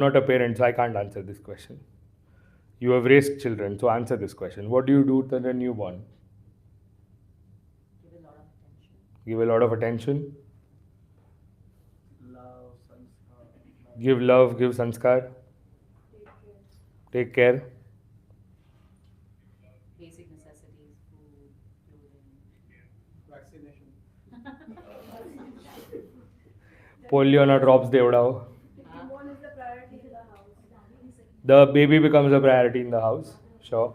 Not a parent, so I can't answer this question. You have raised children, so answer this question. What do you do to the newborn? Give a lot of attention. Give a lot of attention. Love, sanskar. Give love, give sanskar. Take care. Basic necessities, food, clothing. Vaccination. Polio na drops devdao. Newborn is the priority in the house. The baby becomes a priority in the house. Sure.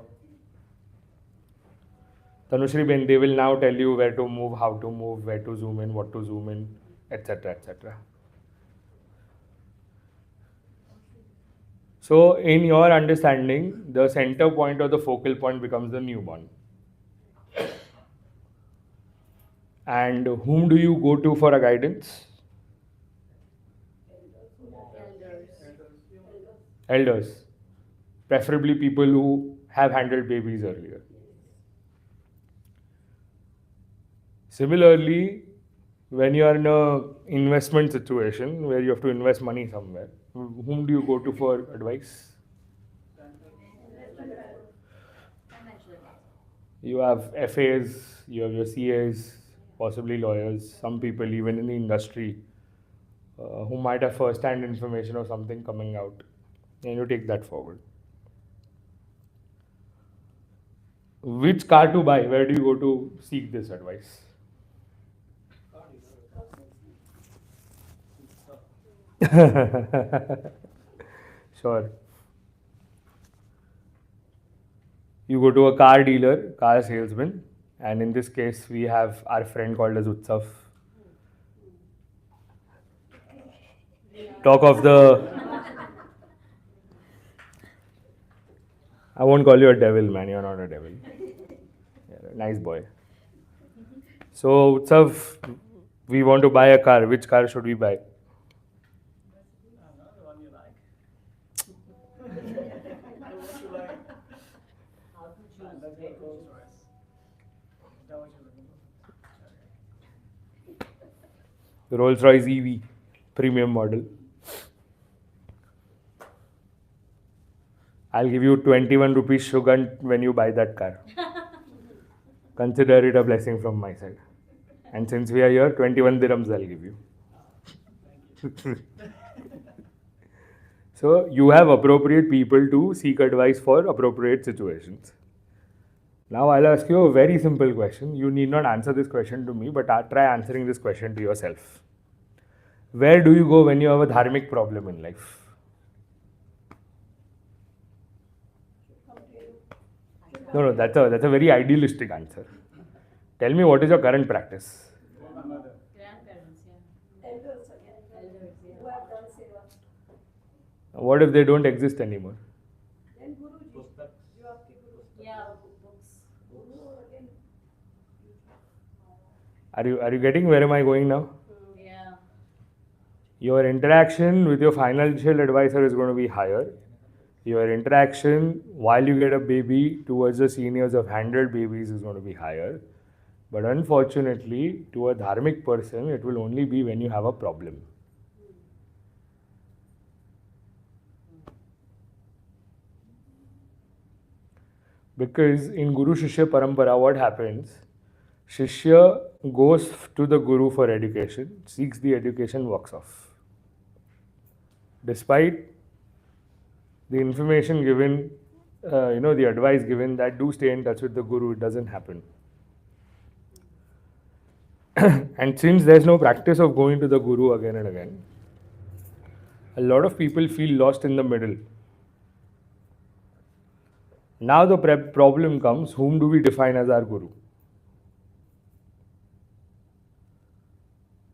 Tanushri Ben, they will now tell you where to move, how to move, where to zoom in, what to zoom in, etc. etc. So, in your understanding, the center point or the focal point becomes the newborn. And whom do you go to for a guidance? Elders. Preferably people who have handled babies earlier. Similarly, when you are in an investment situation where you have to invest money somewhere, whom do you go to for advice? You have FAs, you have your CAs, possibly lawyers, some people even in the industry who might have first-hand information or something coming out, and you take that forward. Which car to buy? Where do you go to seek this advice? Sure. You go to a car dealer, car salesman, and in this case, we have our friend called as Utsav. Talk of the. I won't call you a devil, man. You're not a devil. You're a nice boy. So, Utsav, we want to buy a car. Which car should we buy? The one you like. How to choose. Let's go Rolls Royce. Is that what you're looking for? The Rolls-Royce EV, premium model. I'll give you 21 rupees sugar when you buy that car. Consider it a blessing from my side. And since we are here, 21 dirhams I'll give you. So you have appropriate people to seek advice for appropriate situations. Now I'll ask you a very simple question. You need not answer this question to me, but try answering this question to yourself. Where do you go when you have a dharmic problem in life? No, that's a very idealistic answer. Tell me, what is your current practice? My mother. Grandparents, yeah. Elders again. Elders, yeah. Who have done seva. What if they don't exist anymore? Then Guruji. You have to Guru. Yeah, books. Guru again. Are you getting where am I going now? Yeah. Your interaction with your financial advisor is going to be higher. Your interaction while you get a baby towards the seniors who have handled babies is going to be higher. But unfortunately, to a dharmic person, it will only be when you have a problem. Because in Guru Shishya Parampara, what happens? Shishya goes to the Guru for education, seeks the education, walks off. Despite the information given, the advice given that do stay in touch with the Guru, it doesn't happen. And since there's no practice of going to the Guru again and again, a lot of people feel lost in the middle. Now the problem comes, whom do we define as our Guru?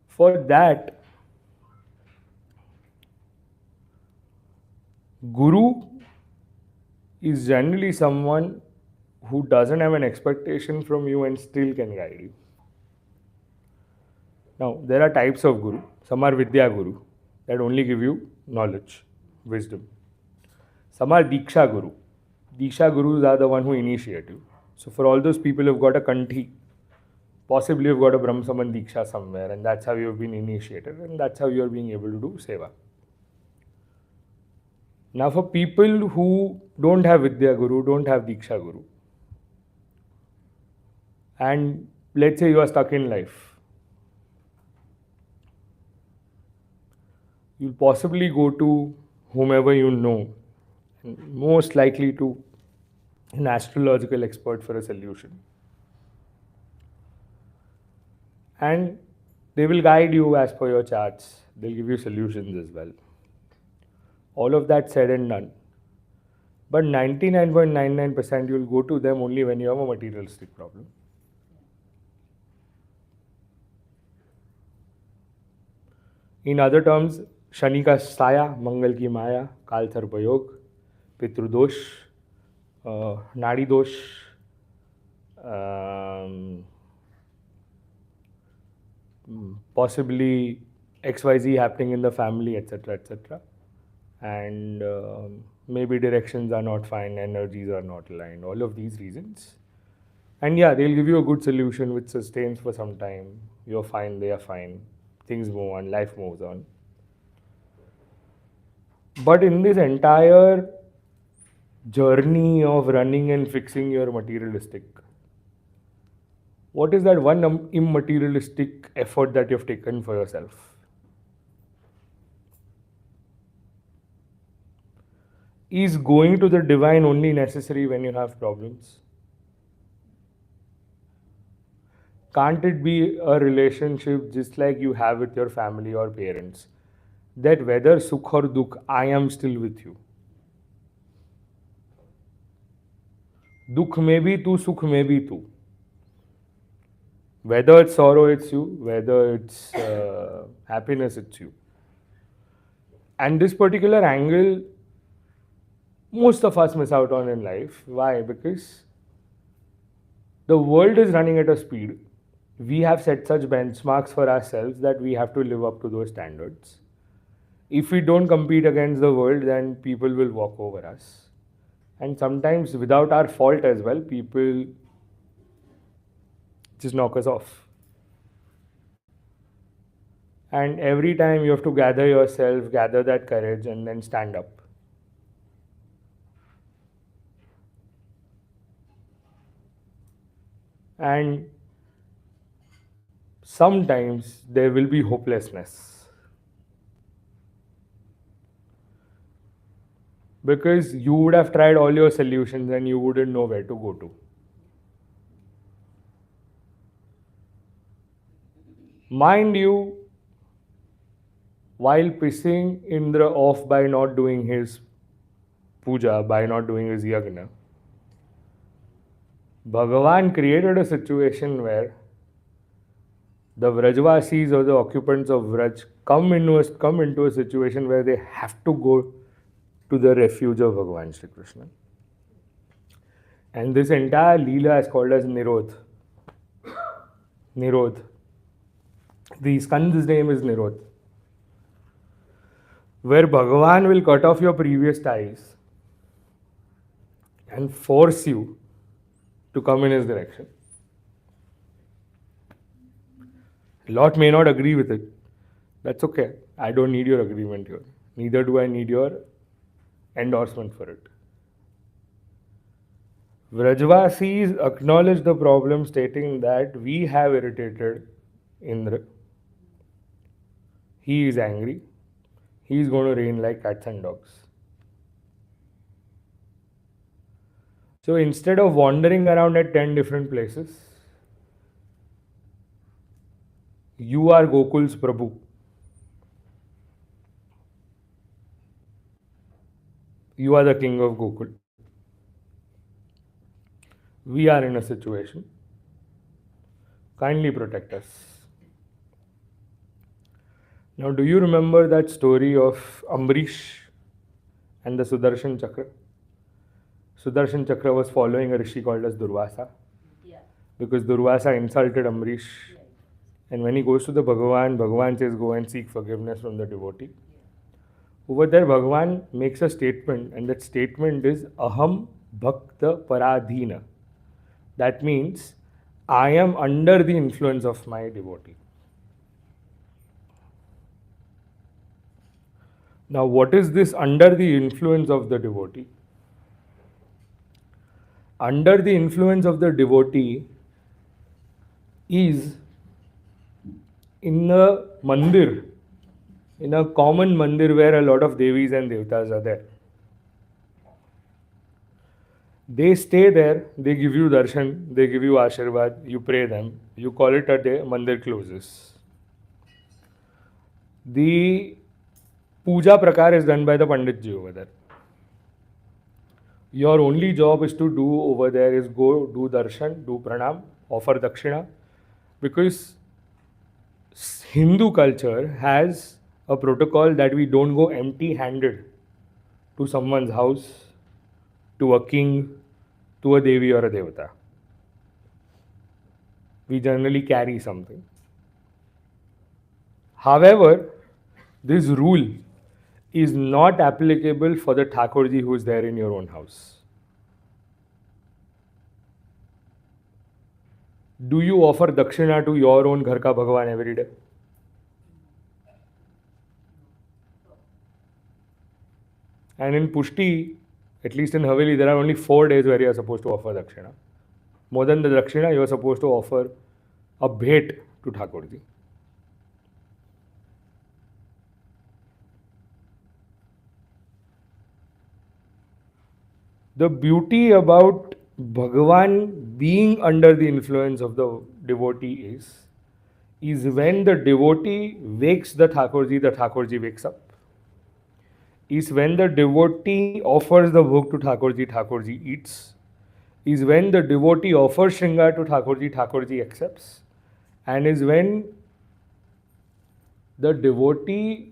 For that, Guru is generally someone who doesn't have an expectation from you and still can guide you. Now, there are types of Guru. Some are Vidya Guru, that only give you knowledge, wisdom. Some are Diksha Guru. Diksha Gurus are the one who initiate you. So for all those people who've got a Kanthi, possibly you've got a Brahmasaman Diksha somewhere, and that's how you've been initiated, and that's how you're being able to do Seva. Now, for people who don't have Vidya Guru, don't have Diksha Guru, and let's say you are stuck in life, you'll possibly go to whomever you know, most likely to an astrological expert for a solution. And they will guide you as per your charts. They'll give you solutions as well. All of that said and done. But 99.99% you'll go to them only when you have a materialistic problem. In other terms, Shani ka saya, Mangal ki maya, Kal sarpayog, Pitrudosh, Nadi dosh, possibly XYZ happening in the family, etc., etc. And maybe directions are not fine, energies are not aligned, all of these reasons. And yeah, they'll give you a good solution which sustains for some time. You're fine, they are fine. Things move on, life moves on. But in this entire journey of running and fixing your materialistic, what is that one immaterialistic effort that you've taken for yourself? Is going to the divine only necessary when you have problems? Can't it be a relationship just like you have with your family or parents? That whether sukh or dukh, I am still with you. Dukh may be tu, sukh may be tu. Whether it's sorrow, it's you. Whether it's happiness, it's you. And this particular angle, most of us miss out on in life. Why? Because the world is running at a speed. We have set such benchmarks for ourselves that we have to live up to those standards. If we don't compete against the world, then people will walk over us. And sometimes, without our fault as well, people just knock us off. And every time you have to gather yourself, gather that courage, and then stand up. And sometimes there will be hopelessness. Because you would have tried all your solutions and you wouldn't know where to go to. Mind you, while pissing Indra off by not doing his puja, by not doing his yagna, Bhagavan created a situation where the Vrajvasis or the occupants of Vraj come into a situation where they have to go to the refuge of Bhagavan Shri Krishna. And this entire Leela is called as Nirodh. Nirodh. The skand's name is Nirodh. Where Bhagavan will cut off your previous ties and force you to come in his direction. Lot may not agree with it. That's okay. I don't need your agreement here. Neither do I need your endorsement for it. Vrajvasis acknowledge the problem, stating that we have irritated Indra. He is angry. He is going to reign like cats and dogs. So instead of wandering around at 10 different places, you are Gokul's Prabhu. You are the king of Gokul. We are in a situation. Kindly protect us. Now, do you remember that story of Amrish and the Sudarshan Chakra? Sudarshan Chakra was following a rishi called as Durvasa. Yeah. Because Durvasa insulted Amrish. Yeah. And when he goes to the Bhagavan, Bhagavan says, go and seek forgiveness from the devotee. Over there, Bhagavan makes a statement, and that statement is Aham Bhakta Paradhina. That means, I am under the influence of my devotee. Now, what is this under the influence of the devotee? Under the influence of the devotee is in a mandir, in a common mandir where a lot of devis and devtas are there. They stay there, they give you darshan, they give you ashirvad, you pray them, you call it a day, mandir closes. The puja prakar is done by the Panditji over there. Your only job is to do over there is go do darshan, do pranam, offer dakshina, because Hindu culture has a protocol that we don't go empty handed to someone's house, to a king, to a devi or a devata. We generally carry something. However, this rule is not applicable for the Thakurji who is there in your own house. Do you offer dakshina to your own Ghar Ka Bhagwan every day? And in Pushti, at least in Haveli, there are only 4 days where you are supposed to offer dakshina. More than the dakshina, you are supposed to offer a bhet to Thakurji. The beauty about Bhagavan being under the influence of the devotee is when the devotee wakes the Thakurji wakes up. Is when the devotee offers the bhog to Thakurji eats. Is when the devotee offers Shringar to Thakurji accepts. And is when the devotee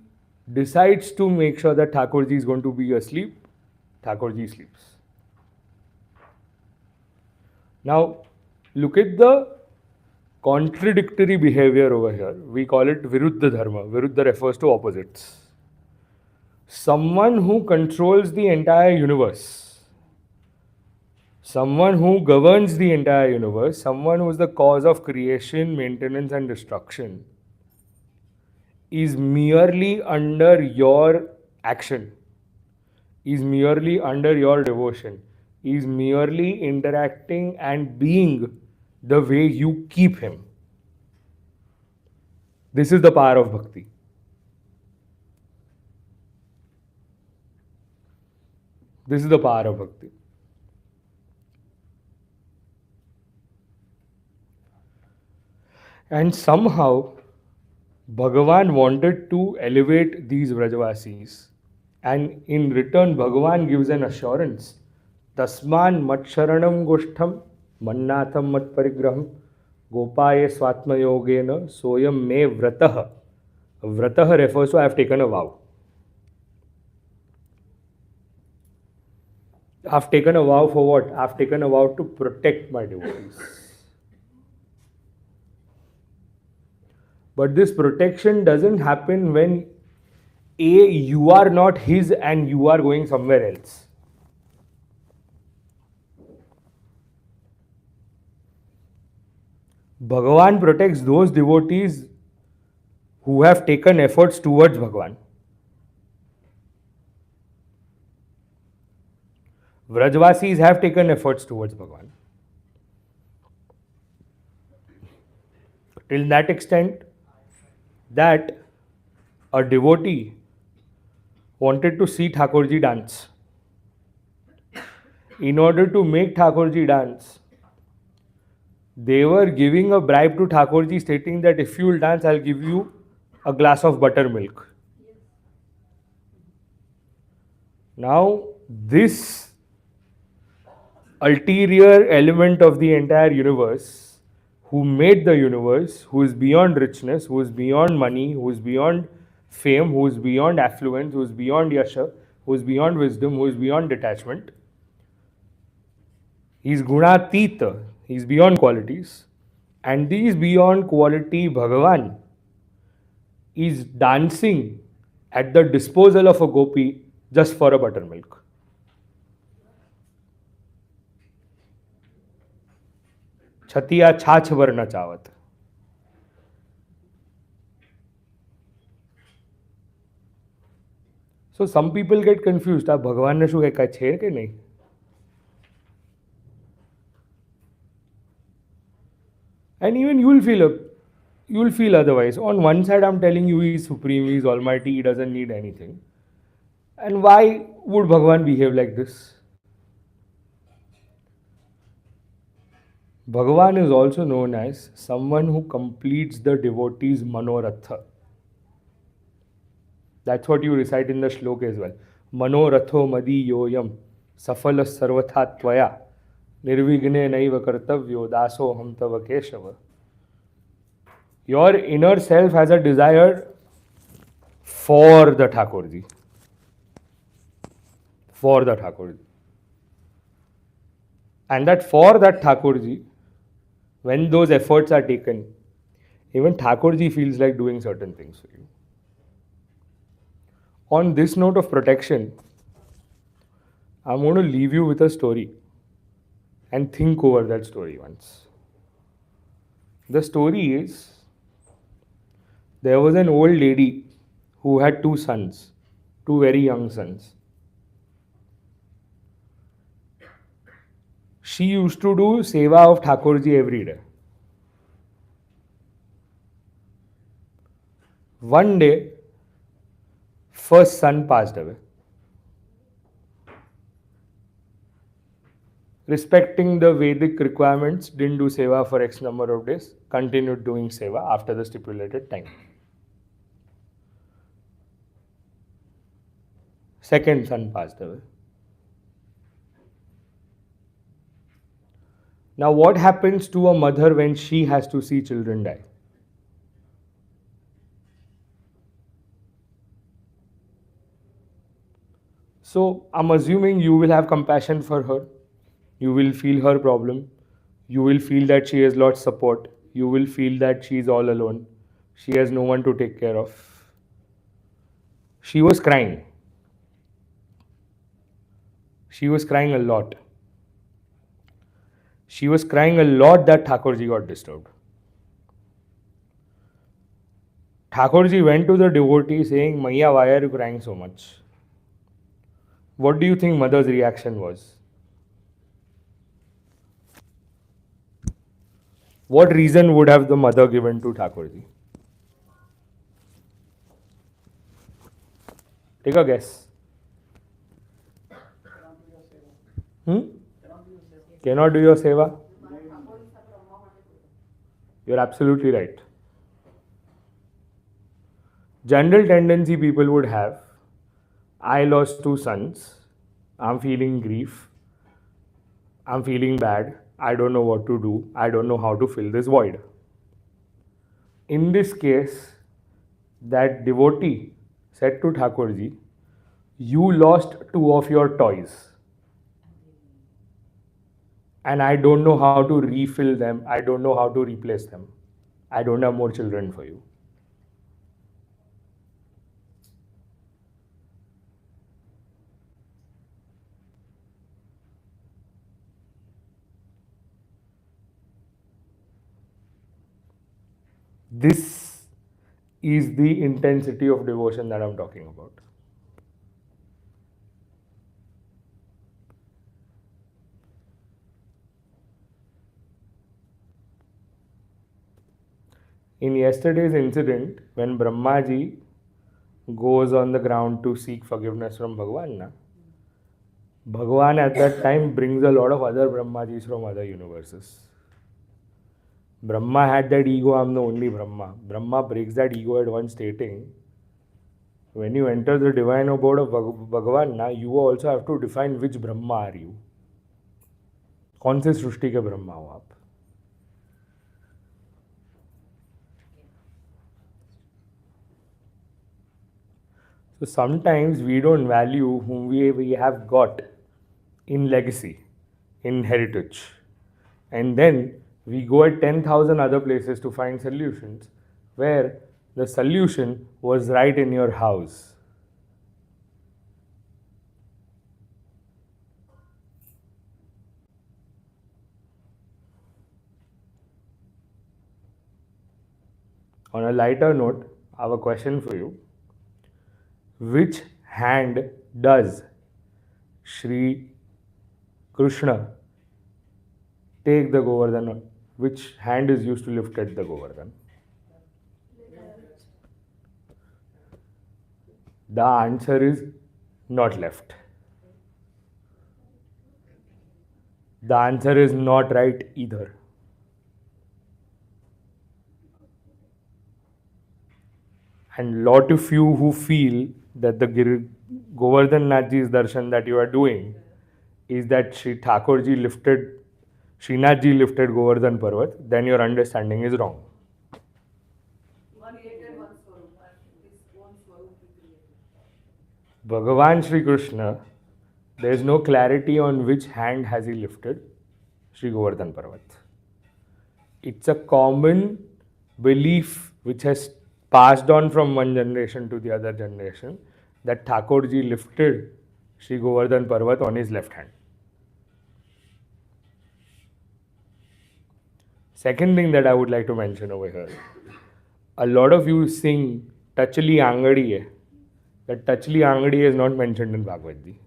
decides to make sure that Thakurji is going to be asleep, Thakurji sleeps. Now, look at the contradictory behavior over here. We call it Viruddha Dharma. Viruddha refers to opposites. Someone who controls the entire universe, someone who governs the entire universe, someone who is the cause of creation, maintenance, and destruction, is merely under your action, is merely under your devotion, is merely interacting and being the way you keep him. This is the power of bhakti. This is the power of bhakti. And somehow, Bhagavan wanted to elevate these Vrajavasis. And in return, Bhagavan gives an assurance. Tasman matsharanam goshtham mannatham mat parigraham gopaye swatma yogena soyam me vratah. Vratah refers to I have taken a vow. I have taken a vow for what? I have taken a vow to protect my devotees. But this protection doesn't happen when you are not his and you are going somewhere else. Bhagavan protects those devotees who have taken efforts towards Bhagavan. Vrajvasis have taken efforts towards Bhagavan. Till that extent that a devotee wanted to see Thakurji dance. In order to make Thakurji dance, they were giving a bribe to Thakurji stating that if you will dance, I'll give you a glass of buttermilk. Now, this ulterior element of the entire universe, who made the universe, who is beyond richness, who is beyond money, who is beyond fame, who is beyond affluence, who is beyond yasha, who is beyond wisdom, who is beyond detachment. He is gunatita, he is beyond qualities. And these beyond quality Bhagavan is dancing at the disposal of a gopi just for a buttermilk. छतिया छाछ वर्ण चावत. So some people get confused. આ ભગવાનને શું કાંઈ છે કે નહીં? And even you'll feel otherwise. On one side, I'm telling you he's supreme, he's almighty, he doesn't need anything. And why would Bhagwan behave like this? Bhagavan is also known as someone who completes the devotee's manoratha. That's what you recite in the shloka as well. Manoratho madi yoyam safala sarvatha tvaya nirvigne naiva kartavyo daso ham tava keshava. Your inner self has a desire for the Thakurji. For the Thakurji. And that for that Thakurji, when those efforts are taken, even Thakurji feels like doing certain things for you. On this note of protection, I'm going to leave you with a story and think over that story once. The story is, there was an old lady who had two sons, two very young sons. She used to do seva of Thakurji every day. One day, first son passed away. Respecting the Vedic requirements, didn't do seva for X number of days, continued doing seva after the stipulated time. Second son passed away. Now, what happens to a mother when she has to see children die? So, I'm assuming you will have compassion for her. You will feel her problem. You will feel that she has lost support. You will feel that she is all alone. She has no one to take care of. She was crying. She was crying a lot. She was crying a lot that Thakurji got disturbed. Thakurji went to the devotee saying, Maiya, why are you crying so much? What do you think mother's reaction was? What reason would have the mother given to Thakurji? Take a guess. Cannot do your seva? You're absolutely right. General tendency people would have, I lost two sons, I'm feeling grief, I'm feeling bad, I don't know what to do, I don't know how to fill this void. In this case, that devotee said to Thakurji, you lost two of your toys. And I don't know how to refill them. I don't know how to replace them. I don't have more children for you. This is the intensity of devotion that I'm talking about. In yesterday's incident, when Brahmaji goes on the ground to seek forgiveness from Bhagavan, Bhagavan at that time brings a lot of other Brahmajis from other universes. Brahma had that ego, I'm the only Brahma. Brahma breaks that ego at one stating, when you enter the divine abode of Bhagavan, you also have to define which Brahma are you. कौन से सृष्टि के ब्रह्मा हो आप? So sometimes we don't value whom we have got in legacy, in heritage. And then we go at 10,000 other places to find solutions where the solution was right in your house. On a lighter note, I have a question for you. Which hand does Shri Krishna take the Govardhan? Which hand is used to lift at the Govardhan? The answer is not left. The answer is not right either. And lot of you who feel that the Govardhan Nathji's darshan that you are doing is that Sri Thakurji lifted, Srinathji lifted Govardhan Parvat, then your understanding is wrong. One created one Swarup, and his own Swarup he created. Bhagavan Sri Krishna, there is no clarity on which hand has he lifted Sri Govardhan Parvat. It's a common belief which has passed on from one generation to the other generation that Thakurji lifted Sri Govardhan Parvat on his left hand. Second thing that I would like to mention over here, a lot of you sing Tachli Angadi hai. That Tachli Angadi is not mentioned in Bhagavad Gita.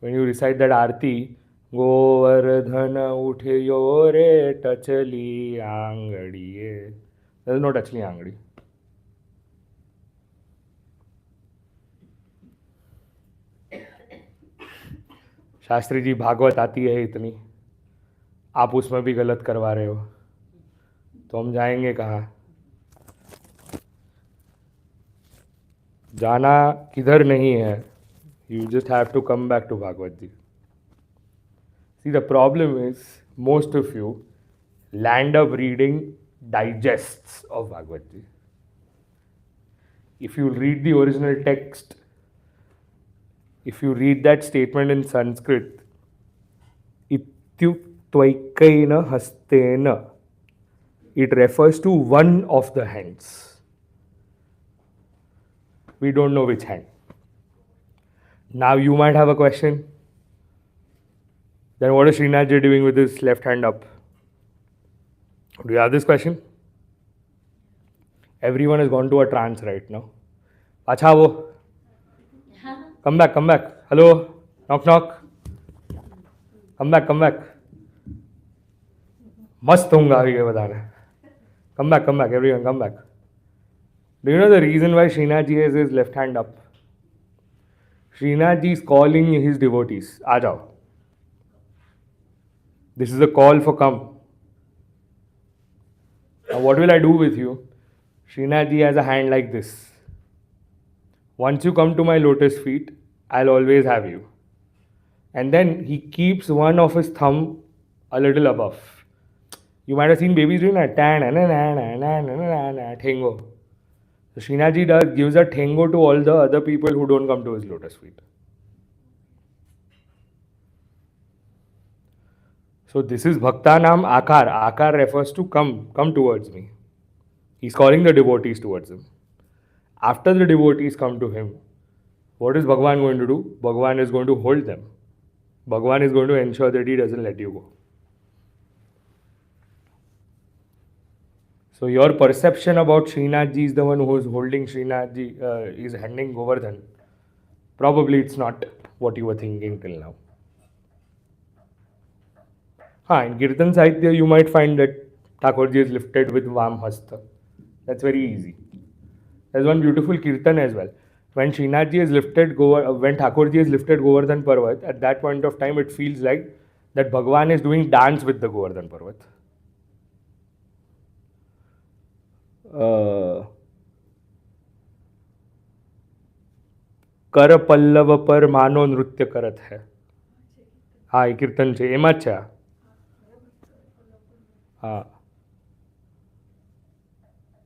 When you recite that Aarti, Govardhana uthayo re Tachli Angadi hai. There is no Tachli Angadi. Shastri ji Bhagavat आती है इतनी, आप उसमें भी गलत करवा रहे हो, तो हम जाएंगे कहाँ? जाना किधर नहीं है. You just have to come back to Bhagavad Gita. See, the problem is most of you land up reading digests of Bhagavad Gita. If you read the original text, if you read that statement in Sanskrit, ityuktvaikaina hastena, it refers to one of the hands. We don't know which hand. Now you might have a question. Then what is Srinathji doing with his left hand up? Do you have this question? Everyone has gone to a trance right now. Acha wo. Come back, come back. Hello? Knock, knock. Come back, come back. Mast hoonga ye badana. Come back, everyone, come back. Do you know the reason why Srinathji has his left hand up? Srinathji is calling his devotees. Aa jao. This is a call for come. Now what will I do with you? Srinathji has a hand like this. Once you come to my lotus feet, I'll always have you. And then he keeps one of his thumb a little above. You might have seen babies doing that. Thengo. So Srinathji gives a thengo to all the other people who don't come to his lotus feet. So this is Bhakta Nam Akar. Akar refers to come towards me. He's calling the devotees towards him. After the devotees come to him, what is Bhagavan going to do? Bhagavan is going to hold them. Bhagavan is going to ensure that he doesn't let you go. So your perception about Srinathji is the one who is holding Srinathji, is handing Govardhan. Probably it's not what you were thinking till now. In Kirtan Sahitya you might find that Thakurji is lifted with Vam Hasta. That's very easy. There's one beautiful Kirtan as well. When Srinathji is lifted, when Thakurji is lifted Govardhan Parvat, at that point of time it feels like that Bhagavan is doing dance with the Govardhan Parvat. कर पल्लव पर मानो नृत्य करत है. हाँ, ये कीर्तन છે એમાં જ છે. हाँ.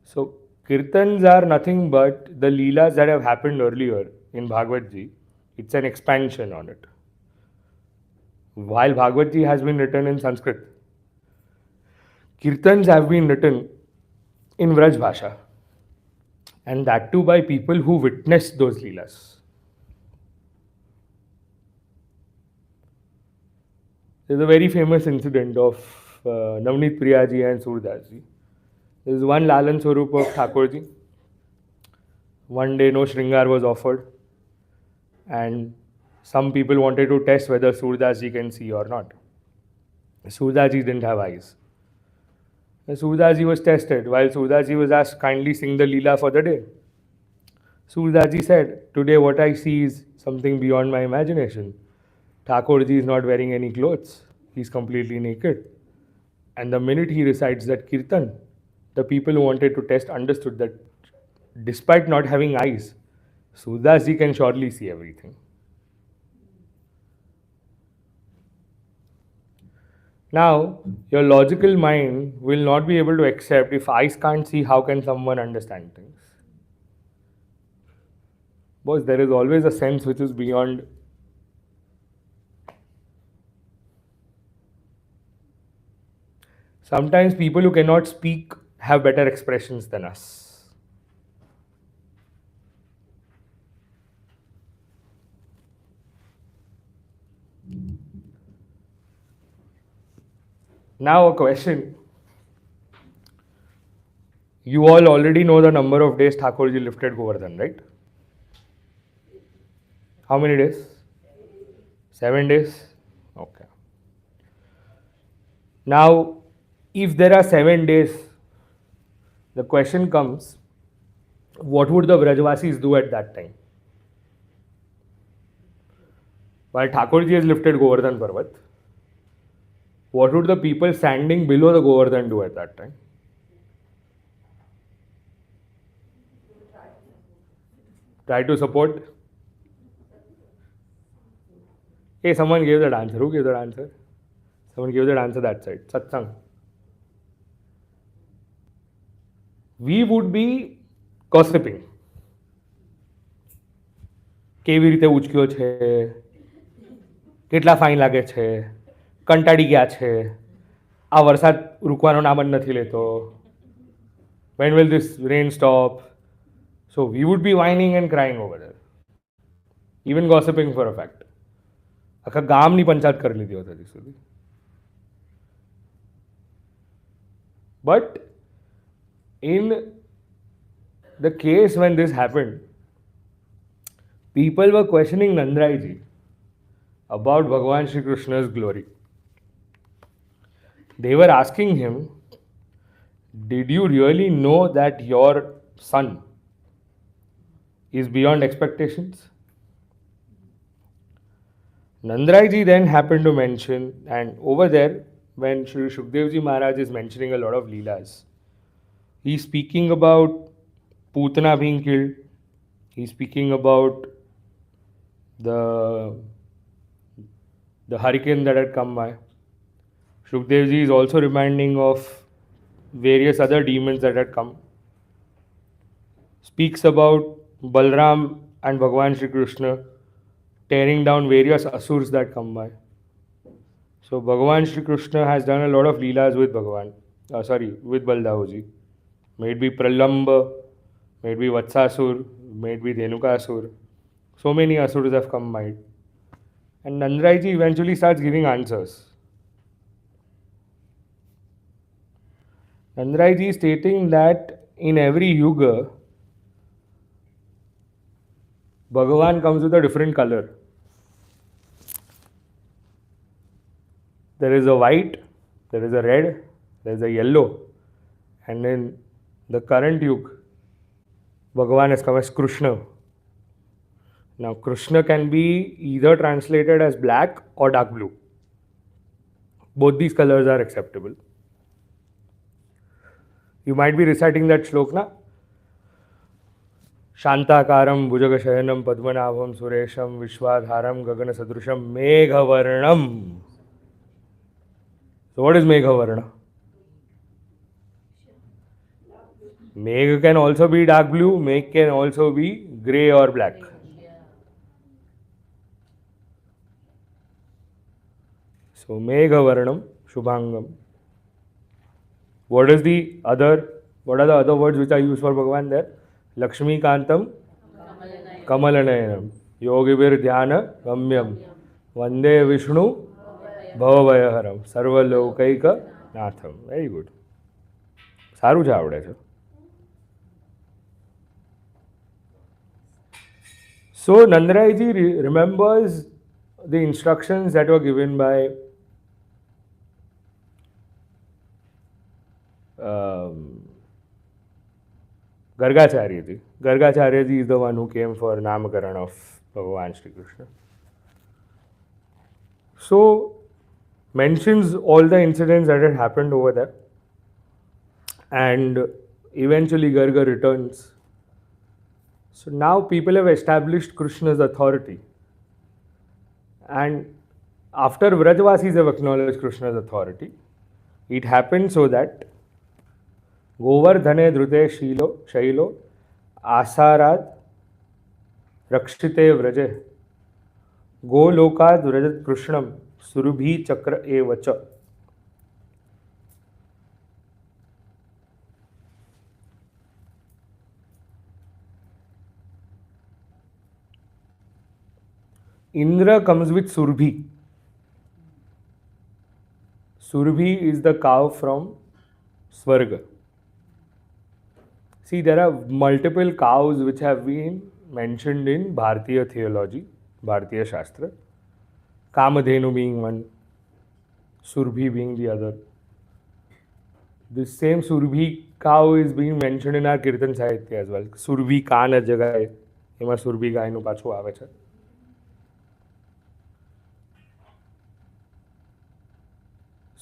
So kirtans are nothing but the Leelas that have happened earlier in Bhagavad Gita. It's an expansion on it. While Bhagavad Gita has been written in Sanskrit, kirtans have been written in Vraj Bhasha. And that too by people who witnessed those Leelas. There's a very famous incident of Navneet Priyaji and Surdas ji. There is one Lalan Swarup of Thakurji. One day no Shringar was offered, and some people wanted to test whether Surdas ji can see or not. Surdas ji didn't have eyes. Surdas ji was tested. While Surdas ji was asked, kindly sing the Leela for the day, Surdas ji said, today what I see is something beyond my imagination. Thakur ji is not wearing any clothes. He's completely naked. And the minute he recites that kirtan, the people who wanted to test understood that despite not having eyes, Surdas ji can surely see everything. Now, your logical mind will not be able to accept if eyes can't see, how can someone understand things? Because there is always a sense which is beyond. Sometimes people who cannot speak have better expressions than us. Now a question. You all already know the number of days Thakurji lifted Govardhan, right? How many days? 7 days? Okay. Now, if there are 7 days, the question comes, what would the Vrajvasis do at that time? While Thakurji has lifted Govardhan Parvat, what would the people standing below the Govardhan do at that time? Try to support. Hey, someone gave that answer. Who gave that answer? Someone gave that answer that side. Satsang. We would be gossiping. કેવી રીતે ઉચક્યો છે, કેટલા fine લાગે છે, કંટાળી ગયા છે, આ વરસાદ રૂકવાનો નામ જ નથી લેતો, when will this rain stop? So we would be whining and crying over there, even gossiping for a fact. આખા ગામની પંચાયત કરી લીધી હતી હજી સુધી. But in the case when this happened, people were questioning Nandrai ji about Bhagavan Shri Krishna's glory. They were asking him, did you really know that your son is beyond expectations? Nandrai ji then happened to mention, and over there, when Shri Shukdev ji Maharaj is mentioning a lot of Leelas, he's speaking about Putana being killed, he's speaking about the hurricane that had come by. Shukdev ji is also reminding of various other demons that had come. Speaks about Balram and Bhagavan Shri Krishna tearing down various asurs that come by. So Bhagavan Shri Krishna has done a lot of Leelas with with Baldahoji. May it be Pralamba, may it be Vatsasur, may it be Dhenukasur. So many asuras have come by. And Nandrai ji eventually starts giving answers. Nandrai ji is stating that in every yuga, Bhagavan comes with a different color. There is a white, there is a red, there is a yellow, and in the current yuga, Bhagavan has come as Krishna. Now, Krishna can be either translated as black or dark blue. Both these colors are acceptable. You might be reciting that shlok, na? Shantakaram bhujagasayanam padmanabham suresham vishwadharam gagana sadrusham meghavarnam. So what is meghavarna? Megha can also be dark blue, meg can also be grey or black. So meghavarnam shubhangam. What are the other words which are used for Bhagavan there? Lakshmi Kantam Kamalanayanam Yogivir Dhyana Gamyam Vande Vishnu Bhavavayaharam Sarva Lokaika Natham. Very good. સારું છે આવડે છે. So Nandaraiji remembers the instructions that were given by Gargacharya ji. Gargacharya ji is the one who came for Namakaran of Bhagavan Shri Krishna. So mentions all the incidents that had happened over there, and eventually Garga returns. So now people have established Krishna's authority, and after Vrajvasis have acknowledged Krishna's authority, it happened so that Govardhane Dhrute Shailo Asarad Rakshite Vraje Golokad Vrajat Krishnam Surubhi Chakra Evacha. Indra comes with Surbhi. Surbhi is the cow from Swarga. See, there are multiple cows which have been mentioned in Bharatiya theology, Bharatiya Shastra. Kamadhenu being one, Surbhi being the other. This same Surbhi cow is being mentioned in our Kirtan Sahitya as well. Surbhi કા ના જગાએ એમાં સુરભી ગાયનું પાછું આવે છે.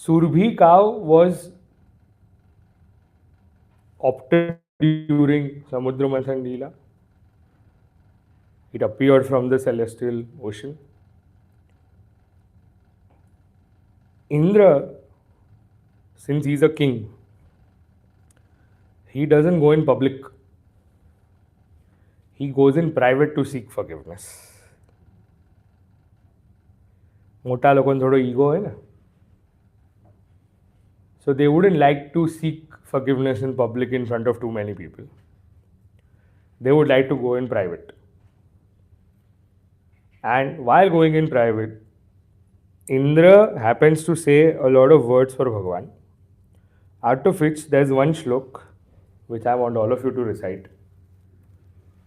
Surbhi cow was opted during Samudra Manthan Leela. It appeared from the celestial ocean. Indra, since he's a king, he doesn't go in public. He goes in private to seek forgiveness. મોટા લોકોને થોડો ego હોય ને, so they wouldn't like to seek forgiveness in public in front of too many people. They would like to go in private. And while going in private, Indra happens to say a lot of words for Bhagavan, out of which there's one shlok which I want all of you to recite.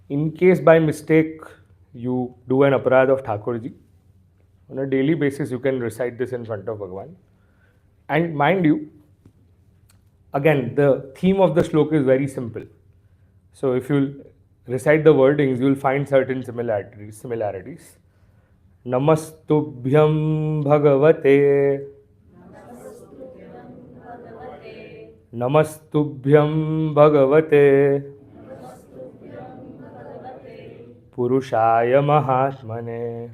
In case by mistake you do an aparadh of Thakurji, on a daily basis you can recite this in front of Bhagavan. And mind you, again, the theme of the shloka is very simple. So if you recite the wordings, you will find certain similarities. Namastubhyam Bhagavate. Namastubhyam Bhagavate. Purushaya Mahatmane.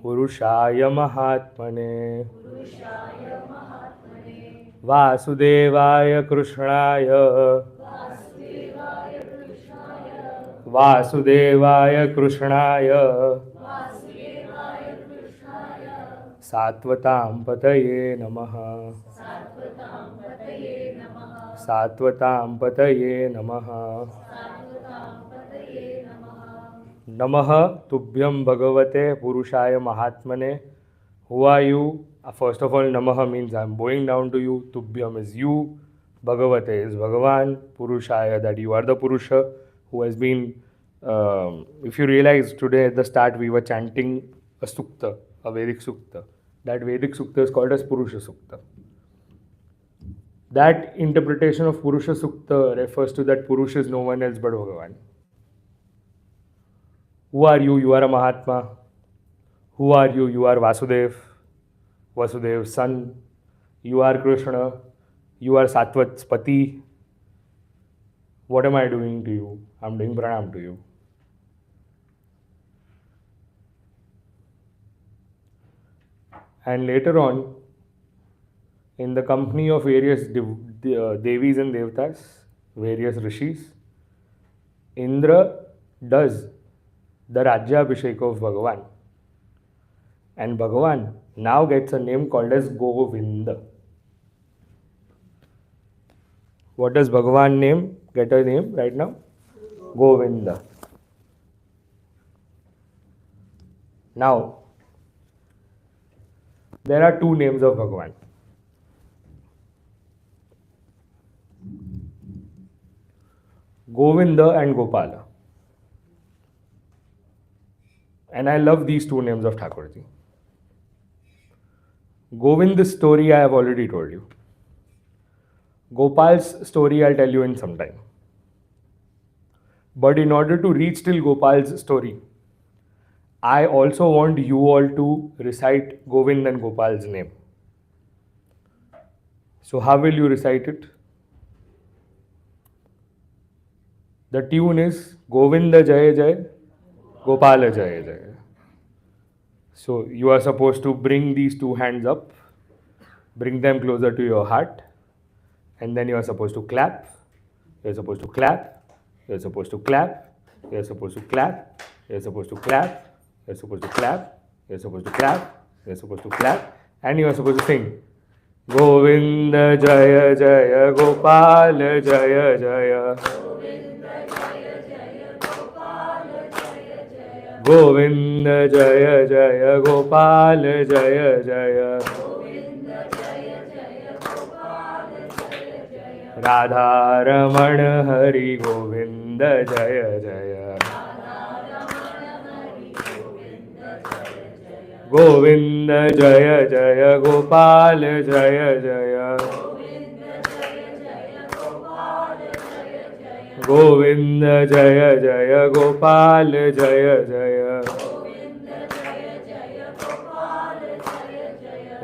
Purushaya Mahatmane. Vasudevaya Krishnaya. Vasudevaya Krishnaya. Satvatam Pataye Namaha. Satvatam Pataye Namaha. Namaha Tubhyam Bhagavate Purushaya Mahatmane. Who are you? First of all, Namaha means I'm bowing down to you. Tubhyam is you. Bhagavate is Bhagavan. Purushaya, that you are the Purusha who has been. If you realize today at the start we were chanting a sukta, a Vedic sukta. That Vedic sukta is called as Purusha Sukta. That interpretation of Purusha Sukta refers to that Purusha is no one else but Bhagavan. Who are you? You are a Mahatma. Who are you? You are Vasudev. Vasudev's son. You are Krishna. You are Satvat's Pati. What am I doing to you? I'm doing pranam to you. And later on, in the company of various Devis and Devtas, various Rishis, Indra does the Rajyabhishek of Bhagavan. And Bhagavan now gets a name called as Govinda. What does Bhagavan get a name right now? Govinda. Now, there are two names of Bhagavan. Govinda and Gopala. And I love these two names of Thakurji. Govinda's story I have already told you. Gopal's story I'll tell you in some time. But in order to reach till Gopal's story, I also want you all to recite Govind and Gopal's name. So how will you recite it? The tune is Govinda Jaya Jaya, Gopala Jaya Jaya. So you are supposed to bring these two hands up, bring them closer to your heart, and then you are supposed to clap. You're supposed to clap. You're supposed to clap. You're supposed to clap. You're supposed to clap. You're supposed to clap. You're supposed to clap. You're supposed to clap. And you are supposed to sing. Govinda Jaya Jaya Gopala Jaya Jaya. Govinda Jaya Jaya Gopala Jaya Jaya. Radha Ramana Hari Govinda Jaya Jaya. Govinda Jaya Jaya Gopala Jaya Jaya. Govinda Jaya Jaya Gopala Jaya Jaya.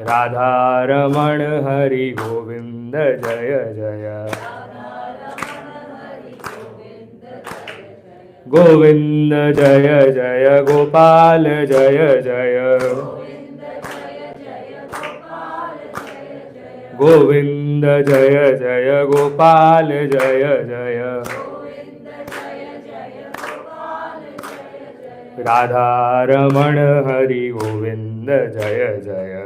Radha Ramana Hari Govinda Jaya Jaya. Govinda Jaya Jaya Gopala Jaya Jaya. Govinda Jaya Jaya Gopala Jaya Jaya. Radha Ramana Hari Govinda Jaya Jaya.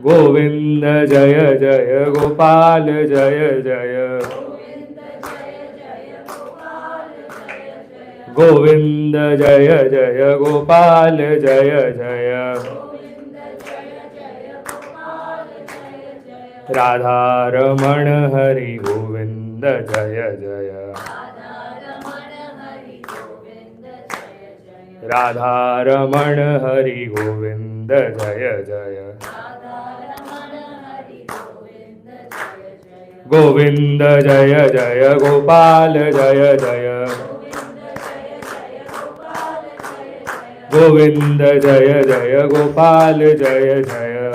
Govinda Jaya Jaya Gopala Jaya Jaya. Govinda Jaya Jaya Gopala Jaya Jaya. Radha Ramana Hari Govinda Jaya Jaya. Radha Ramana Hari Govinda Jaya Jaya. Govinda Jaya Jaya Gopala Jaya Jaya. Govinda Jaya Jaya Gopala Jaya Jaya.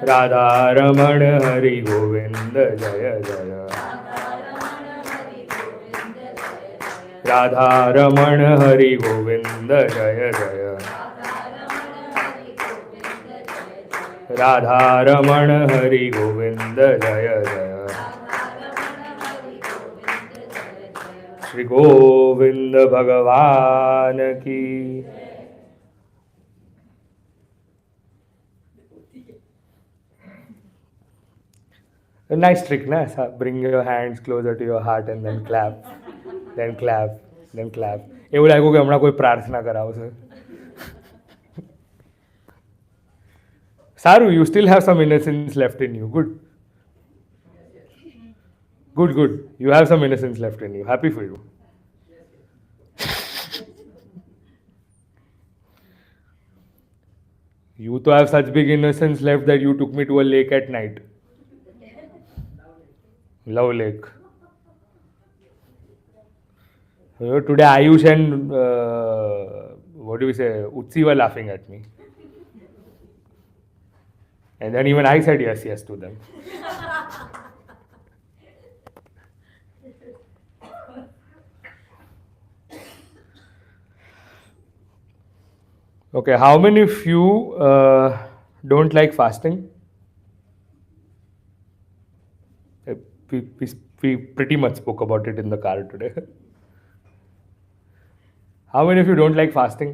Radha Ramana Hari Govinda Jaya Jaya. Radha Ramana Hari Govinda Jaya Jaya. Radha Ramana Hari Govinda Jaya Jaya. Shri Govinda Bhagavan ki. A nice trick, na? Bring your hands closer to your heart and then clap, then clap, then clap. એવું લાગ્યું કે હમણાં કોઈ પ્રાર્થના કરાવશે. સારું, you still have some innocence left in you. Good. Good, good. You have some innocence left in you. Happy for you. You to have such big innocence left that you took me to a lake at night. Love Lake. Today Ayush and what do we say, Utsi were laughing at me. And then even I said yes to them. Okay, how many of you don't like fasting? We pretty much spoke about it in the car today. How many of you don't like fasting?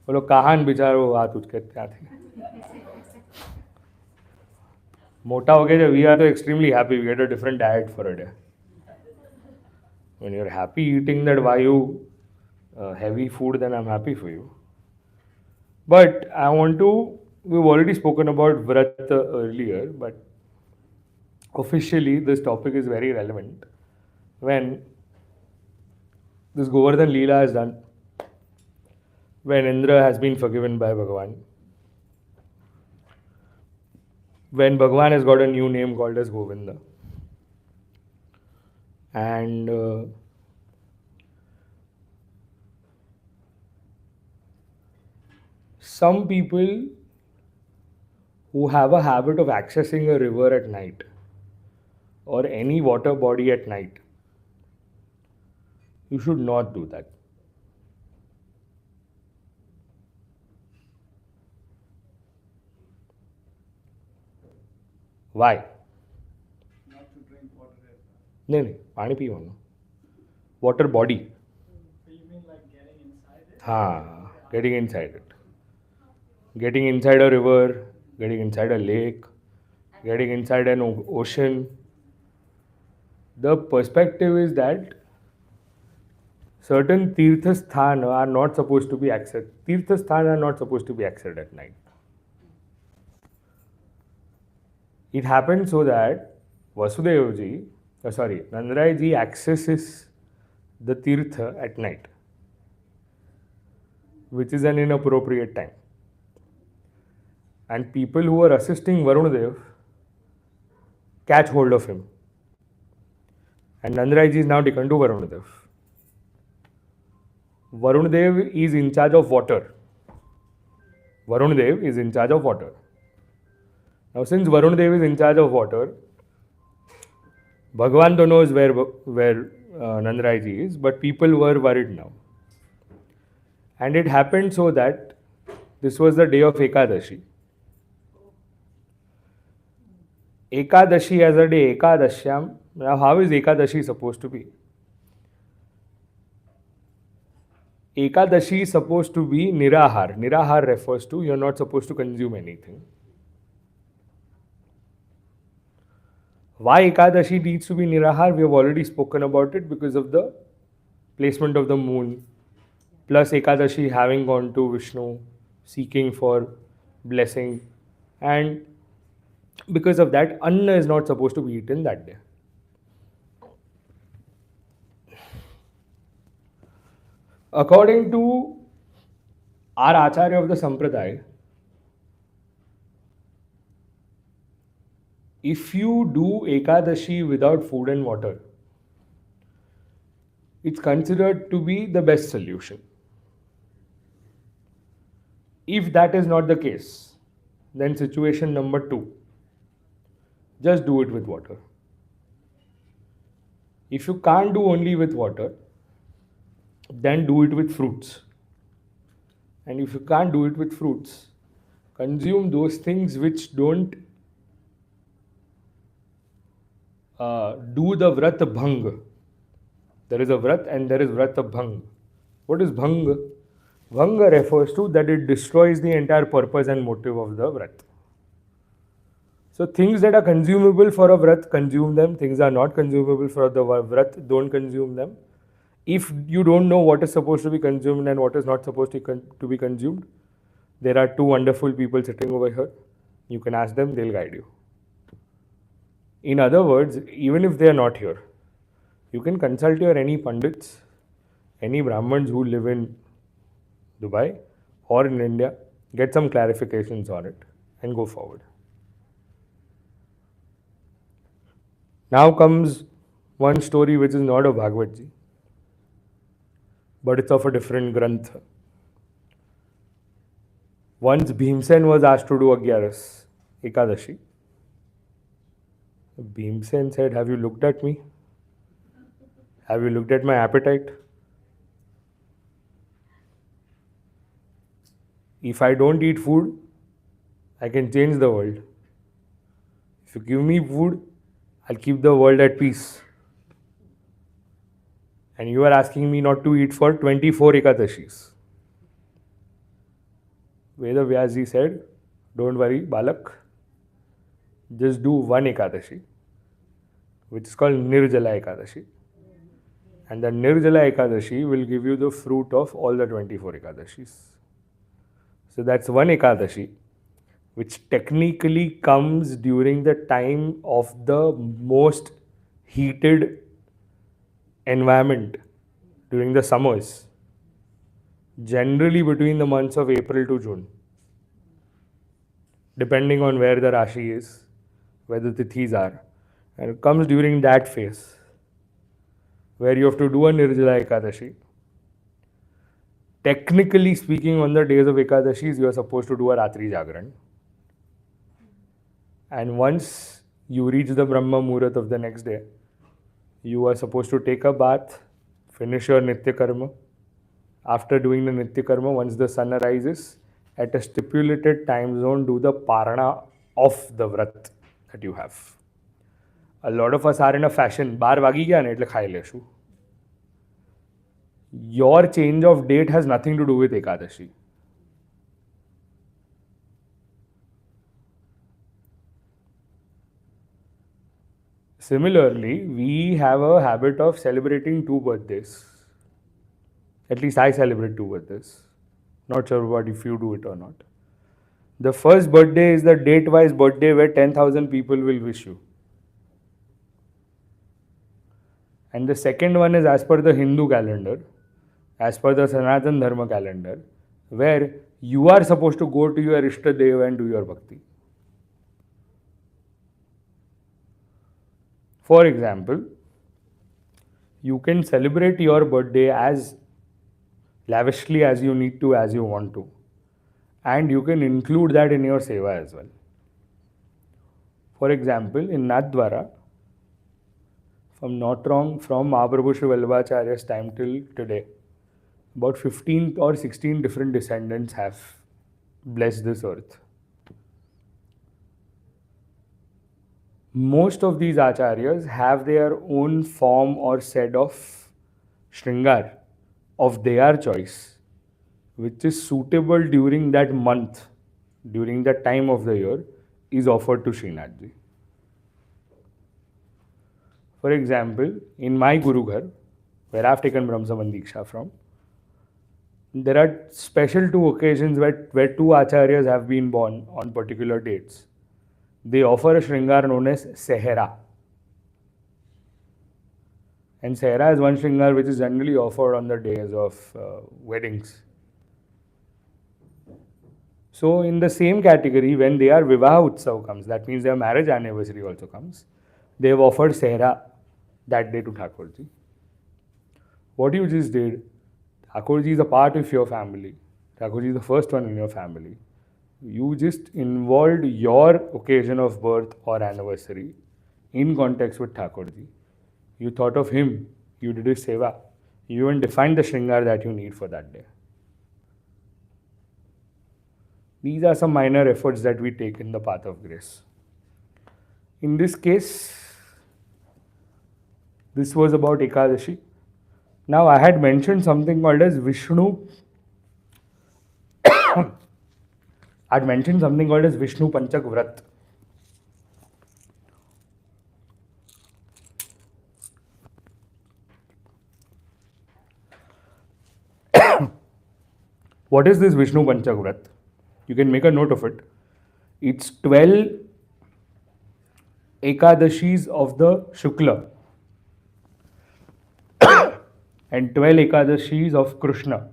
બોલો કહાન બિચારો હાથ ઉચકે ત્યાંથી. મોટા વગે છે, we are so extremely happy we get a different diet for a day. When you're happy eating that Vayu heavy food, then I'm happy for you. But I want to we've already spoken about Vrata earlier, but officially this topic is very relevant when this Govardhan Leela is done, when Indra has been forgiven by Bhagavan, when Bhagavan has got a new name called as Govinda, and some people who have a habit of accessing a river at night or any water body at night, you should not do that. Why? Not to drink water as well. नहीं नहीं पानी पीवाना water body. So you mean like getting inside it? हाँ, getting inside it. Getting inside a river, getting inside a lake, getting inside an ocean. The perspective is that certain tirthasthana are not supposed to be accessed. Tirthasthana are not supposed to be accessed at night. It happened so that Vasudevji, Nandarai ji accesses the tirtha at night, which is an inappropriate time. And people who are assisting Varunadev catch hold of him. And Nandarai ji is now taken to Varunadev. Varunadev is in charge of water. Varunadev is in charge of water. Now, since Varunadev is in charge of water, Bhagavan knows where Nandarai ji is, but people were worried now. And it happened so that this was the day of Ekadashi. Ekadashi as a day, Ekadashyam. Now, how is Ekadashi supposed to be? Ekadashi is supposed to be Nirahar. Nirahar refers to you're not supposed to consume anything. Why Ekadashi needs to be Nirahar? We have already spoken about it because of the placement of the moon, plus Ekadashi having gone to Vishnu, seeking for blessing, and because of that, Anna is not supposed to be eaten that day. According to our Acharya of the Sampradaya, if you do Ekadashi without food and water, it's considered to be the best solution. If that is not the case, then situation number 2, just do it with water. If you can't do only with water, then do it with fruits. And if you can't do it with fruits, consume those things which don't do the vrat bhang. There is a vrat and there is vrat bhang. What is bhang? Bhanga refers to that it destroys the entire purpose and motive of the vrat. So things that are consumable for a vrat, consume them. Things are not consumable for the vrat, don't consume them. If you don't know what is supposed to be consumed and what is not supposed to be consumed, there are 2 wonderful people sitting over here. You can ask them, they'll guide you. In other words, even if they are not here, you can consult your any Pandits, any Brahmins who live in Dubai or in India, get some clarifications on it and go forward. Now comes one story which is not of Bhagavad Ji, but it's of a different Grantha. Once Bhimsen was asked to do Agyaras, Ekadashi. Bhimsen said, have you looked at me? Have you looked at my appetite? If I don't eat food, I can change the world. If you give me food, I'll keep the world at peace. And you are asking me not to eat for 24 Ekadashis. Veda Vyasji said, don't worry, Balak, just do one Ekadashi, which is called Nirjala Ekadashi. And the Nirjala Ekadashi will give you the fruit of all the 24 Ekadashis. So that's one Ekadashi. which technically comes during the time of the most heated environment during the summers, generally between the months of April to June, depending on where the Rashi is, where the Tithis are. And it comes during that phase where you have to do a Nirjala Ekadashi. Technically speaking, on the days of Ekadashis, you are supposed to do a Ratri Jagran. And once you reach the Brahma Muhurat of the next day, you are supposed to take a bath, finish your Nitya Karma. After doing the Nitya Karma, once the sun arises, at a stipulated time zone, do the Parana of the Vrat that you have. A lot of us are in a fashion, बार वागी गया ना, એટલે ખાઈ લેશું. Your change of date has nothing to do with Ekadashi. Similarly, we have a habit of celebrating 2 birthdays. At least I celebrate 2 birthdays. Not sure about if you do it or not. The first birthday is the date-wise birthday where 10,000 people will wish you. And the second one is as per the Hindu calendar, as per the Sanatan Dharma calendar, where you are supposed to go to your Ishta Deva and do your bhakti. For example, you can celebrate your birthday as lavishly as you need to, as you want to. And you can include that in your seva as well. For example, in Nathdwara, if I'm not wrong, from Mahaprabhu Sri Vallabhacharya's time till today, about 15 or 16 different descendants have blessed this earth. Most of these acharyas have their own form or set of shringar of their choice, which is suitable during that month, during that time of the year, is offered to Srinathji. For example, in my Guru Ghar, where I've taken Brahmasamand Diksha from, there are special 2 occasions where 2 acharyas have been born on particular dates. They offer a shringar known as Sehera. And Sehera is one shringar which is generally offered on the days of weddings. So in the same category, when their Vivaha Utsav comes, that means their marriage anniversary also comes, they have offered Sehra that day to Thakurji. What you just did, Thakurji is a part of your family. Thakurji is the first one in your family. You just involved your occasion of birth or anniversary in context with Thakurji. You thought of him, you did his seva. You even defined the shringar that you need for that day. These are some minor efforts that we take in the path of grace. In this case, this was about Ekadashi. Now I had mentioned something called as Vishnu. I had mentioned something called as Vishnu Panchak Vrat. What is this Vishnu Panchak Vrat? You can make a note of it. It's 12 Ekadashis of the Shukla and 12 Ekadashis of Krishna.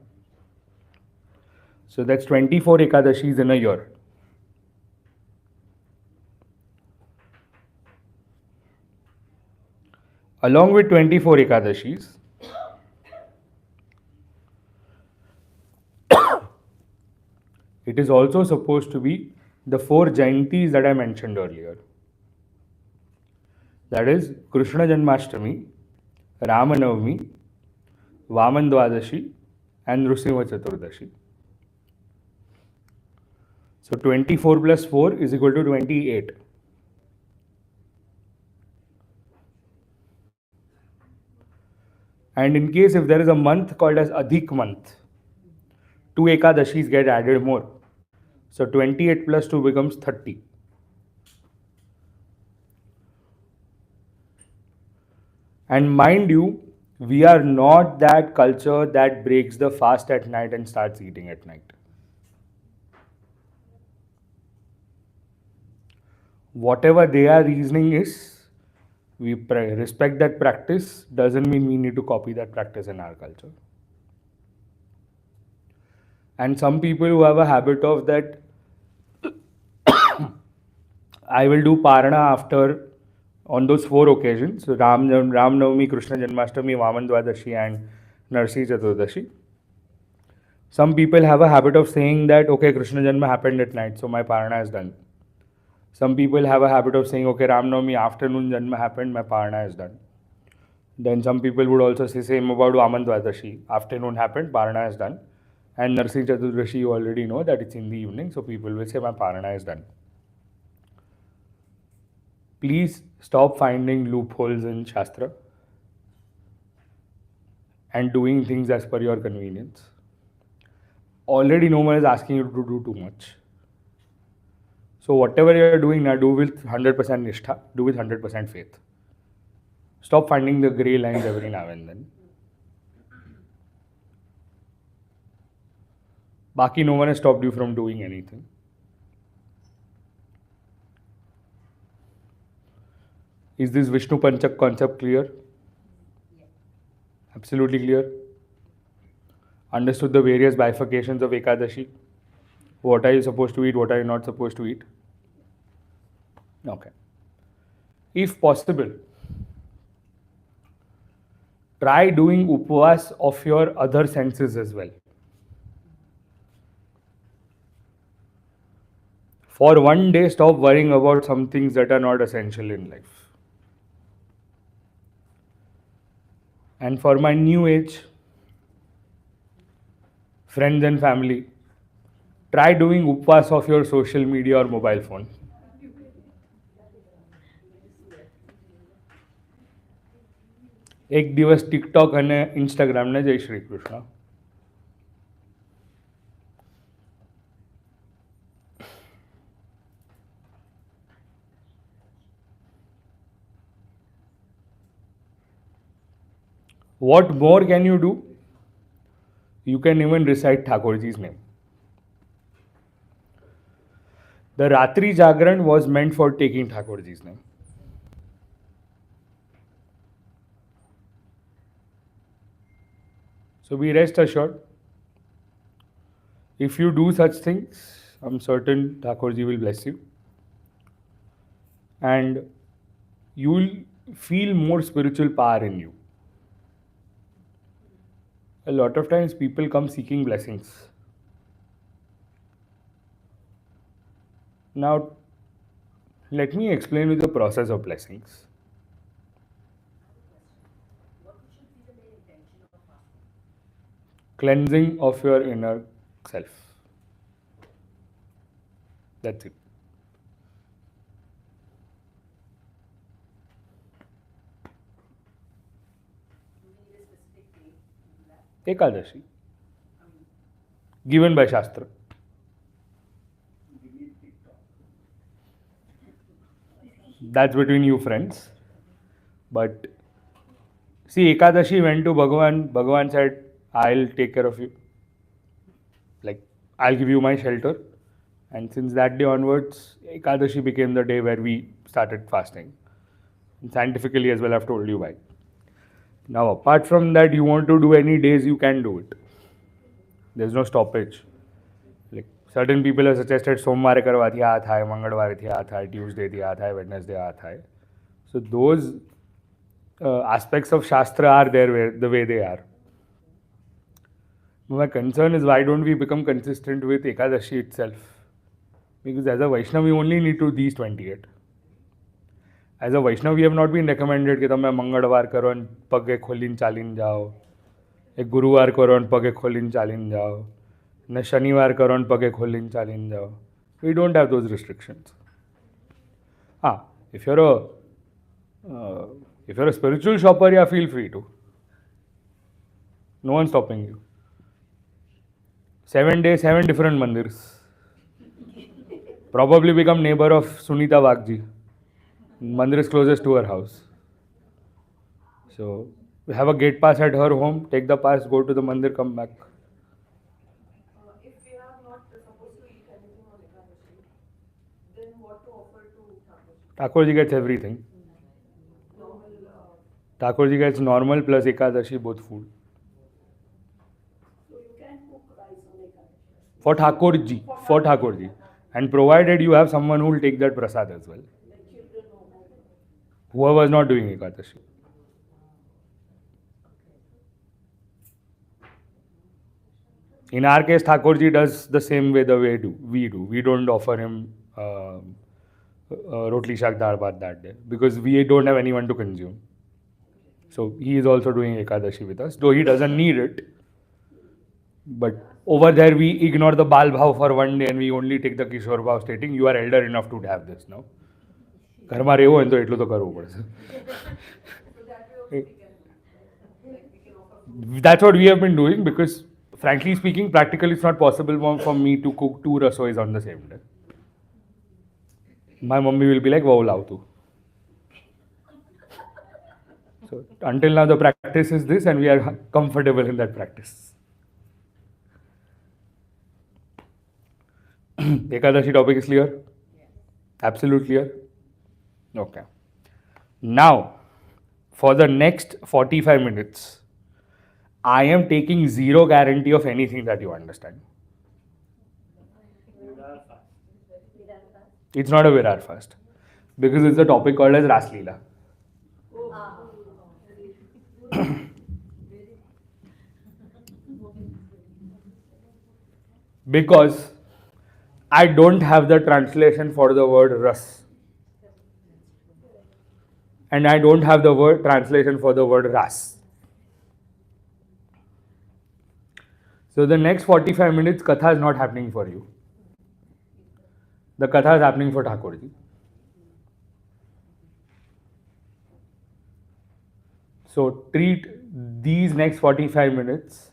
So that's 24 Ekadashis in a year. Along with 24 Ekadashis, it is also supposed to be the 4 Jayantis that I mentioned earlier. That is Krishna Janmashtami, Ramanavami, Vaman Dwadashi and Nrsimha Chaturdashi. So 24 plus 4 is equal to 28. And in case if there is a month called as Adhik month, 2 Ekadashis get added more. So 28 plus 2 becomes 30. And mind you, we are not that culture that breaks the fast at night and starts eating at night. whatever their reasoning is, we respect that practice. Doesn't mean we need to copy that practice in our culture. And some people who have a habit of that, I will do Parana after on those 4 occasions, so Ram Navami, Krishna Janmashtami, Vaman Dwadashi and Narsi Chaturdashi. Some people have a habit of saying that, okay, Krishna Janma happened at night, so my Parana is done. Some people have a habit of saying, okay, Ram Navami afternoon Janma happened, my Parana is done. Then some people would also say same about Vaman Dwadashi. Afternoon happened, Parana is done. And Narsi Chaturdashi, you already know that it's in the evening, so people will say my Parana is done. Please stop finding loopholes in Shastra and doing things as per your convenience. Already no one is asking you to do too much. So whatever you are doing now, do with 100% nishtha, do with 100% faith. Stop finding the grey lines every now and then. Baki, no one has stopped you from doing anything. Is this Vishnu Panchak concept clear? Absolutely clear. Understood the various bifurcations of Ekadashi? What are you supposed to eat? What are you not supposed to eat? Okay. If possible, try doing upvas of your other senses as well. For one day, stop worrying about some things that are not essential in life. And for my new age friends and family, try doing upvas of your social media or mobile phone. एक दिवस TikTok અને Instagram ને જય Shri Krishna. What more can you do? You can even recite Thakurji's name. The Ratri Jagran was meant for taking Thakurji's name. So be rest assured, if you do such things, I'm certain Thakurji will bless you. And you will feel more spiritual power in you. A lot of times people come seeking blessings. Now, let me explain you the process of blessings. What should be the main intention of fasting? Cleansing of your inner self. That's it. Do we need a specific day to do that? Ekadashi. Given by Shastra. That's between you friends. But see, Ekadashi went to Bhagavan. Bhagavan said, I'll take care of you. Like, I'll give you my shelter. And since that day onwards, Ekadashi became the day where we started fasting. And scientifically as well, I've told you why. Now, apart from that, you want to do any days, you can do it. There's no stoppage. Like, certain people have suggested સોમવારે કરવાથી આ થાય, મંગળવારેથી આ થાય, ટ્યુઝડેથી આ થાય, Wednesday આ થાય. So those aspects of Shastra are there the way they are. My concern is, why don't we become consistent with Ekadashi itself? Because as a Vaishnava, we only need to do these 28. As a Vaishnava, we have not been recommended કે તમે મંગળવાર કરો અને પગે ખોલીને ચાલીને જાઓ, એક ગુરુવાર કરો અને પગે ખોલીને ચાલીને જાઓ, ને શનિવાર કરો અને પગે ખોલીને ચાલીને જાઓ. We don't have those restrictions. If you're a spiritual shopper, yeah, feel free to. No one's stopping you. 7 days, 7 different mandirs. Probably become neighbor of Sunita Wagji. Mandir is closest to her house. So, we have a gate pass at her home, take the pass, go to the mandir, come back. If we are not supposed to eat anything on Ekadashi, then what to offer to Thakurji? Thakurji gets everything. Normal, Thakurji gets normal plus Ekadashi, both food. So you can cook rice on Ekadashi. For Thakurji. And provided you have someone who will take that prasad as well. Like children or more. Whoever is not doing Ekadashi. In our case, Thakurji does the same way we do. We don't offer him rotli shak dal bhat that day because we don't have anyone to consume. So he is also doing Ekadashi with us, though he doesn't need it. But over there we ignore the Bal Bhav for one day and we only take the Kishore Bhav stating, you are elder enough to have this now. ઘરમાં રહેવું હોય ને તો એટલું તો કરવું પડશે. so that way also we can, like we can offer. That's what we have been doing because frankly speaking, practically it's not possible for me to cook 2 rasois on the same day. My mummy will be like, wow, lao tu. So until now the practice is this and we are comfortable in that practice. Ekadashi topic is clear? Absolutely clear? Okay. Now, for the next 45 minutes, I am taking zero guarantee of anything that you understand. It's not a Virar fast because it's a topic called as Rasa Leela. Because I don't have the translation for the word ras. And I don't have the word translation for the word ras. So the next 45 minutes, Katha is not happening for you. The Katha is happening for Thakurji. So treat these next 45 minutes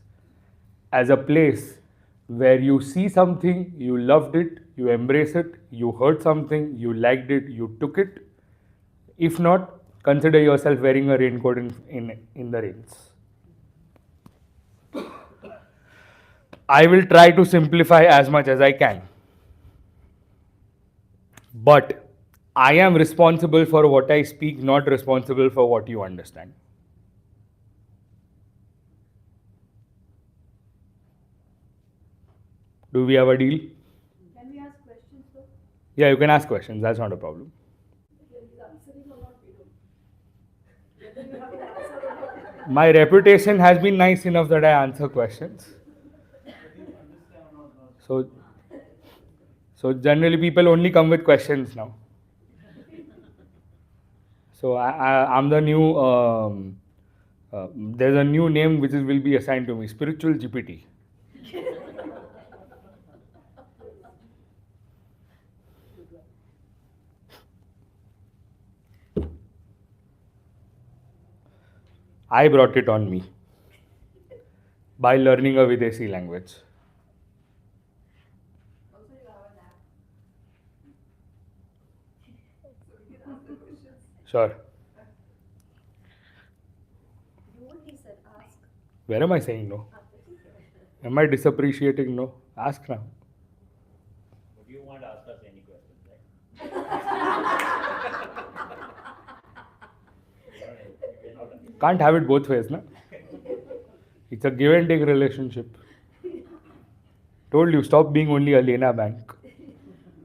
as a place where you see something, you loved it, you embrace it, you heard something, you liked it, you took it. If not, consider yourself wearing a raincoat in the rains. I will try to simplify as much as I can. But I am responsible for what I speak, not responsible for what you understand. Do we have a deal? Can we ask questions, sir? Yeah, you can ask questions. That's not a problem. Whether he's answering or not, we don't. Whether you have an answer or not. My reputation has been nice enough that I answer questions. So generally people only come with questions now. So I'm the new, there's a new name which will be assigned to me, Spiritual GPT. I brought it on me by learning a Videshi language. Also you have an app. So we can ask the questions. Sure. You only said ask. Where am I saying no? Am I disappreciating no? Ask now. But you won't ask us any questions, right? Can't have it both ways, na? It's a give and take relationship. Told you, stop being only a Lena bank.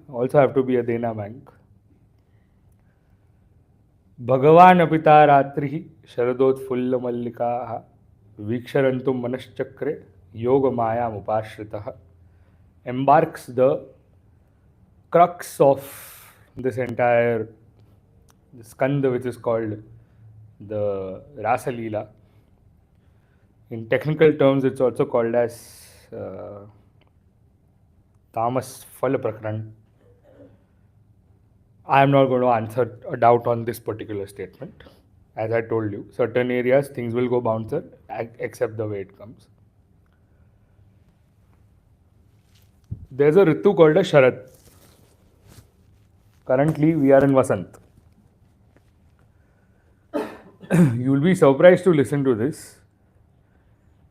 Also have to be a Dena bank. Bhagavan apita ratrihi sharadot fulla mallikaha viksharantum manaschakre yoga maya upashritah embarks the crux of this entire skanda, which is called the Rasa Leela. In technical terms, it's also called as Tamas Phala Prakran. I am not going to answer a doubt on this particular statement. As I told you, certain areas things will go bouncer except the way it comes. There's a Ritu called a Sharad. Currently, we are in Vasant. You will be surprised to listen to this.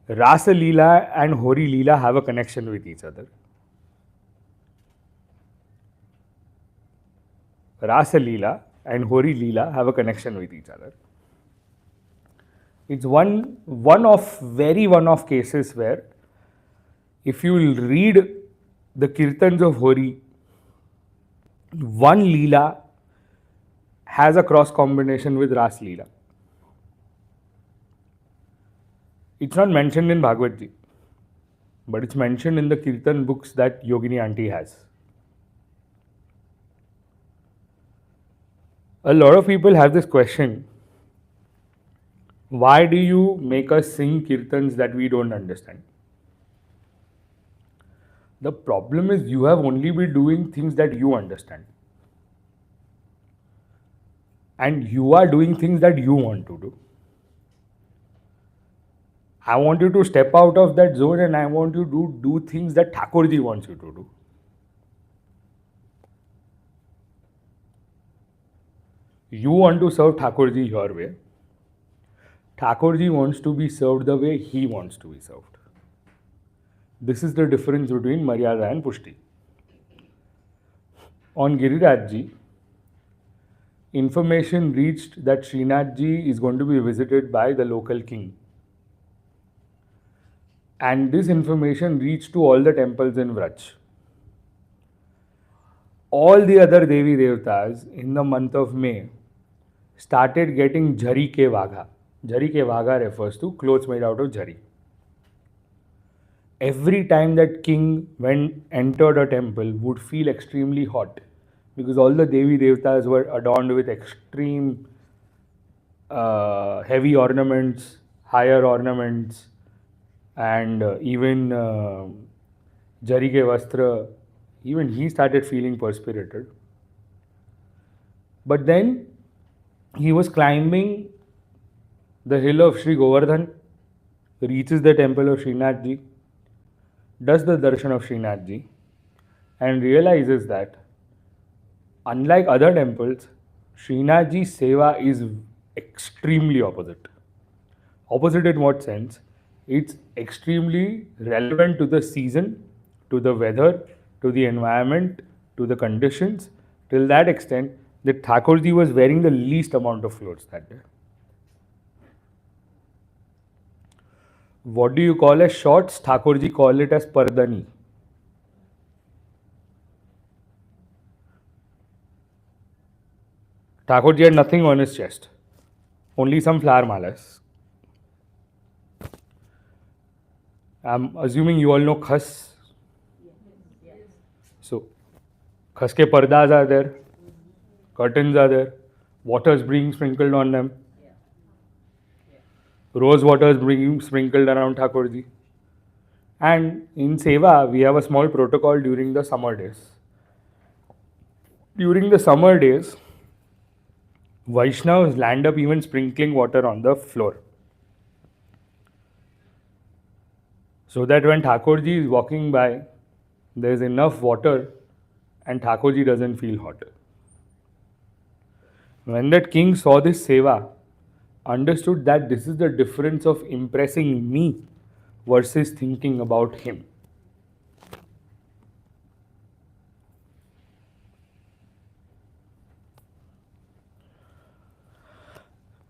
Rasa Leela and Hori Leela have a connection with each other. Rasa Leela and Hori Leela have a connection with each other. It's one-off cases where if you read the kirtans of Hori, one Leela has a cross combination with Ras Leela. It's not mentioned in Bhagavad Gita, but it's mentioned in the kirtan books that Yogini auntie has. A lot of people have this question, why do you make us sing kirtans that we don't understand? The problem is you have only been doing things that you understand. And you are doing things that you want to do. I want you to step out of that zone and I want you to do things that Thakurji wants you to do. You want to serve Thakurji your way. Thakurji wants to be served the way he wants to be served. This is the difference between Maryada and Pushti. On Girirajji, information reached that Srinathji is going to be visited by the local king. And this information reached to all the temples in Vraj. All the other Devi Devtas in the month of May started getting Jari ke Vaga. Jari ke Vaga refers to clothes made out of Jari. Every time that king entered a temple would feel extremely hot because all the Devi Devtas were adorned with extreme heavy ornaments, higher ornaments, and even Jari ke Vastra, even he started feeling perspirated. But then he was climbing the hill of Sri Govardhan, reaches the temple of Srinathji, does the darshan of Srinathji, and realizes that unlike other temples, Srinathji's seva is extremely opposite. Opposite in what sense? It's extremely relevant to the season, to the weather, to the environment, to the conditions, till that extent that Thakurji was wearing the least amount of clothes that day. What do you call as shorts? Thakurji call it as pardani. Thakurji had nothing on his chest, only some flower malas. I'm assuming you all know khas. So, khas ke pardas are there, curtains are there, waters being sprinkled on them, rose waters being sprinkled around Thakurji. And in Seva, we have a small protocol during the summer days. During the summer days, Vaishnavas land up even sprinkling water on the floor. So that when Thakurji is walking by, there is enough water and Thakurji doesn't feel hot. When that king saw this seva, understood that this is the difference of impressing me versus thinking about him.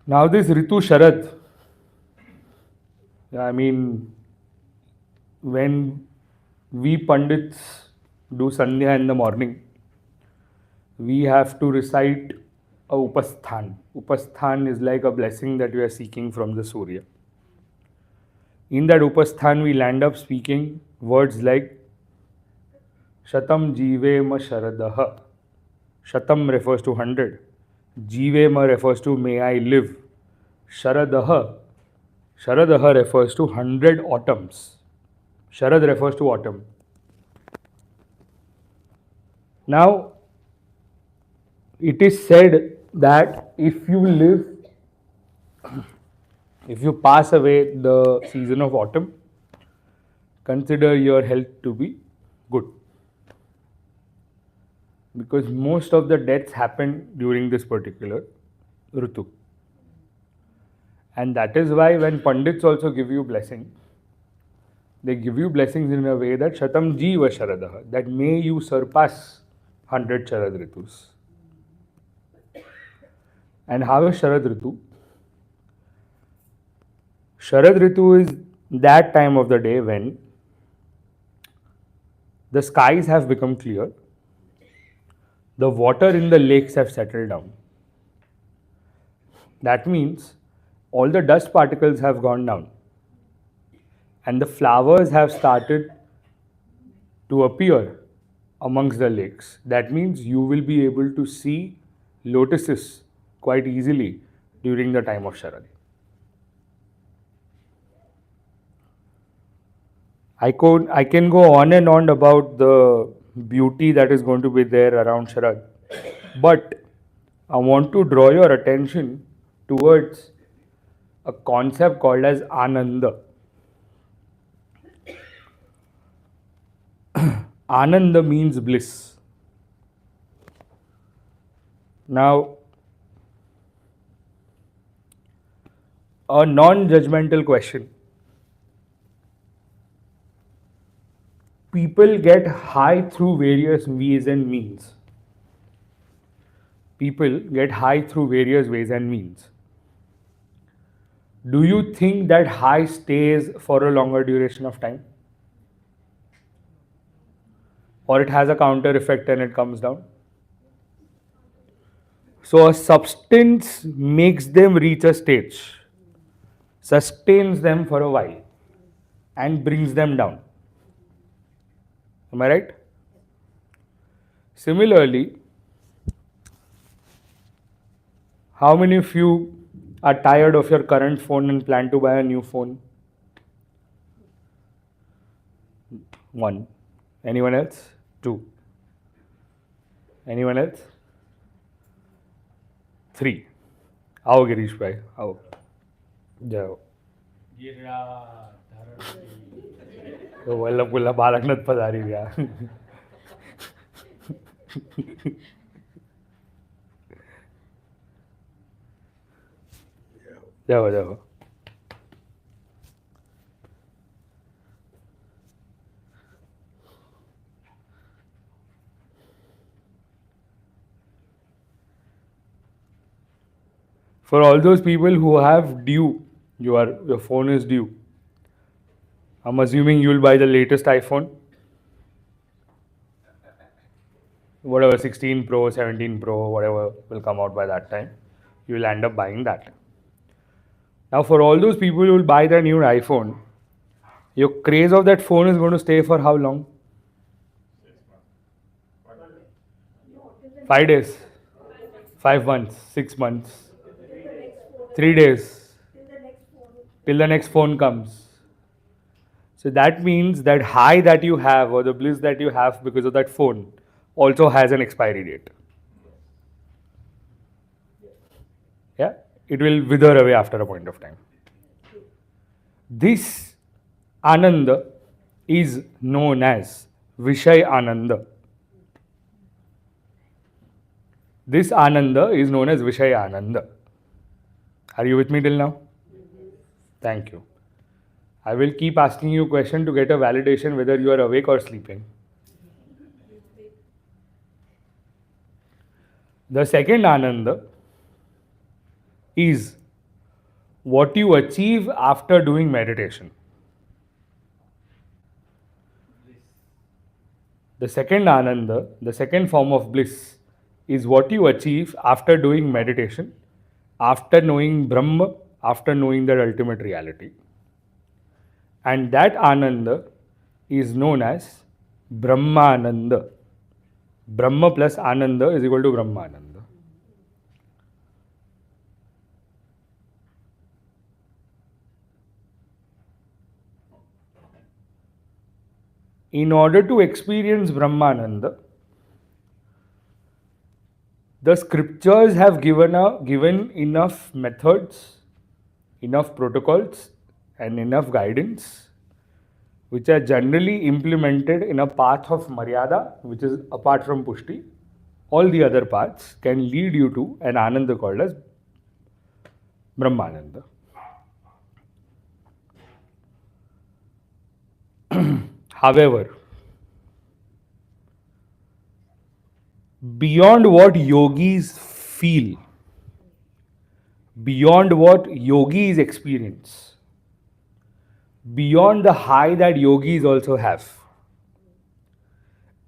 Now this Ritu Sharad, I mean, when we Pandits do Sandhya in the morning, we have to recite a Upasthan. Upasthan is like a blessing that we are seeking from the Surya. In that Upasthan, we land up speaking words like Shatam Jivema Sharadaha. Shatam refers to 100. Jivema refers to may I live. Sharadaha refers to 100 autumns. Sharad refers to autumn. Now, it is said that if you pass away the season of autumn, consider your health to be good. Because most of the deaths happen during this particular Ritu. And that is why when Pandits also give you blessing, they give you blessings in a way that Shatam Jiva Sharadaha, that may you surpass 100 Sharad Ritus. And how is Sharad Ritu? Sharad Ritu is that time of the day when the skies have become clear, the water in the lakes have settled down. That means all the dust particles have gone down and the flowers have started to appear amongst the lakes. That means you will be able to see lotuses quite easily during the time of Sharad. I can go on and on about the beauty that is going to be there around Sharad, but I want to draw your attention towards a concept called as Ananda. Ananda means bliss. Now, a non-judgmental question. People get high through various ways and means. People get high through various ways and means. Do you think that high stays for a longer duration of time? Or it has a counter effect and it comes down? So a substance makes them reach a stage, sustains them for a while, and brings them down. Am I right? Similarly, how many of you are tired of your current phone and plan to buy a new phone? One. Anyone else? Two. Anyone else? Three. आओ गिरीश भाई आओ जाओ तो वल्लभ गुल्ला बालकनाथ पधारी गया जाओ जाओ For all those people who have due, your phone is due. I'm assuming you'll buy the latest iPhone. Whatever 16 Pro, 17 Pro, whatever will come out by that time, you will end up buying that. Now, for all those people who will buy the new iPhone, your craze of that phone is going to stay for how long? 5 days, 5 months, 6 months, 3 days, till the next phone comes. So that means that high that you have or the bliss that you have because of that phone also has an expiry date. Yeah, it will wither away after a point of time. This Ananda is known as Vishay Ananda. This Ananda is known as Vishay Ananda. Are you with me till now? Thank you. I will keep asking you a question to get a validation whether you are awake or sleeping. The second Ananda is what you achieve after doing meditation. The second Ananda, the second form of bliss, is what you achieve after doing meditation, after knowing Brahma, after knowing that ultimate reality. And that Ananda is known as Brahmananda. Brahma plus Ananda is equal to Brahmananda. In order to experience Brahmananda, the scriptures have given enough methods, enough protocols, and enough guidance, which are generally implemented in a path of Maryada, which is apart from Pushti. All the other paths can lead you to an Ananda called as Brahmananda. However, beyond what yogis feel beyond what yogis experience, beyond the high that yogis also have,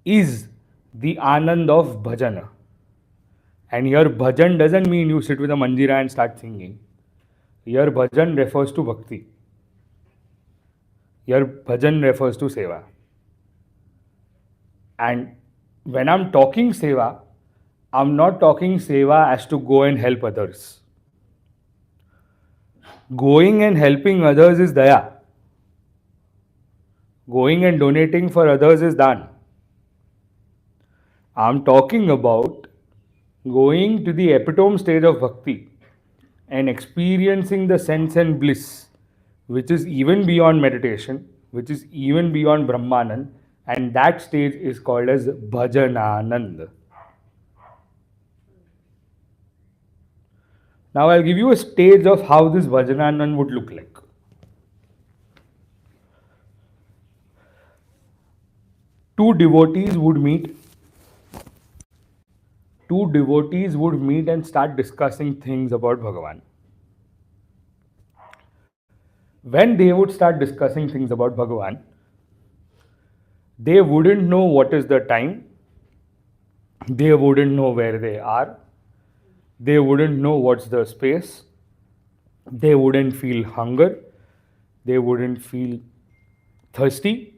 is the anand of bhajana. And here bhajan doesn't mean you sit with a manjira and start singing. Here bhajan refers to bhakti. Here bhajan refers to seva. And when I'm talking seva, I'm not talking seva as to go and help others. Going and helping others is daya. Going and donating for others is dan. I'm talking about going to the epitome stage of bhakti and experiencing the sense and bliss, which is even beyond meditation, which is even beyond Brahmanand, and that stage is called as Bhajananand. Now I'll give you a stage of how this Bhajananand would look like. Two devotees would meet and start discussing things about Bhagavan. When they would start discussing things about Bhagavan, they wouldn't know what is the time, they wouldn't know where they are, they wouldn't know what's the space, they wouldn't feel hunger, they wouldn't feel thirsty.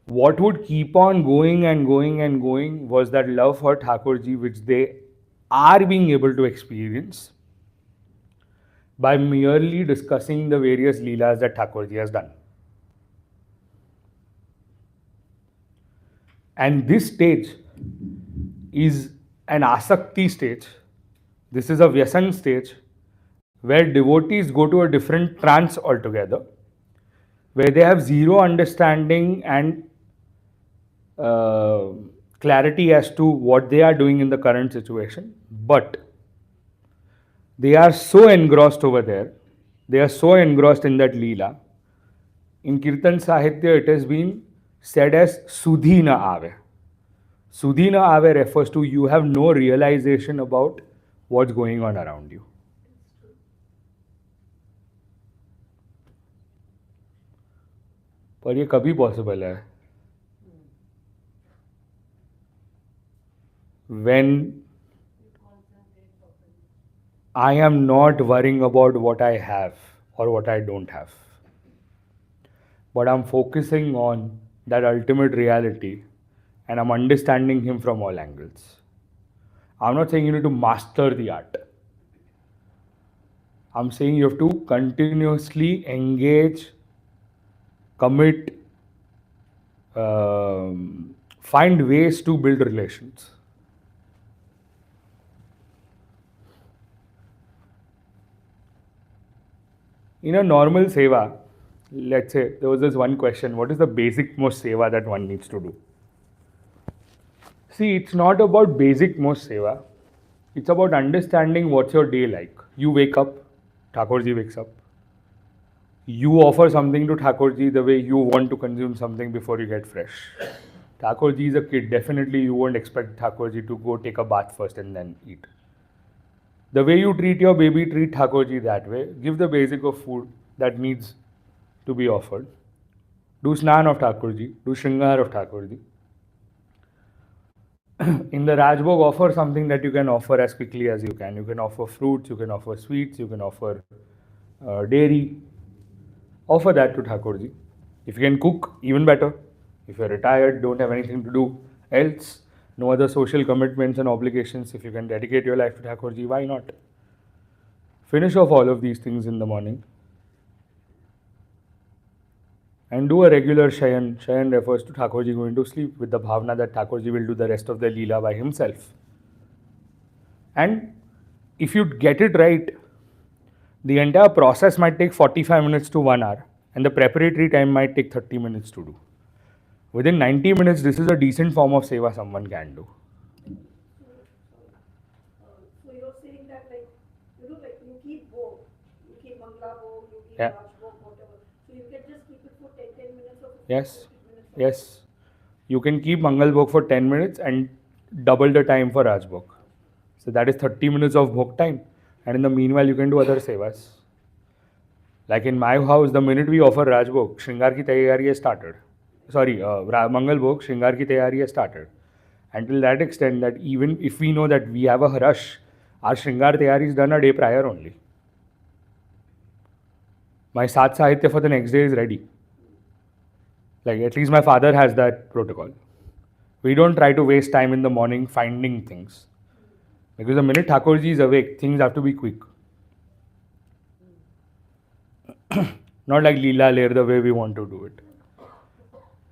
What would keep on going and going and going was that love for Thakurji, which they are being able to experience by merely discussing the various Leelas that Thakurji has done. And this stage is an asakti stage. This is a Vyasan stage where devotees go to a different trance altogether, where they have zero understanding and clarity as to what they are doing in the current situation, but they are so engrossed over there, they are so engrossed in that Leela. In Kirtan Sahitya, it has been said as Sudhi na ave. Sudhi na ave refers to you have no realization about what's going on around you. पर ये कभी possible है when I am not worrying about what I have or what I don't have, but I'm focusing on that ultimate reality and I'm understanding him from all angles. I'm not saying you need to master the art. I'm saying you have to continuously engage, commit, find ways to build relations. In a normal seva, let's say there was this one question, what is the basic most seva that one needs to do? See, it's not about basic most seva. It's about understanding what's your day like. You wake up, Thakurji wakes up. You offer something to Thakurji the way you want to consume something before you get fresh. Thakurji is a kid. Definitely you won't expect Thakurji to go take a bath first and then eat. The way you treat your baby, treat Thakurji that way. Give the basic of food that needs to be offered. Do snan of Thakurji. Do shringar of Thakurji. In the Rajbhog, offer something that you can offer as quickly as you can. You can offer fruits, you can offer sweets, you can offer dairy. Offer that to Thakurji. If you can cook, even better. If you're retired, don't have anything to do else, no other social commitments and obligations, if you can dedicate your life to Thakurji, why not? Finish off all of these things in the morning. And do a regular Shayan. Shayan refers to Thakurji going to sleep with the bhavna that Thakurji will do the rest of the Leela by himself. And if you get it right, the entire process might take 45 minutes to 1 hour and the preparatory time might take 30 minutes to do. Within 90 minutes, this is a decent form of seva someone can do. So you're saying that like you keep both, you keep Mangla Bhog, you keep Yeah. Raj Bhog, whatever. So you can just keep it for 10 minutes or 15 Yes, minutes. yes. You can keep Mangal Bhog for 10 minutes and double the time for Raj Bhog. So that is 30 minutes of Bhog time. And in the meanwhile, you can do other sevas. Like in my house, the minute we offer Rajbhog, Shringar ki tayari has started. Sorry, Mangal Bhog, Shringar ki tayari has started. Until that extent that even if we know that we have a rush, our Shringar tayari is done a day prior only. My Sat Sahitya for the next day is ready. Like at least my father has that protocol. We don't try to waste time in the morning finding things. Because the minute Thakurji is awake, things have to be quick. Not like Leela layer the way we want to do it.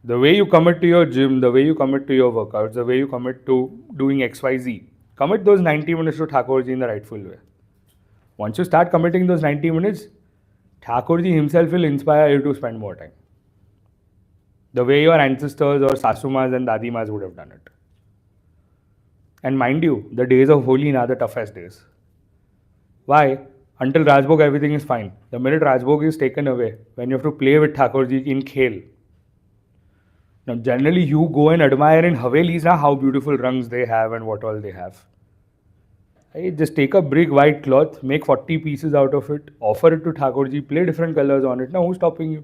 The way you commit to your gym, the way you commit to your workouts, the way you commit to doing XYZ, commit those 90 minutes to Thakurji in the rightful way. Once you start committing those 90 minutes, Thakurji himself will inspire you to spend more time. The way your ancestors or Sasumas and Dadimas would have done it. And mind you, the days of Holi are the toughest days. Why? Until Rajbhog, everything is fine. The minute Rajbhog is taken away, when you have to play with Thakurji in Khel. Now, generally, you go and admire in Havelis now how beautiful rungs they have and what all they have. Hey, just take a big white cloth, make 40 pieces out of it, offer it to Thakurji, play different colors on it. Now, who's stopping you?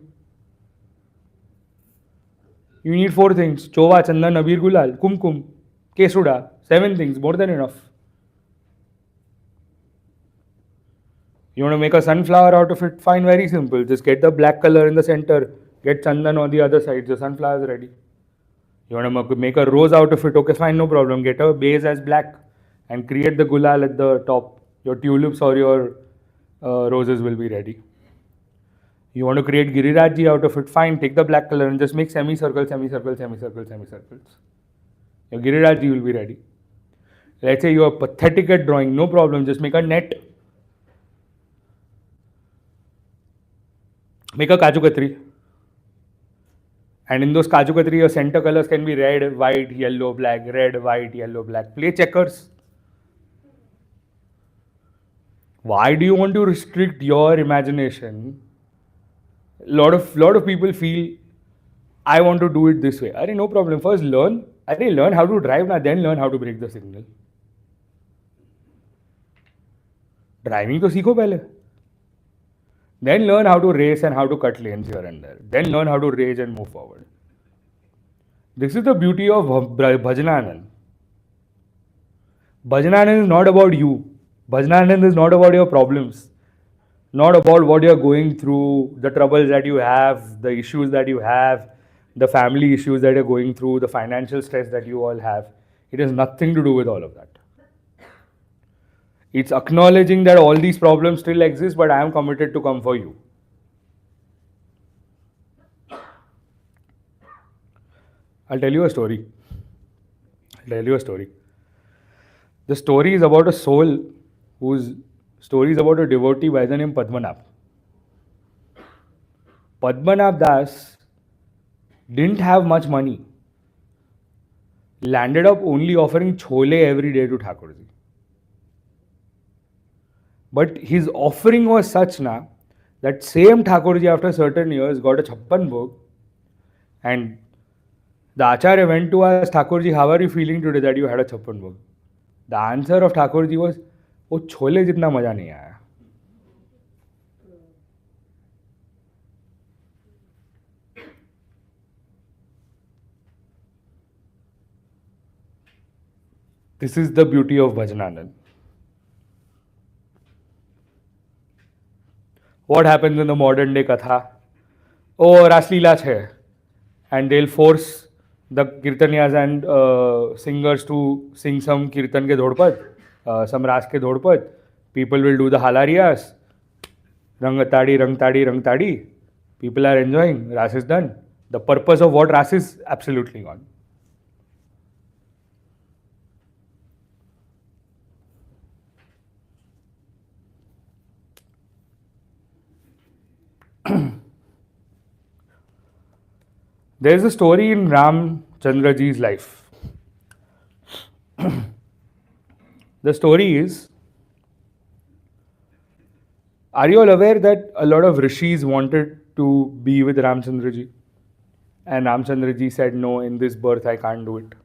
You need 4 things: Chova, Chandan, Abir, Gulal, Kumkum, Kesuda. 7 things, more than enough. You want to make a sunflower out of it? Fine, very simple. Just get the black color in the center, get Chandan on the other side, the sunflower is ready. You want to make a rose out of it? Okay, fine, no problem. Get a base as black and create the gulal at the top. Your tulips or your roses will be ready. You want to create Girirajji out of it? Fine, take the black color and just make semicircles, semicircles, semicircles, semicircles. Your Girirajji will be ready. Let's say you are pathetic at drawing, no problem, just make a net. Make a Kaju Katri. And in those Kaju Katri, your center colors can be red, white, yellow, black, red, white, yellow, black. Play checkers. Why do you want to restrict your imagination? Lot of people feel, I want to do it this way. Arey, no problem. First learn. Arey, learn how to drive now, then learn how to break the signal. Driving to सीखो पहले. Then learn how to race and how to cut lanes here and there. Then learn how to rage and move forward. This is the beauty of Bhajananand. Bhajananand is not about you. Bhajananand is not about your problems. Not about what you're going through, the troubles that you have, the issues that you have, the family issues that you're going through, the financial stress that you all have. It has nothing to do with all of that. It's acknowledging that all these problems still exist, but I am committed to come for you. I'll tell you a story. The story is about a soul whose story is about a devotee by the name Padmanabh. Padmanabh Das didn't have much money. Landed up only offering chole every day to Thakurji. But his offering was such that same Thakurji after certain years got a chappan bhog, and the Acharya went to ask Thakurji, how are you feeling today that you had a chappan bhog? The answer of Thakurji was, वो छोले जितना मजा नहीं आया. This is the beauty of Bhajananand. What happens in the modern day Katha? Oh, Ras Leelas hai. And they'll force the kirtanyas and singers to sing some kirtan ke dhodpad, some ras ke dhodpad. People will do the halariyas. Rangatadi, rangtadi, rangtadi. People are enjoying. Ras is done. The purpose of what ras is absolutely gone. There is a story in Ramchandraji's life. The story is, are you all aware that a lot of rishis wanted to be with Ramchandraji? And Ramchandraji said, no, in this birth I can't do it.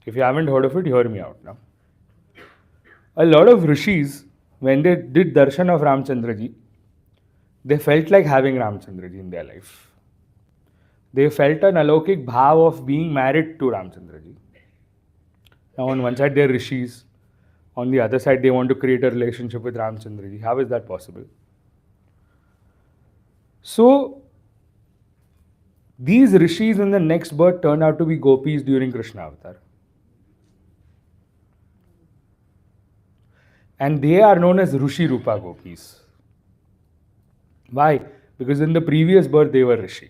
If you haven't heard of it, hear me out now. A lot of rishis when they did darshan of Ramchandraji, they felt like having Ramchandraji in their life. They felt an alaukik bhav of being married to Ramchandraji. Now on one side they are rishis, on the other side they want to create a relationship with Ramchandraji. How is that possible? So these rishis in the next birth turn out to be gopis during Krishna avatar. And they are known as Rishi Rupa gopis. Why? Because in the previous birth they were rishi.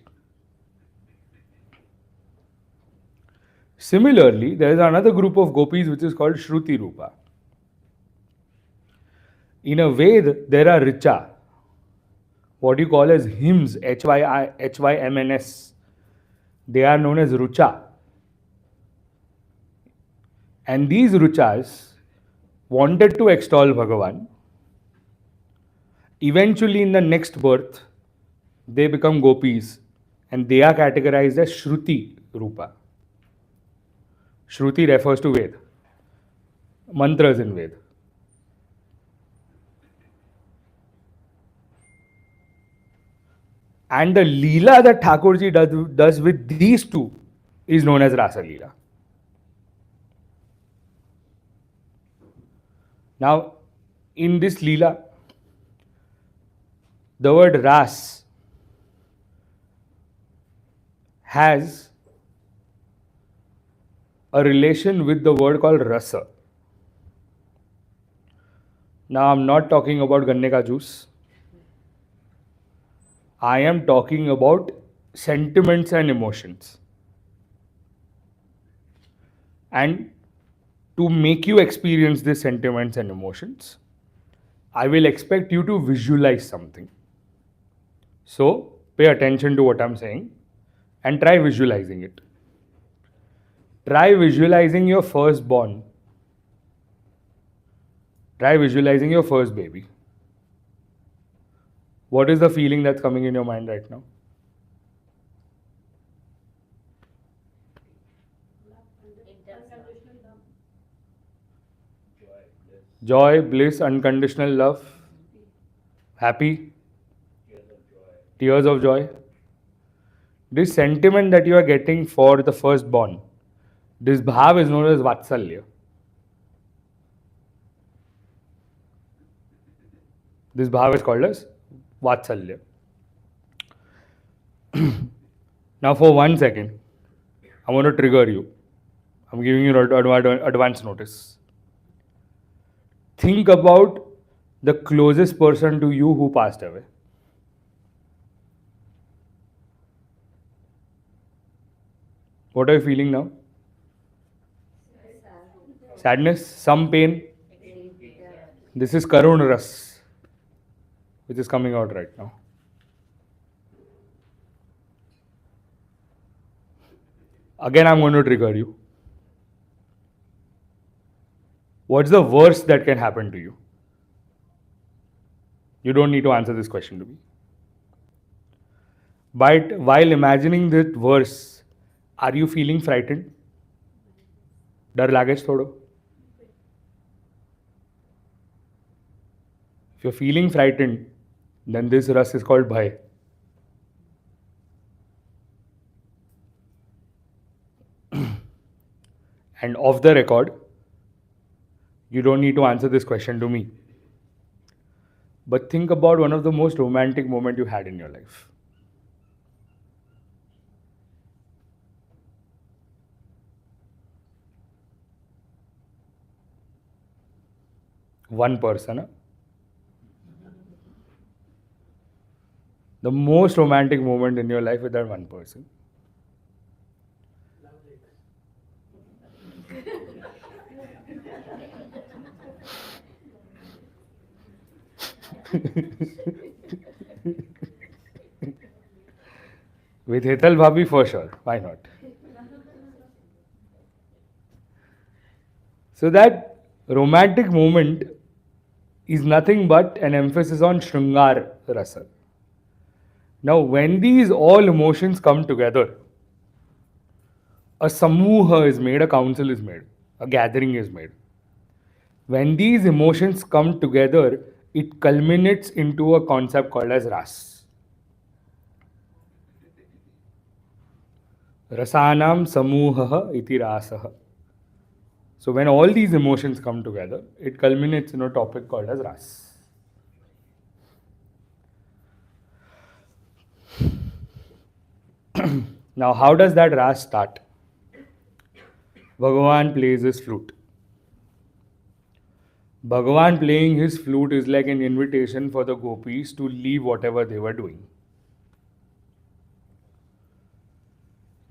Similarly, there is another group of gopis which is called Shruti Rupa. In a Ved, there are Richa, what you call as hymns, Hymns. They are known as Rucha. And these Ruchas wanted to extol Bhagavan. Eventually, in the next birth, they become gopis and they are categorized as Shruti Rupa. Shruti refers to Ved, mantras in Ved. And the Leela that Thakurji does with these two is known as Rasa Leela. Now, in this Leela, the word Ras has a relation with the word called Rasa. Now, I'm not talking about ganne ka juice. I am talking about sentiments and emotions. And to make you experience these sentiments and emotions, I will expect you to visualize something. So, pay attention to what I'm saying and try visualizing it. Try visualizing your firstborn. Try visualizing your first baby. What is the feeling that's coming in your mind right now? Joy, bliss, unconditional love, happy, tears of joy. This sentiment that you are getting for the firstborn, this bhav is known as vatsalya. This bhav is called as vatsalya. Now for 1 second, I want to trigger you. I'm giving you advance notice. Think about the closest person to you who passed away. What are you feeling now? Sadness, some pain. This is Karun Ras, which is coming out right now. Again, I'm going to trigger you. What's the worst that can happen to you? You don't need to answer this question to me. But while imagining that verse, are you feeling frightened? Dar lage thodo? If you're feeling frightened, then this ras is called bhai. And off the record, you don't need to answer this question to me. But think about one of the most romantic moments you had in your life. One person. Huh? The most romantic moment in your life with that one person. With Hetal Bhabhi for sure. Why not? So that romantic moment is nothing but an emphasis on Shringar Rasa. Now, when these all emotions come together, a samuha is made, a council is made, a gathering is made. When these emotions come together, it culminates into a concept called as ras. Rasanam samuhaha iti rasaha. So when all these emotions come together, it culminates in a topic called as ras. Now, how does that ras start? Bhagavan plays his flute. Bhagavan playing his flute is like an invitation for the gopis to leave whatever they were doing.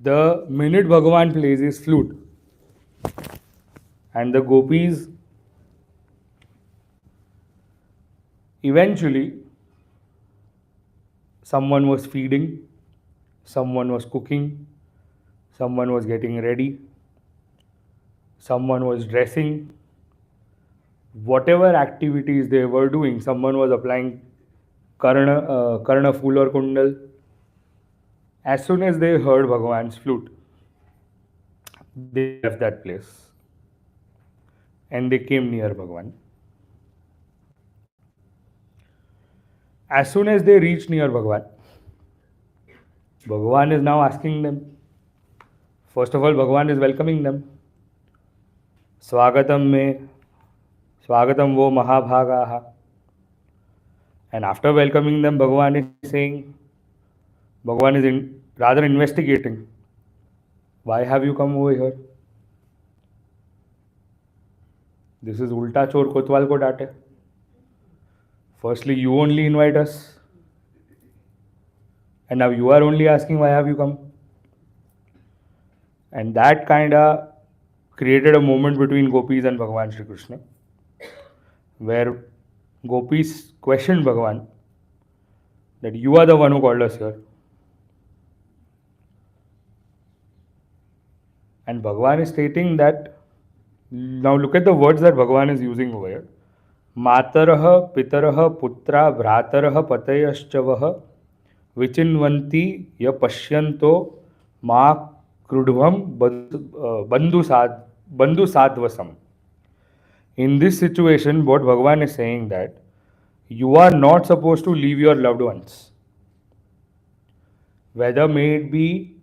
The minute Bhagavan plays his flute and the gopis eventually someone was feeding, someone was cooking, someone was getting ready, someone was dressing, whatever activities they were doing, someone was applying karna fool or kundal. As soon as they heard Bhagavan's flute, they left that place and they came near Bhagavan. As soon as they reached near Bhagavan, Bhagavan is now asking them. First of all, Bhagavan is welcoming them. Swagatam me, Swagatam vo mahabhagaha. And after welcoming them, Bhagavan is saying, Bhagavan is rather investigating. Why have you come over here? This is ulta chor kotwal ko date. Firstly, you only invite us. And now you are only asking why have you come? And that kind of created a moment between Gopis and Bhagavan Shri Krishna, where Gopis questioned Bhagavan that you are the one who called us here. And Bhagavan is stating that, now look at the words that Bhagavan is using over here. Mataraha, pitaraha, putra, bhrataraha, patayascha vichinvanti ya pashyanto ma krudvam bandhu sadvasam. In this situation, what Bhagavan is saying that you are not supposed to leave your loved ones. Whether may it be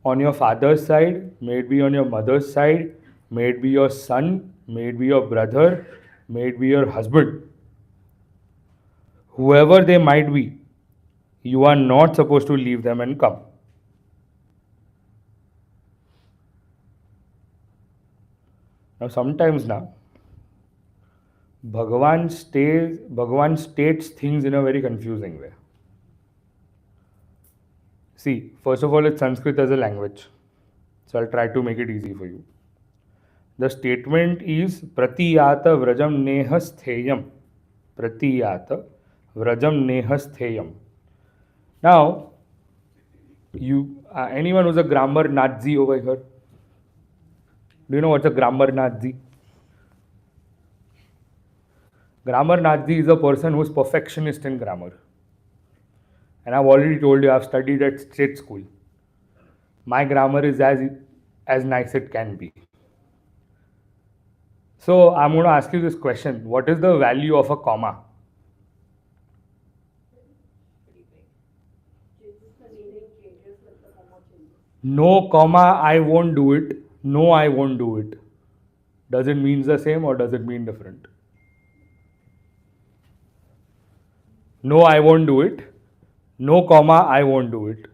on your father's side, may it be on your mother's side, may it be your son, may it be your brother, may it be your husband. Whoever they might be, you are not supposed to leave them and come. Now sometimes Bhagavan states things in a very confusing way. See, first of all, it's Sanskrit as a language. So I'll try to make it easy for you. The statement is Pratiyata Vrajam Nehastheyam. Pratiyata Vrajam Nehastheyam. Now, anyone who's a grammar Nazi over here? Do you know what's a grammar Nazi? Grammar Nazi is a person who's perfectionist in grammar. And I've already told you, I've studied at state school. My grammar is as nice it can be. So I'm going to ask you this question. What is the value of a comma? No comma, I won't do it. No, I won't do it. Does it mean the same or does it mean different? No, I won't do it. No comma, I won't do it.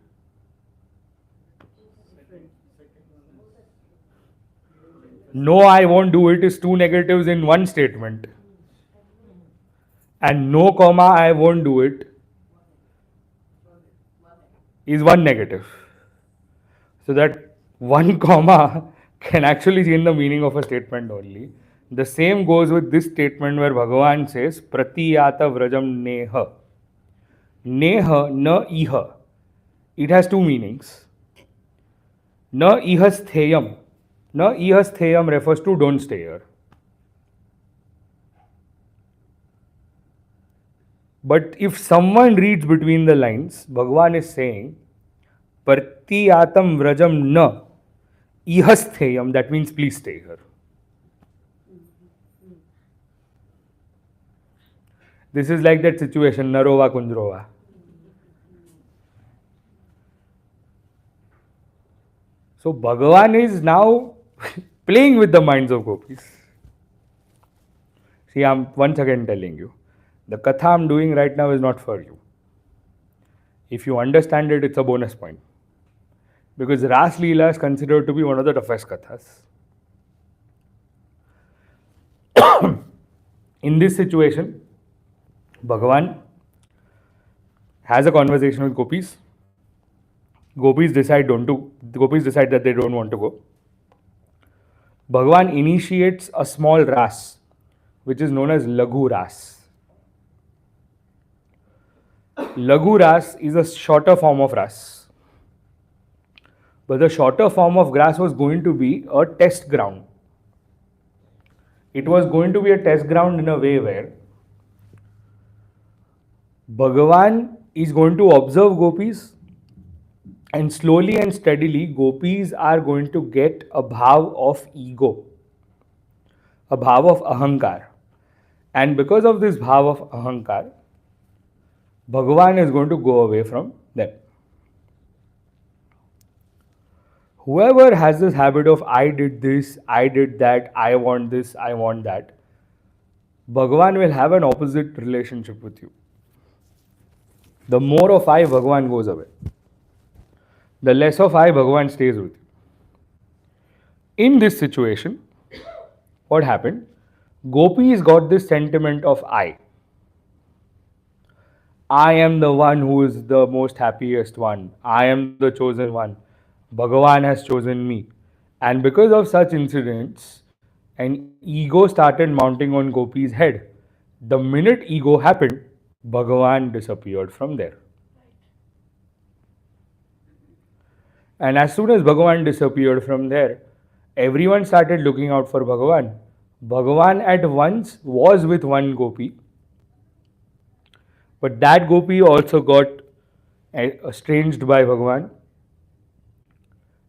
No, I won't do it is two negatives in one statement. And no comma, I won't do it is one negative. So that one comma can actually change the meaning of a statement only. The same goes with this statement where Bhagavan says, Pratiyata Vrajam Neha. Neha, na iha. It has two meanings. Na ihastheyam. Na ihastheyam refers to don't stay here. But if someone reads between the lines, Bhagavan is saying, Partiyatam vrajam na ihastheyam, that means please stay here. This is like that situation, Narova Kunjrova. So Bhagavan is now playing with the minds of gopis. See, I'm once again telling you, the katha I'm doing right now is not for you. If you understand it, it's a bonus point. Because Ras Leela is considered to be one of the toughest kathas. In this situation, Bhagavan has a conversation with gopis. Gopis decide that they don't want to go. Bhagavan initiates a small ras, which is known as Laghu Ras. Laghu Ras is a shorter form of ras. But the shorter form of ras was going to be a test ground. It was going to be a test ground in a way where Bhagavan is going to observe gopis, and slowly and steadily gopis are going to get a bhav of ego, a bhav of ahankar. And because of this bhav of ahankar, Bhagavan is going to go away from them. Whoever has this habit of I did this, I did that, I want this, I want that, Bhagavan will have an opposite relationship with you. The more of I, Bhagavan goes away. The less of I, Bhagavan stays with you. In this situation, what happened? Gopis got this sentiment of I. I am the one who is the most happiest one. I am the chosen one. Bhagavan has chosen me. And because of such incidents, an ego started mounting on Gopi's head. The minute ego happened, Bhagavan disappeared from there. And as soon as Bhagavan disappeared from there, everyone started looking out for Bhagavan. Bhagavan at once was with one gopi, but that gopi also got estranged by Bhagavan.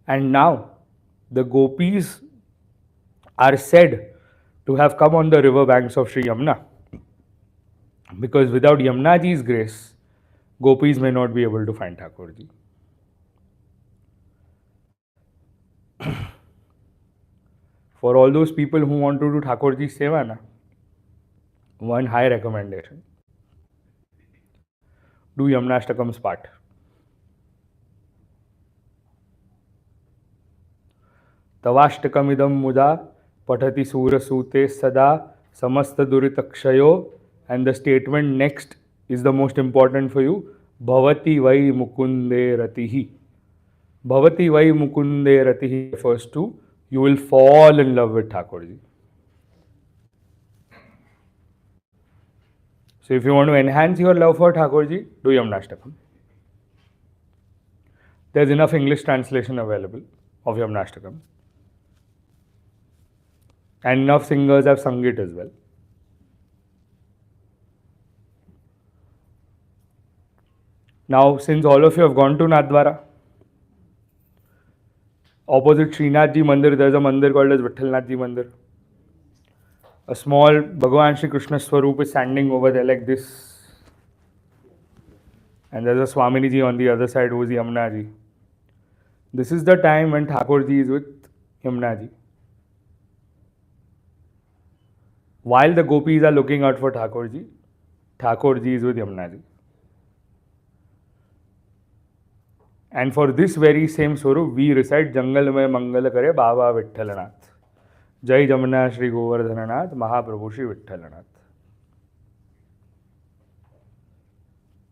And now the gopis are said to have come on the river banks of Sri Yamuna. Because without Yamunaji's grace, gopis may not be able to find Thakurji. For all those people who want to do Thakurji's seva, na, one high recommendation. Do Yamunashtakam's part. Tavashtakamidam muda patati surasute sada samasta duritakshayo, and the statement next is the most important for you. Bhavati vai mukunde ratihi. Bhavati vai mukunde ratihi refers to you will fall in love with Thakurji. So if you want to enhance your love for Thakurji, do Yamunashtakam. There's enough English translation available of Yamunashtakam. And enough singers have sung it as well. Now, since all of you have gone to Nathdwara, opposite Srinathji Mandir, there's a mandir called as Vithalnathji Mandir. A small Bhagavan Shri Krishna Swarup is standing over there like this. And there's a Swaminiji on the other side who is Yamunaji. This is the time when Thakurji is with Yamunaji. While the gopis are looking out for Thakurji, Thakurji is with Yamunaji. And for this very same Swarup, we recite Jangal Mein Mangal Kare Baba Vithalanath. Jai Jamuna Shri Govardhananath Mahaprabhu Shri Vithalanath.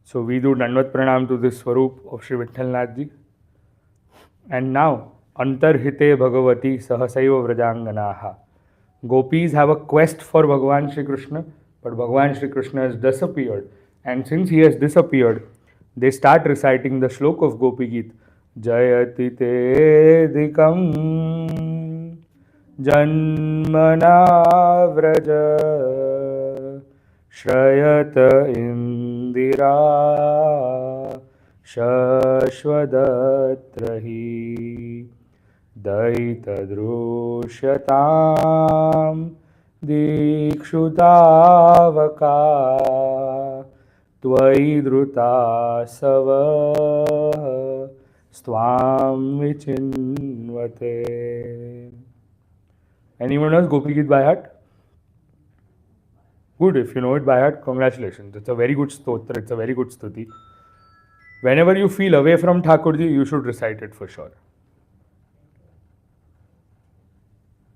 So we do Dandavat Pranam to this Swarup of Shri Vithalanath ji. And now, Antarhite Bhagavati Sahasaiva Vrajanganaha. Gopis have a quest for Bhagavan Shri Krishna, but Bhagavan Shri Krishna has disappeared. And since he has disappeared, they start reciting the shlok of Gopi Geet. Jayati te dikam janmana vraja shrayata indira shashvadatrahi daitadrushatam dikshutavaka Tvai dhruta sava stvam vichinvate. Anyone knows Gopi Gita by heart? Good, if you know it by heart, congratulations. It's a very good stotra, it's a very good stuti. Whenever you feel away from Thakurji, you should recite it for sure.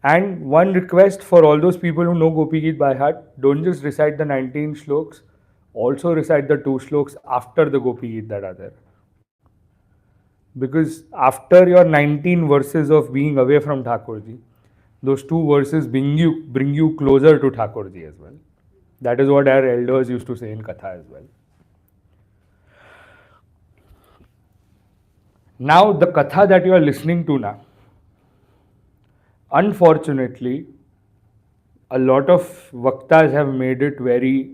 And one request for all those people who know Gopi Gita by heart, don't just recite the 19 shloks, also recite the 2 shloks after the Gopi Gita that are there. Because after your 19 verses of being away from Thakurji, those 2 verses bring you closer to Thakurji as well. That is what our elders used to say in Katha as well. Now, the Katha that you are listening to now, unfortunately, a lot of Vaktas have made it very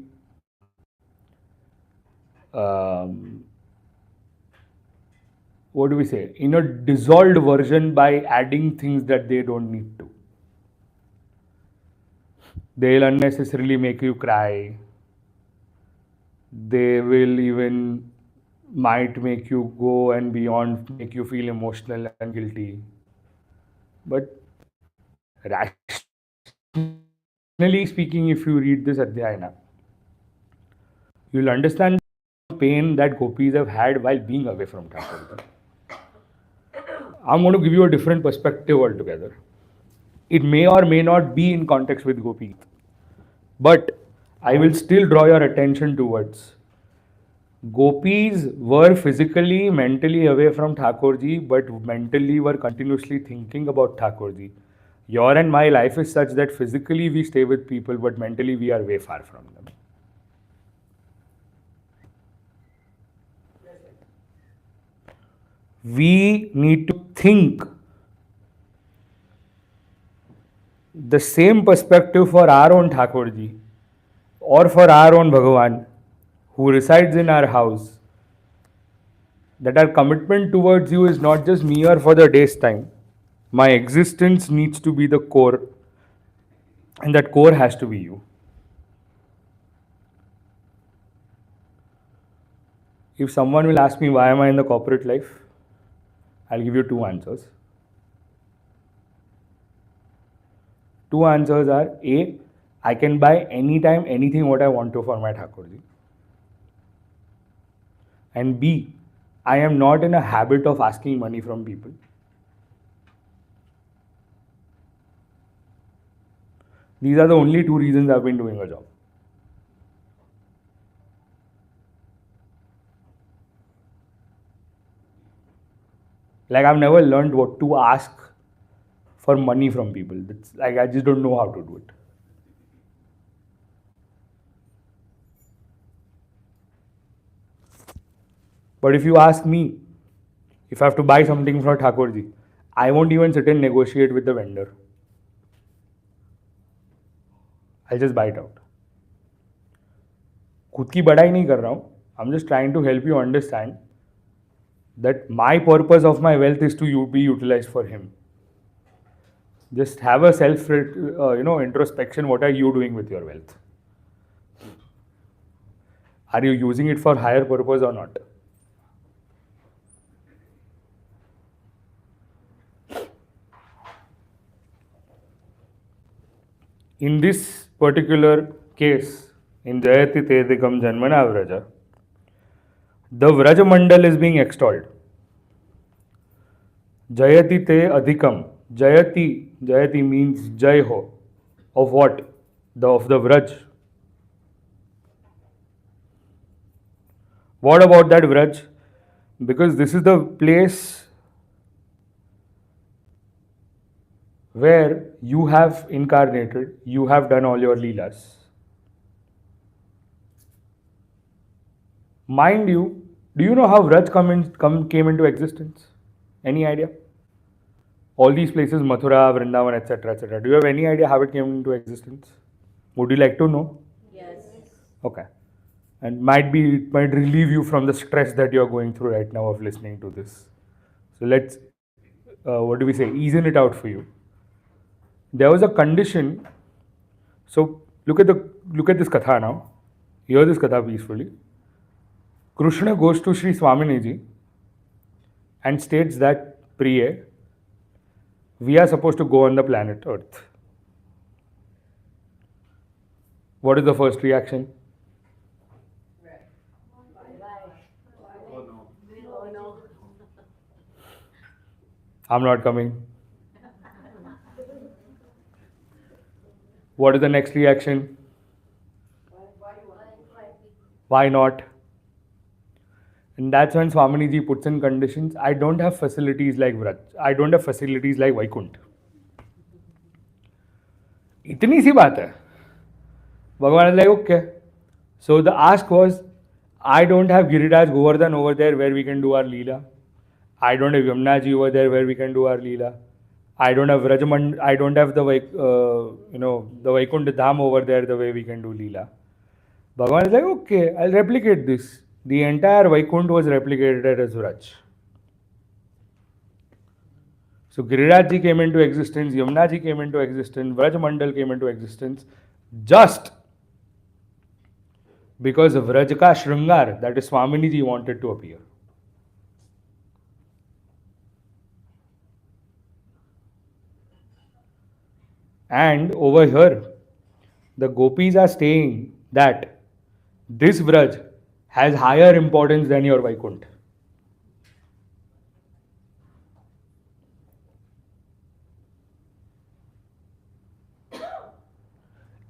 what do we say? In a dissolved version by adding things that they don't need to. They'll unnecessarily make you cry. They will even might make you go and beyond, make you feel emotional and guilty. But rationally speaking, if you read this Adhyayana, you'll understand the pain that gopis have had while being away from Thakur. I'm going to give you a different perspective altogether. It may or may not be in context with Gopi, but I will still draw your attention towards gopis were physically, mentally away from Thakurji, but mentally were continuously thinking about Thakurji. Your and my life is such that physically we stay with people, but mentally we are way far from them. We need to think the same perspective for our own Thakurji or for our own Bhagavan who resides in our house, that our commitment towards you is not just mere for the day's time. My existence needs to be the core, and that core has to be you. If someone will ask me why am I in the corporate life, I'll give you 2 answers. 2 answers are A, I can buy anytime anything what I want to for my Thakurji. And B, I am not in a habit of asking money from people. These are the only 2 reasons I've been doing a job. Like I've never learned what to ask for money from people. It's like I just don't know how to do it. But if you ask me, if I have to buy something from Thakurji, I won't even sit and negotiate with the vendor. I'll just buy it out. खुद की बड़ाई नहीं कर रहा हूँ. I'm just trying to help you understand that my purpose of my wealth is to be utilized for him. Just have a self, introspection. What are you doing with your wealth? Are you using it for higher purpose or not? In this particular case, in Jayati Tedikam Janmana Vraja, the Vraj Mandal is being extolled. Jayati Te Adhikam. Jayati means Jai Ho. Of what? Of the Vraj. What about that Vraj? Because this is the place where you have incarnated, you have done all your Leelas. Mind you, do you know how Vraj came into existence? Any idea? All these places, Mathura, Vrindavan, etc., etc. Do you have any idea how it came into existence? Would you like to know? Yes. Okay. And it might relieve you from the stress that you're going through right now of listening to this. So let's, easen it out for you. There was a condition. So look at this katha now. Hear this katha peacefully. Krishna goes to Sri Swaminiji and states that, Priye, we are supposed to go on the planet Earth. What is the first reaction? Oh no. Oh no. I'm not coming. What is the next reaction? Why not? And that's when Swaminiji puts in conditions. I don't have facilities like Vraj. I don't have facilities like Vaikunt. इतनी सी बात है. Bhagavan is like, okay. So the ask was, I don't have Giriraj Govardhan over there where we can do our Leela. I don't have Yamnaji over there where we can do our Leela. I don't have Vrajamand. I don't have the the Vaikunt Dham over there the way we can do Leela. Bhagavan is like, okay, I'll replicate this. The entire Vaikunt was replicated as Vraj. So Girirajji came into existence, Yamnaji came into existence, Vrajamandal came into existence, just because Vraj ka Shringar, that is Swaminiji, wanted to appear. And over here, the Gopis are saying that this Vraj has higher importance than your Vaikunt.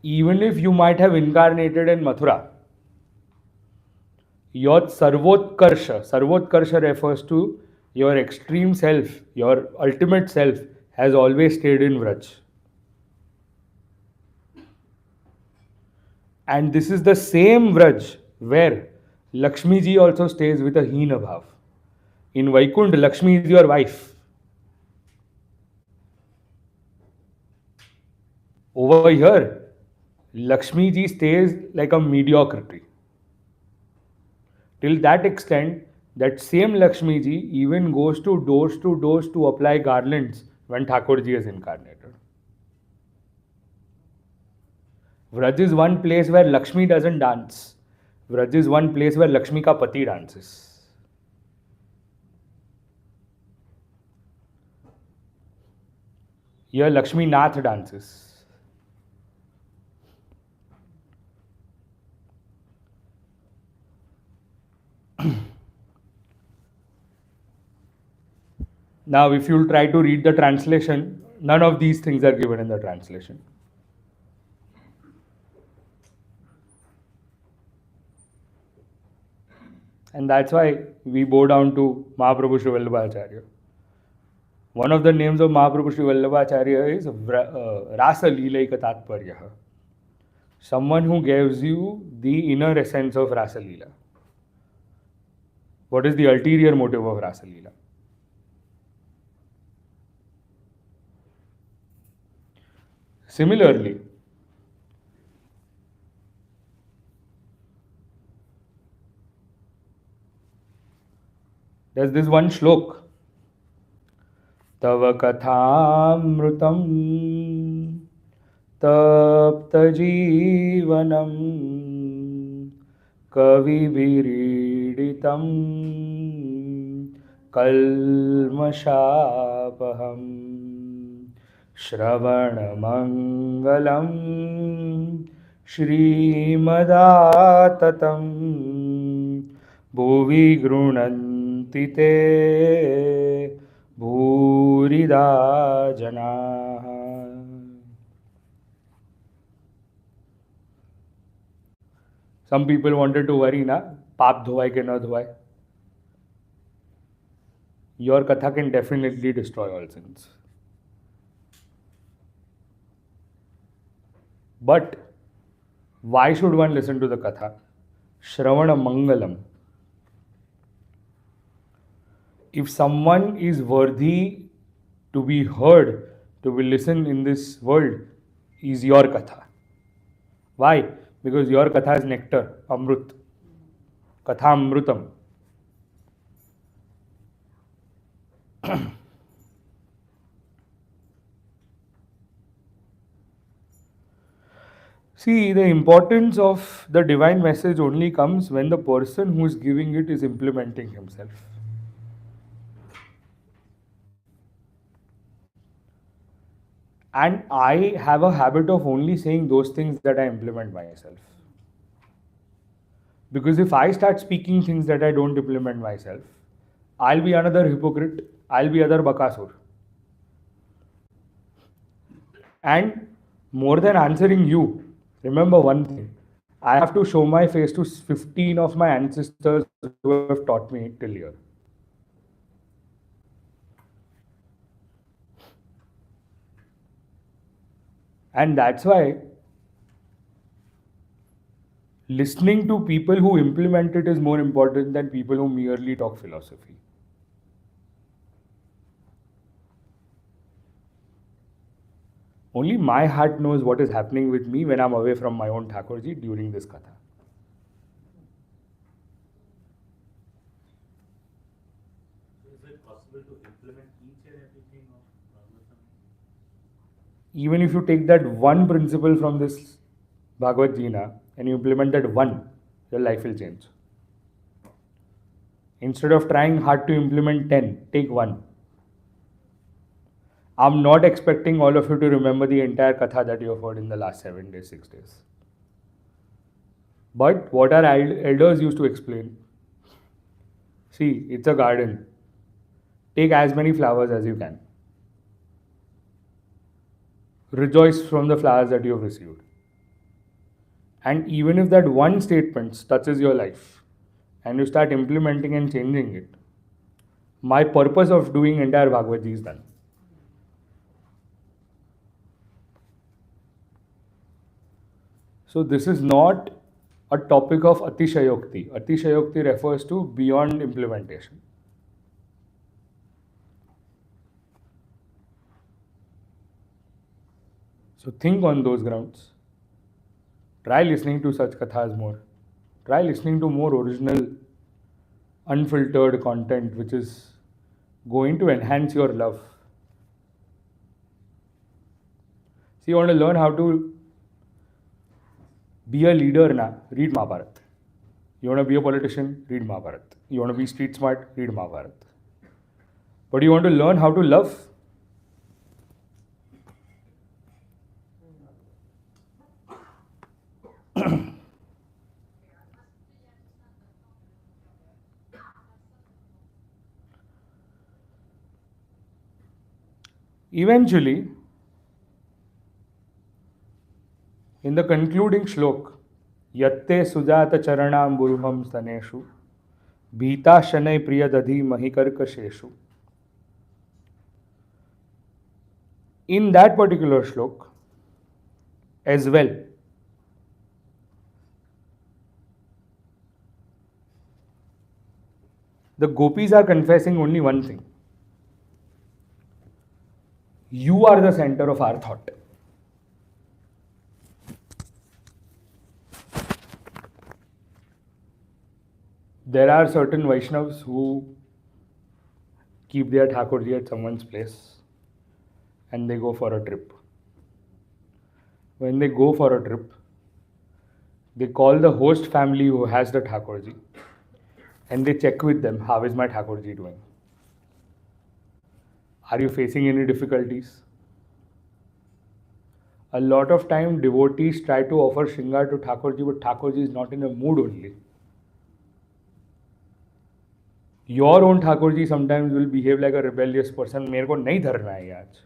Even if you might have incarnated in Mathura, your Sarvotkarsha refers to your extreme self, your ultimate self has always stayed in Vraj. And this is the same Vraj where Lakshmi ji also stays with a Heena Bhav. In Vaikunt, Lakshmi is your wife. Over here, Lakshmi ji stays like a mediocrity. Till that extent, that same Lakshmi ji even goes to doors to apply garlands when Thakur ji is incarnated. Vraj is one place where Lakshmi doesn't dance. Vraj is one place where Lakshmi ka pati dances. Here Lakshmi Nath dances. Now, if you'll try to read the translation, none of these things are given in the translation. And that's why we bow down to Mahaprabhu Sri Vallabhacharya. One of the names of Mahaprabhu Sri Vallabhacharya is Rasa Leela Tatparya. Someone who gives you the inner essence of Rasa Leela. What is the ulterior motive of Rasa Leela? Similarly, there's this one shlok. Tava kathamrutam tapta jivanam kavi viriditam kalmashapaham Shravanamangalam Śrīmadatam Bhuvi grunanti te bhurida janaha. Some people wanted to worry, na? Paap dhowai ke na dhowai. Your Katha can definitely destroy all sins. But why should one listen to the Katha? Shravana Mangalam. If someone is worthy to be heard, to be listened in this world, is your Katha. Why? Because your Katha is nectar, Amrut. Katha Amrutam. See, the importance of the divine message only comes when the person who is giving it is implementing himself. And I have a habit of only saying those things that I implement myself. Because if I start speaking things that I don't implement myself, I'll be another hypocrite, I'll be other bakasur. And more than answering you, remember one thing, I have to show my face to 15 of my ancestors who have taught me till here. And that's why listening to people who implement it is more important than people who merely talk philosophy. Only my heart knows what is happening with me when I'm away from my own Thakurji during this Katha. Is it possible to implement each and everything of Bhagavatam? Even if you take that one principle from this Bhagavad Gita and you implement that one, your life will change. Instead of trying hard to implement 10, take one. I'm not expecting all of you to remember the entire Katha that you have heard in the last 7 days, 6 days. But what our elders used to explain, see, it's a garden. Take as many flowers as you can. Rejoice from the flowers that you have received. And even if that one statement touches your life and you start implementing and changing it, my purpose of doing entire Bhagavad Gita is done. So this is not a topic of Atishayokti. Atishayokti refers to beyond implementation. So think on those grounds. Try listening to such kathas more. Try listening to more original, unfiltered content which is going to enhance your love. See, you want to learn how to be a leader now, read Mahabharata. You want to be a politician, read Mahabharata. You want to be street smart, read Mahabharata. But you want to learn how to love? Eventually, in the concluding shlok, Yatte sujata charanam buruham staneshu, bhita shanai priyadadhi mahikarkasheshu. In that particular shlok, as well, the gopis are confessing only one thing. You are the center of our thought. There are certain Vaishnavas who keep their Thakurji at someone's place and they go for a trip. When they go for a trip, they call the host family who has the Thakurji and they check with them, how is my Thakurji doing? Are you facing any difficulties? A lot of time devotees try to offer Shringar to Thakurji, but Thakurji is not in a mood only. Your own Thakurji sometimes will behave like a rebellious person. मेरे को नहीं धरना है आज.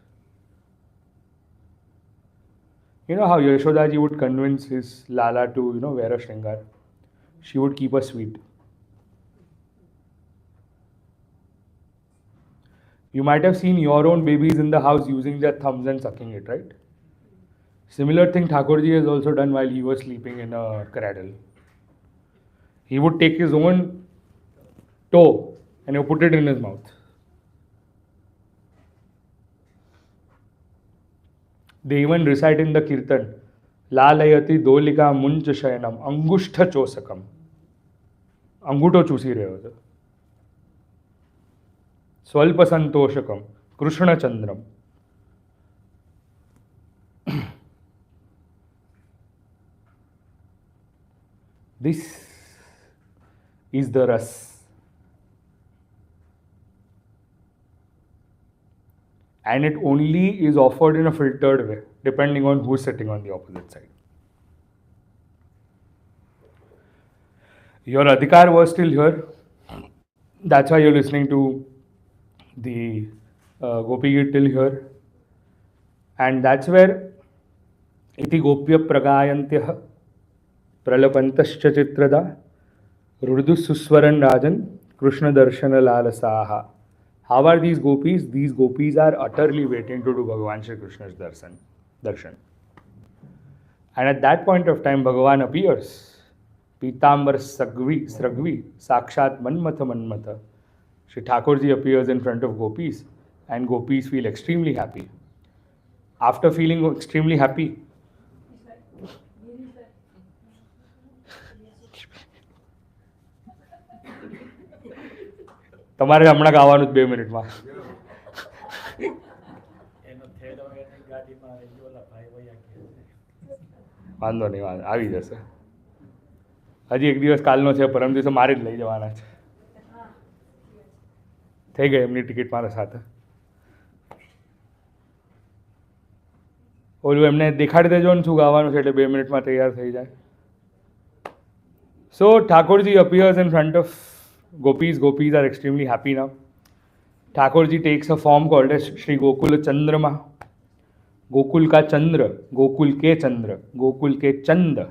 You know how Yashoda ji would convince his Lala to, wear a Shringar? She would keep a sweet. You might have seen your own babies in the house using their thumbs and sucking it, right? Similar thing Thakurji has also done while he was sleeping in a cradle. He would take his own toe and he would put it in his mouth. They even recite in the kirtan, Lalayati dolika munch shayanam angushtha chosakam. Anguto chusi rahe ho. Swalpa santoshakam Krishna chandram. This is the Ras. And it only is offered in a filtered way, depending on who's sitting on the opposite side. Your Adhikar was still here. That's why you're listening to the Gopi Git till here. And that's where iti gopya pragayantyah pralapantascha chitrada rudu suswaran rajan Krishna darshana lalasaha. How are these gopis? These gopis are utterly waiting to do Bhagavan Shri Krishna's darshan. And at that point of time, Bhagavan appears. Pitambar Sragvi, Sakshat Manmatha. Shri Thakurji appears in front of gopis, and gopis feel extremely happy. After feeling extremely happy, તમારે હમણાં ગાવાનું જ 2 મિનિટમાં. એનો થેલો એની ગાડીમાં રહી ઓલા ભાઈ વયા ગયા છે. વાંધો નહીં, આવી જશે. હજી એક દિવસ કાલનો છે, પરમ દિવસે મારે જ લઈ જવાના છે. થઈ ગઈ એમની ટિકિટ મારા સાથે. ઓલું એમને દેખાડી દેજો ને શું ગાવાનું છે, એટલે 2 મિનિટમાં તૈયાર થઈ જાય. So Thakurji appears in front of gopis. Gopis are extremely happy now. Thakurji takes a form called as Shri Gokula Chandrama. Gokul ka Chandra, Gokul ke Chandra, Gokul ke Chanda.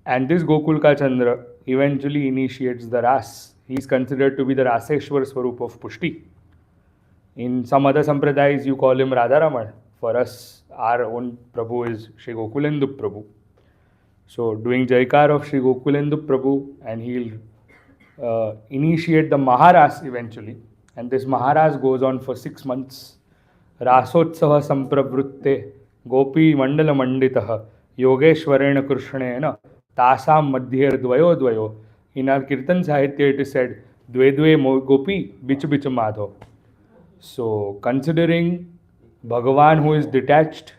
And this Gokul ka Chandra eventually initiates the Ras. He is considered to be the Raseshwar Swarup of Pushti. In some other sampradayas, you call him Radharaman. For us, our own Prabhu is Shri Gokulendu Prabhu. So, doing Jaikar of Shri Gokulendu Prabhu, and he'll initiate the Maharas eventually. And this Maharas goes on for 6 months. Rasotsava Sampravrutte Gopi Mandala Manditaha Yogeshwarena Krishnena Tasam Madhyar Dvayo Dvayo. In our Kirtan Sahitya, it is said Dve Dve Gopi Bich Bich Madho. So, considering Bhagavan, who is detached,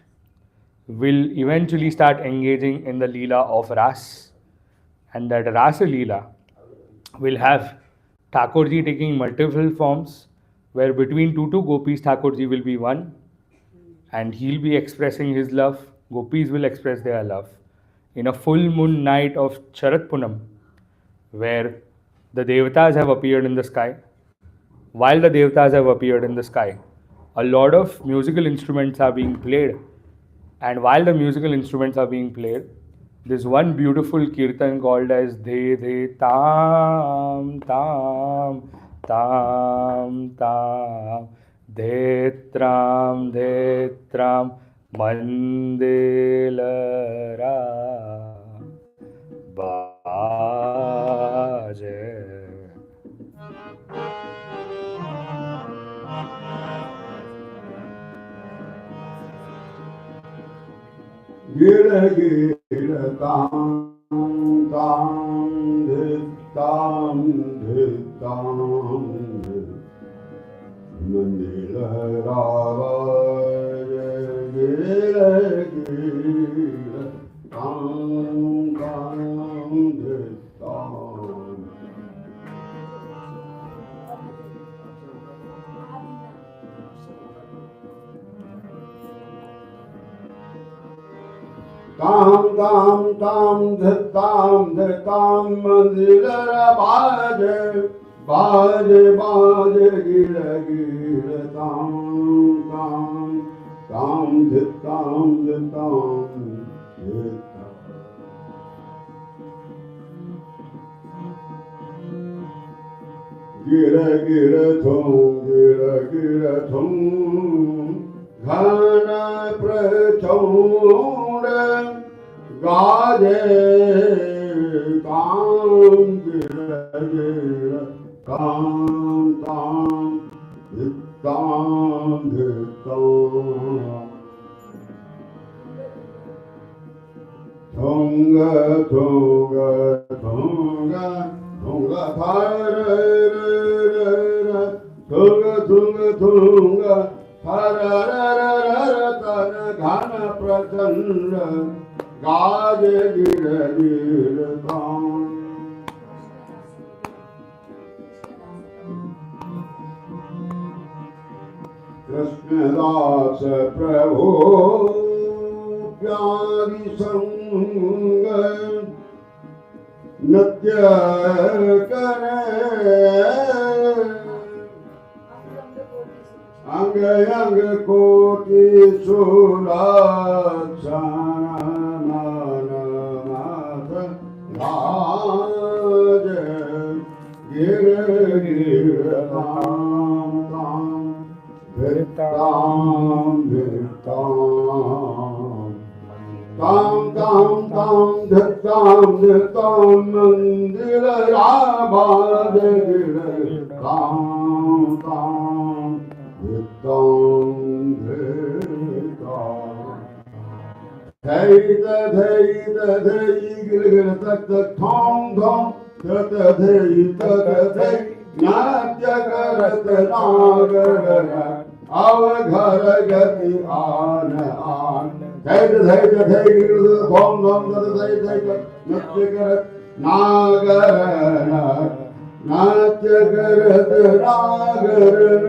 will eventually start engaging in the Leela of Ras, and that Rasa Leela will have Thakurji taking multiple forms, where between two gopis Thakurji will be one, and he'll be expressing his love, gopis will express their love in a full moon night of Sharat Punam, where the Devatas have appeared in the sky. While the Devatas have appeared in the sky, a lot of musical instruments are being played. And while the musical instruments are being played, there's one beautiful kirtan called as De De Tam Tam Tam Tam Detram Detram Mandelara Baje. Gira gira tam tam dhittam dhittam Mandila ravaja gira gira tam tam dhittam Tam tam tam dhittam dhittam mandira baje baje baje gira gira tam tam tam dhittam dhittam dhittam gira gira thum Ghana prachonda gaje tam gira gira tam tam dhittam dhittam Thunga thunga thunga thunga thara thunga thunga thunga Hara Ghana Prachanda गाजे गिर गिरताम कृष्णदास प्रभु प्यारी संग नृत्य करे अंग अंग कोटि सुलक्षण मन माथ राज गिर गिरताम Virtam, virtam, tam tam tam, virtam, virtam, mandira rabhade tam tam, virtam, virtam. Theita, theita, thei, gir tak tak, thom thom, tata thei, tata thei, natya karat nagar. अवघर गति आन आन धैर्य धैर्य धैर्य धोम धोम धैर्य धैर्य नृत्य करत नागर नाट्य करत नागर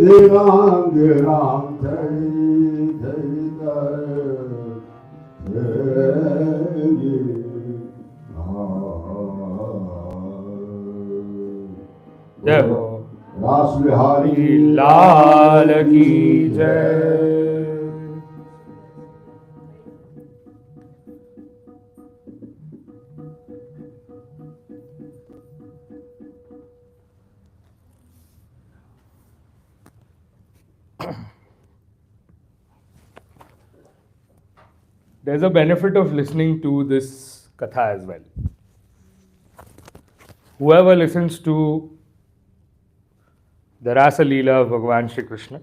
धीराम धीराम जय हो रास बिहारी लाल की जय. There's a benefit of listening to this Katha as well. Whoever listens to the Rasa Leela of Bhagavan Shri Krishna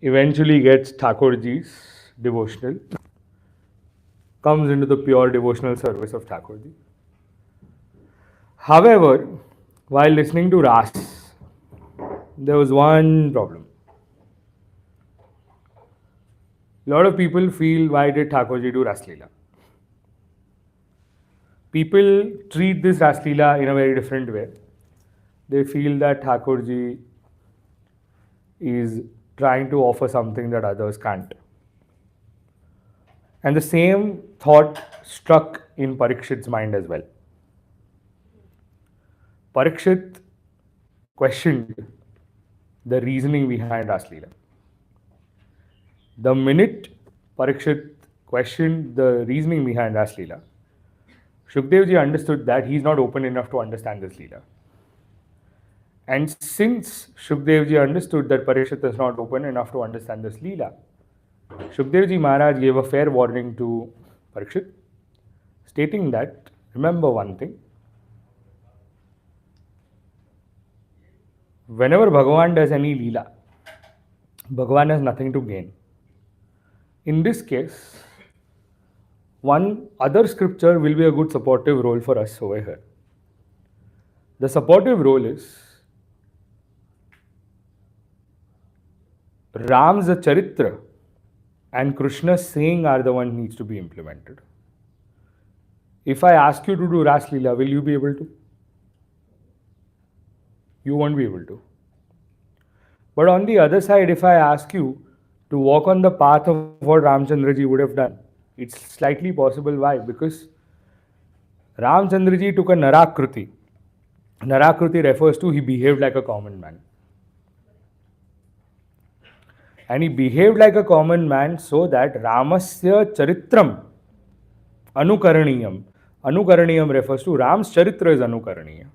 eventually gets Thakurji's devotional, comes into the pure devotional service of Thakurji. However, while listening to Ras, there was one problem. A lot of people feel, why did Thakurji do Ras Leela? People treat this Ras Leela in a very different way. They feel that Thakurji is trying to offer something that others can't. And the same thought struck in Parikshit's mind as well. Parikshit questioned the reasoning behind Ras Leela. The minute Parikshit questioned the reasoning behind Ras Leela, Shukdevji understood that he is not open enough to understand this Leela. And since Shukdevji understood that Parikshit is not open enough to understand this Leela, Shukdevji Maharaj gave a fair warning to Parikshit, stating that, remember one thing, whenever Bhagavan does any Leela, Bhagavan has nothing to gain. In this case, one other scripture will be a good supportive role for us over here. The supportive role is Ram's charitra and Krishna's saying are the one needs to be implemented. If I ask you to do Ras Leela, will you be able to? You won't be able to. But on the other side, if I ask you to walk on the path of what Ramchandraji would have done, it's slightly possible. Why? Because Ramchandraji took a Narakruti. Narakruti refers to he behaved like a common man. And he behaved like a common man so that Ramasya charitram anukaraniyam. Anukaraniyam refers to Ram's charitra is anukaraniya.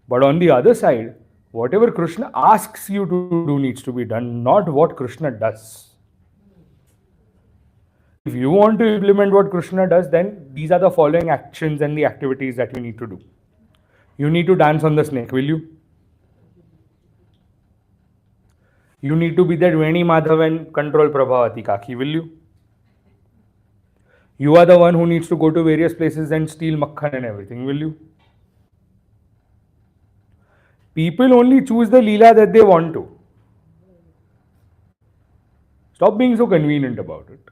But on the other side, whatever Krishna asks you to do needs to be done, not what Krishna does. If you want to implement what Krishna does, then these are the following actions and the activities that you need to do. You need to dance on the snake, will you? You need to be that Veni Madhav and control Prabhavati Kaki, will you? You are the one who needs to go to various places and steal makhan and everything, will you? People only choose the Leela that they want to. Stop being so convenient about it.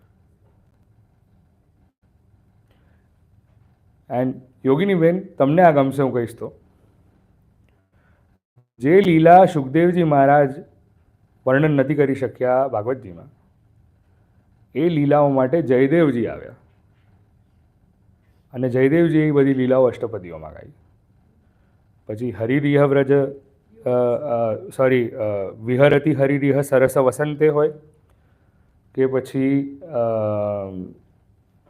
And Yogini Ben, તમને આ ગમશે હું કહીશ તો જે લીલા સુખદેવજી મહારાજ વર્ણન નથી કરી શક્યા ભાગવતજીમાં એ લીલાઓ માટે જયદેવજી આવ્યા અને જયદેવજી એ બધી લીલાઓ અષ્ટપદીઓમાં ગાઈ. પછી હરિરિહ વ્રજ વિહરતી હરિરિહ સરસ વસંતે હોય કે પછી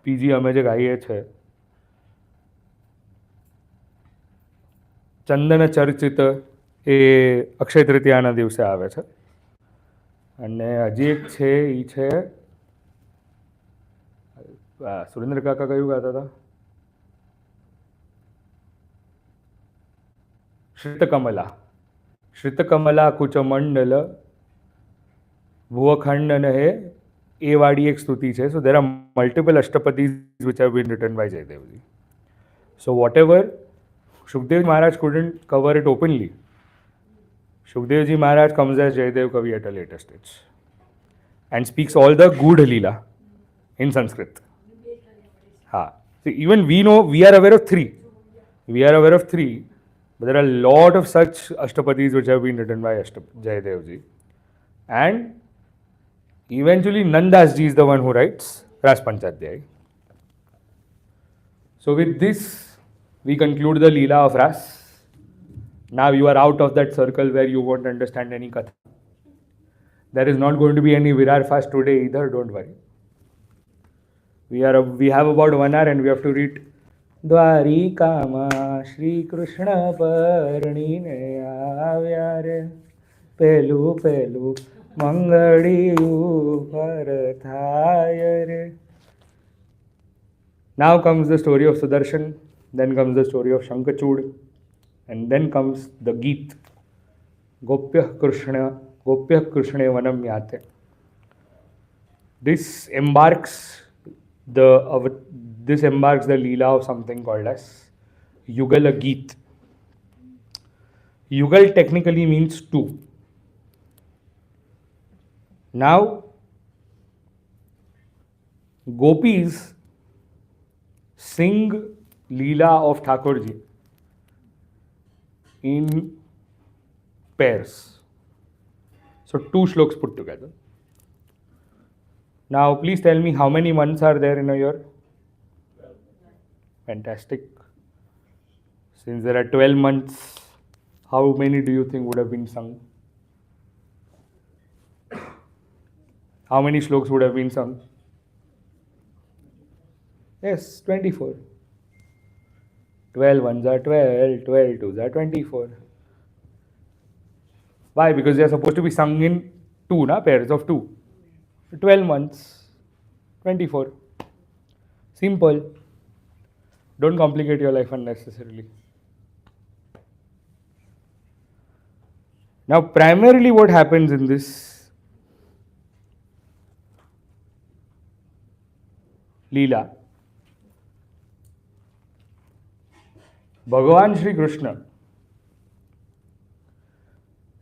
બીજી અમે જે ગાઈએ છે ચંદન ચર્ચિત એ અક્ષય તૃતીયાના દિવસે આવે છે. અને હજી એક છે એ છે સુરેન્દ્ર કાકા કયું ગાતા હતા? શ્રિતકમલા. શ્રિતકમલા કુચમંડલ ભુવખંડન હે એ વાળી એક સ્તુતિ છે. So there are multiple ashtapadis which have been written by Jayadevji. So whatever Shukdev Maharaj couldn't cover it openly. Shukdevji Maharaj comes as Jayadev Kavi at a later stage and speaks all the good Leela in Sanskrit. Ha. So even we know, we are aware of three. We are aware of three, but there are a lot of such Ashtapadis which have been written by Jayadevji. And eventually Nandasji is the one who writes Ras Panchadhyay. So with this, we conclude the Leela of Ras. Now you are out of that circle where you won't understand any Katha. There is not going to be any Virar fast today either, don't worry. We have about 1 hour and we have to read Dwarikama Shri Krishna Parnine Avyare Pelu Pelu Mangadiyu Parathayare. Now comes the story of Sudarshan. Then comes the story of Shankachud, and then comes the Geet. Gopyah Krishna Vanam Yate. This embarks the Leela of something called as Yugala Geet. Yugal technically means two. Now, Gopis sing Leela of Thakurji in pairs. So 2 shloks put together. Now please tell me how many months are there in a year? 12. Fantastic. Since there are 12 months, how many do you think would have been sung? How many shloks would have been sung? Yes, 24. 12 ones are 12, 12 twos are 24. Why? Because they are supposed to be sung in pairs of 2. 12 months, 24. Simple. Don't complicate your life unnecessarily. Now, primarily what happens in this Leela, Bhagavan Shri Krishna,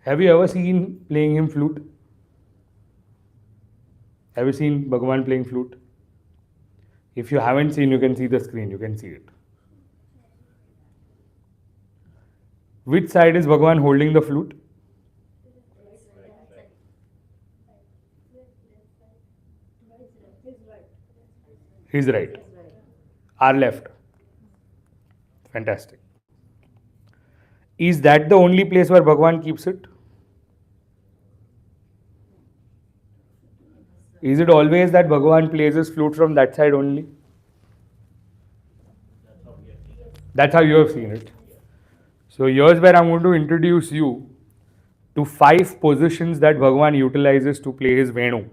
have you ever seen playing him flute? Have you seen Bhagavan playing flute? If you haven't seen, you can see the screen, you can see it. Which side is Bhagavan holding the flute? His right. Our left. Fantastic. Is that the only place where Bhagavan keeps it? Is it always that Bhagavan plays his flute from that side only? That's how you have seen it. So here's where I'm going to introduce you to 5 positions that Bhagavan utilizes to play his Venu.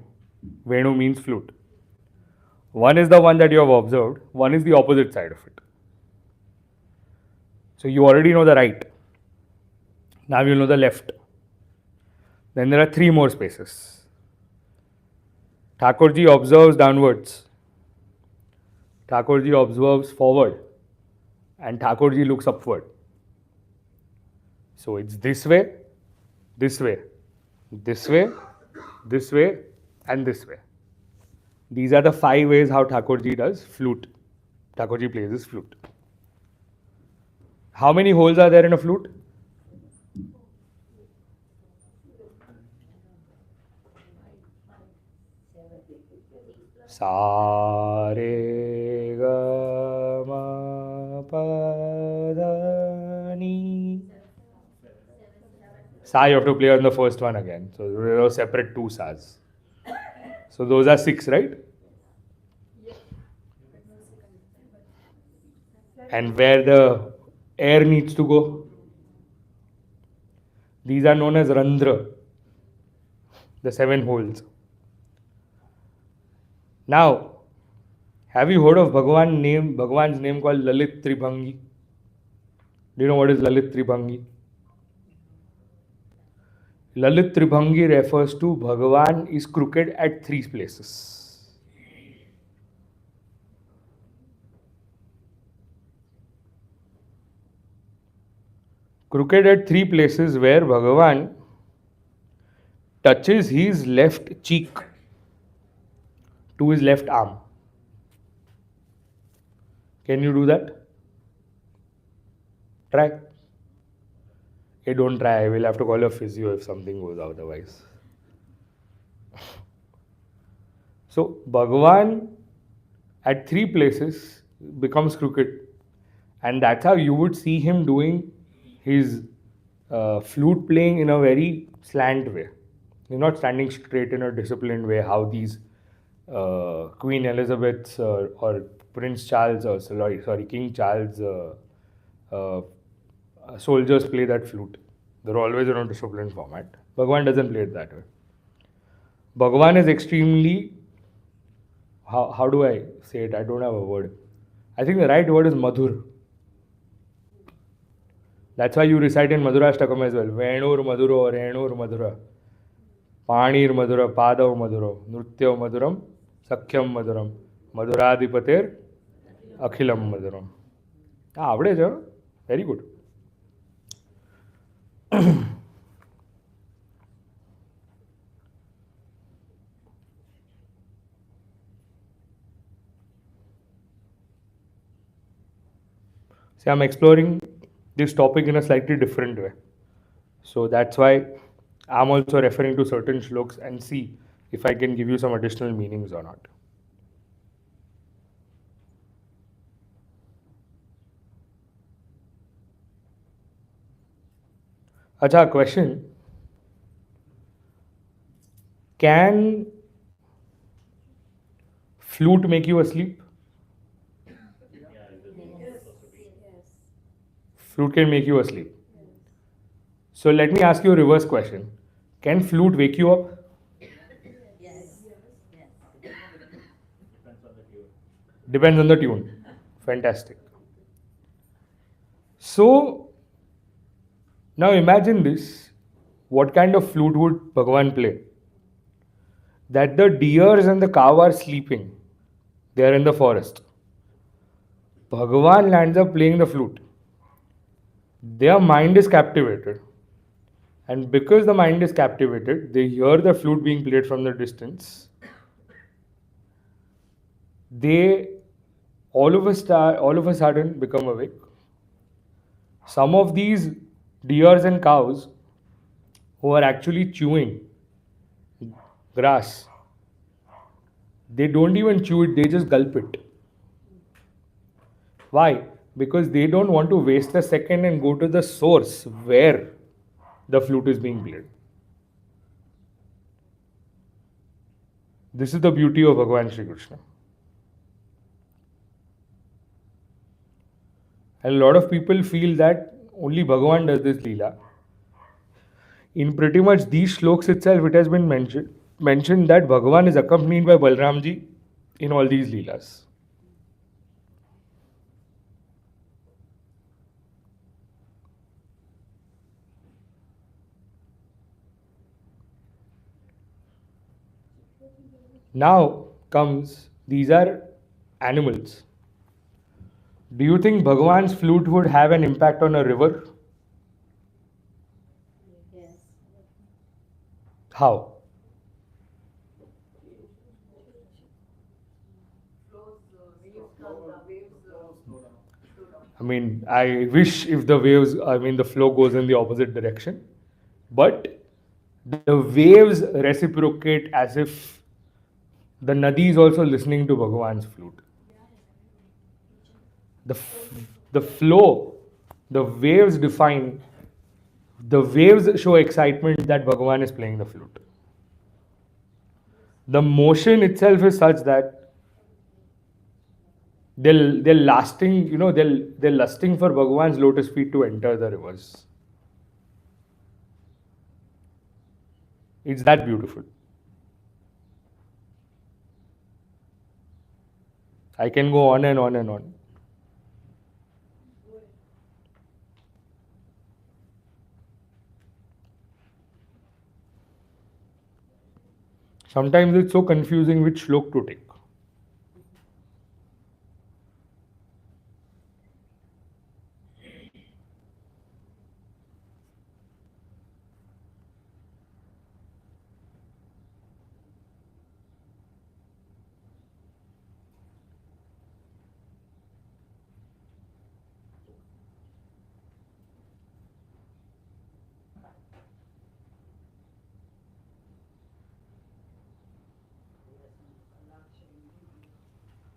Venu means flute. One is the one that you have observed, one is the opposite side of it. So you already know the right. Now you know the left. Then there are 3 more spaces. Thakurji observes downwards. Thakurji observes forward. And Thakurji looks upward. So it's this way, this way, this way, this way, and this way. These are the 5 ways how Thakurji does flute. Thakurji plays his flute. How many holes are there in a flute? Sa re ga ma pa da ni. Sa you have to play on the first one again. So there are separate 2 sas. So those are 6, right? And where the air needs to go. These are known as Randhra, the 7 holes. Now, have you heard of Bhagwan's name called Lalit Tribhangi? Do you know what is Lalit Tribhangi? Lalit Tribhangi refers to Bhagavan is crooked at 3 places. Crooked at 3 places where Bhagavan touches his left cheek to his left arm. Can you do that? Try. Hey, don't try. I will have to call a physio if something goes otherwise. So, Bhagavan at 3 places becomes crooked. And that's how you would see him doing his flute playing in a very slant way. He's not standing straight in a disciplined way, how these Queen Elizabeth's or Prince Charles, or sorry, King Charles soldiers play that flute. They're always in a disciplined format. Bhagavan doesn't play it that way. Bhagavan is extremely, how do I say it? I don't have a word. I think the right word is Mathur. That's why you recite in Madhura Ashtakam as well. Venur Madhuro, Renur Madhura. Panir Madhura, Padav Madhuro. Nrityav Madhuram, Sakhyam Madhuram. Madhuradipater, Akhilam Madhuram. Avde je? Very good. See, I'm exploring this topic in a slightly different way. So that's why I'm also referring to certain shlokas and see if I can give you some additional meanings or not. Acha, question. Can flute make you asleep? Flute can make you asleep. So let me ask you a reverse question. Can flute wake you up? Depends on the tune. Fantastic. So, now imagine this. What kind of flute would Bhagavan play? That the deers and the cow are sleeping. They are in the forest. Bhagavan lands up playing the flute. Their mind is captivated. And because the mind is captivated, they hear the flute being played from the distance. They all of a sudden become awake. Some of these deers and cows who are actually chewing grass, they don't even chew it, they just gulp it. Why? Because they don't want to waste a second and go to the source where the flute is being played. This is the beauty of Bhagavan Shri Krishna. And a lot of people feel that only Bhagavan does this Leela. In pretty much these shlokas itself, it has been mentioned that Bhagavan is accompanied by Balramji in all these Leelas. Now comes, these are animals. Do you think Bhagavan's flute would have an impact on a river? Yes. How? I mean, I wish if the flow goes in the opposite direction, but the waves reciprocate as if the Nadi is also listening to Bhagavan's flute. The flow, the waves show excitement that Bhagavan is playing the flute. The motion itself is such that they're lasting, they're lusting for Bhagavan's lotus feet to enter the rivers. It's that beautiful. I can go on and on and on. Sometimes it's so confusing which shlok to take.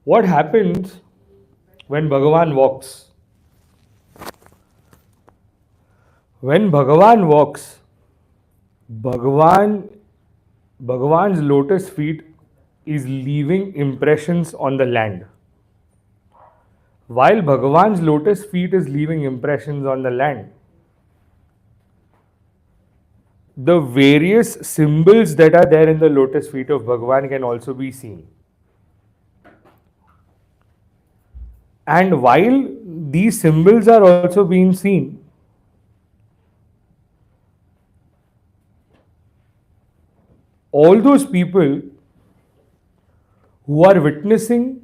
What happens when Bhagavan walks? When Bhagavan walks, Bhagavan's lotus feet is leaving impressions on the land. While Bhagavan's lotus feet is leaving impressions on the land, the various symbols that are there in the lotus feet of Bhagavan can also be seen. And while these symbols are also being seen, all those people who are witnessing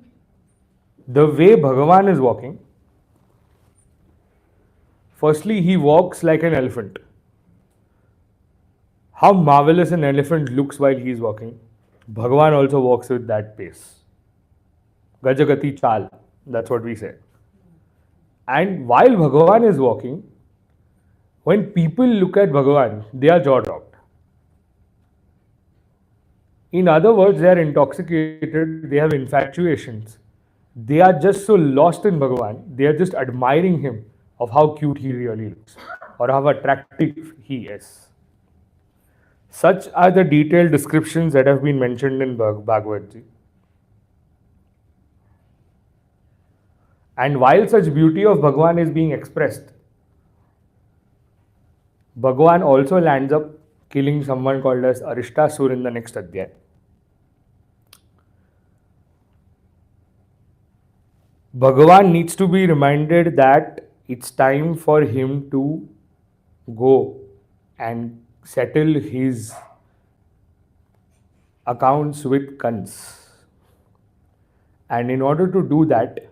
the way Bhagavan is walking, firstly, he walks like an elephant. How marvelous an elephant looks while he is walking. Bhagavan also walks with that pace. Gajagati chal, that's what we say. And while Bhagavan is walking, when people look at Bhagavan, they are jaw dropped. In other words, they are intoxicated, they have infatuations. They are just so lost in Bhagavan, they are just admiring him of how cute he really looks or how attractive he is. Such are the detailed descriptions that have been mentioned in Bhagavad. And while such beauty of Bhagavan is being expressed, Bhagavan also lands up killing someone called as Arishtasur in the next Adhyay. Bhagavan needs to be reminded that it's time for him to go and settle his accounts with Kansa. And in order to do that,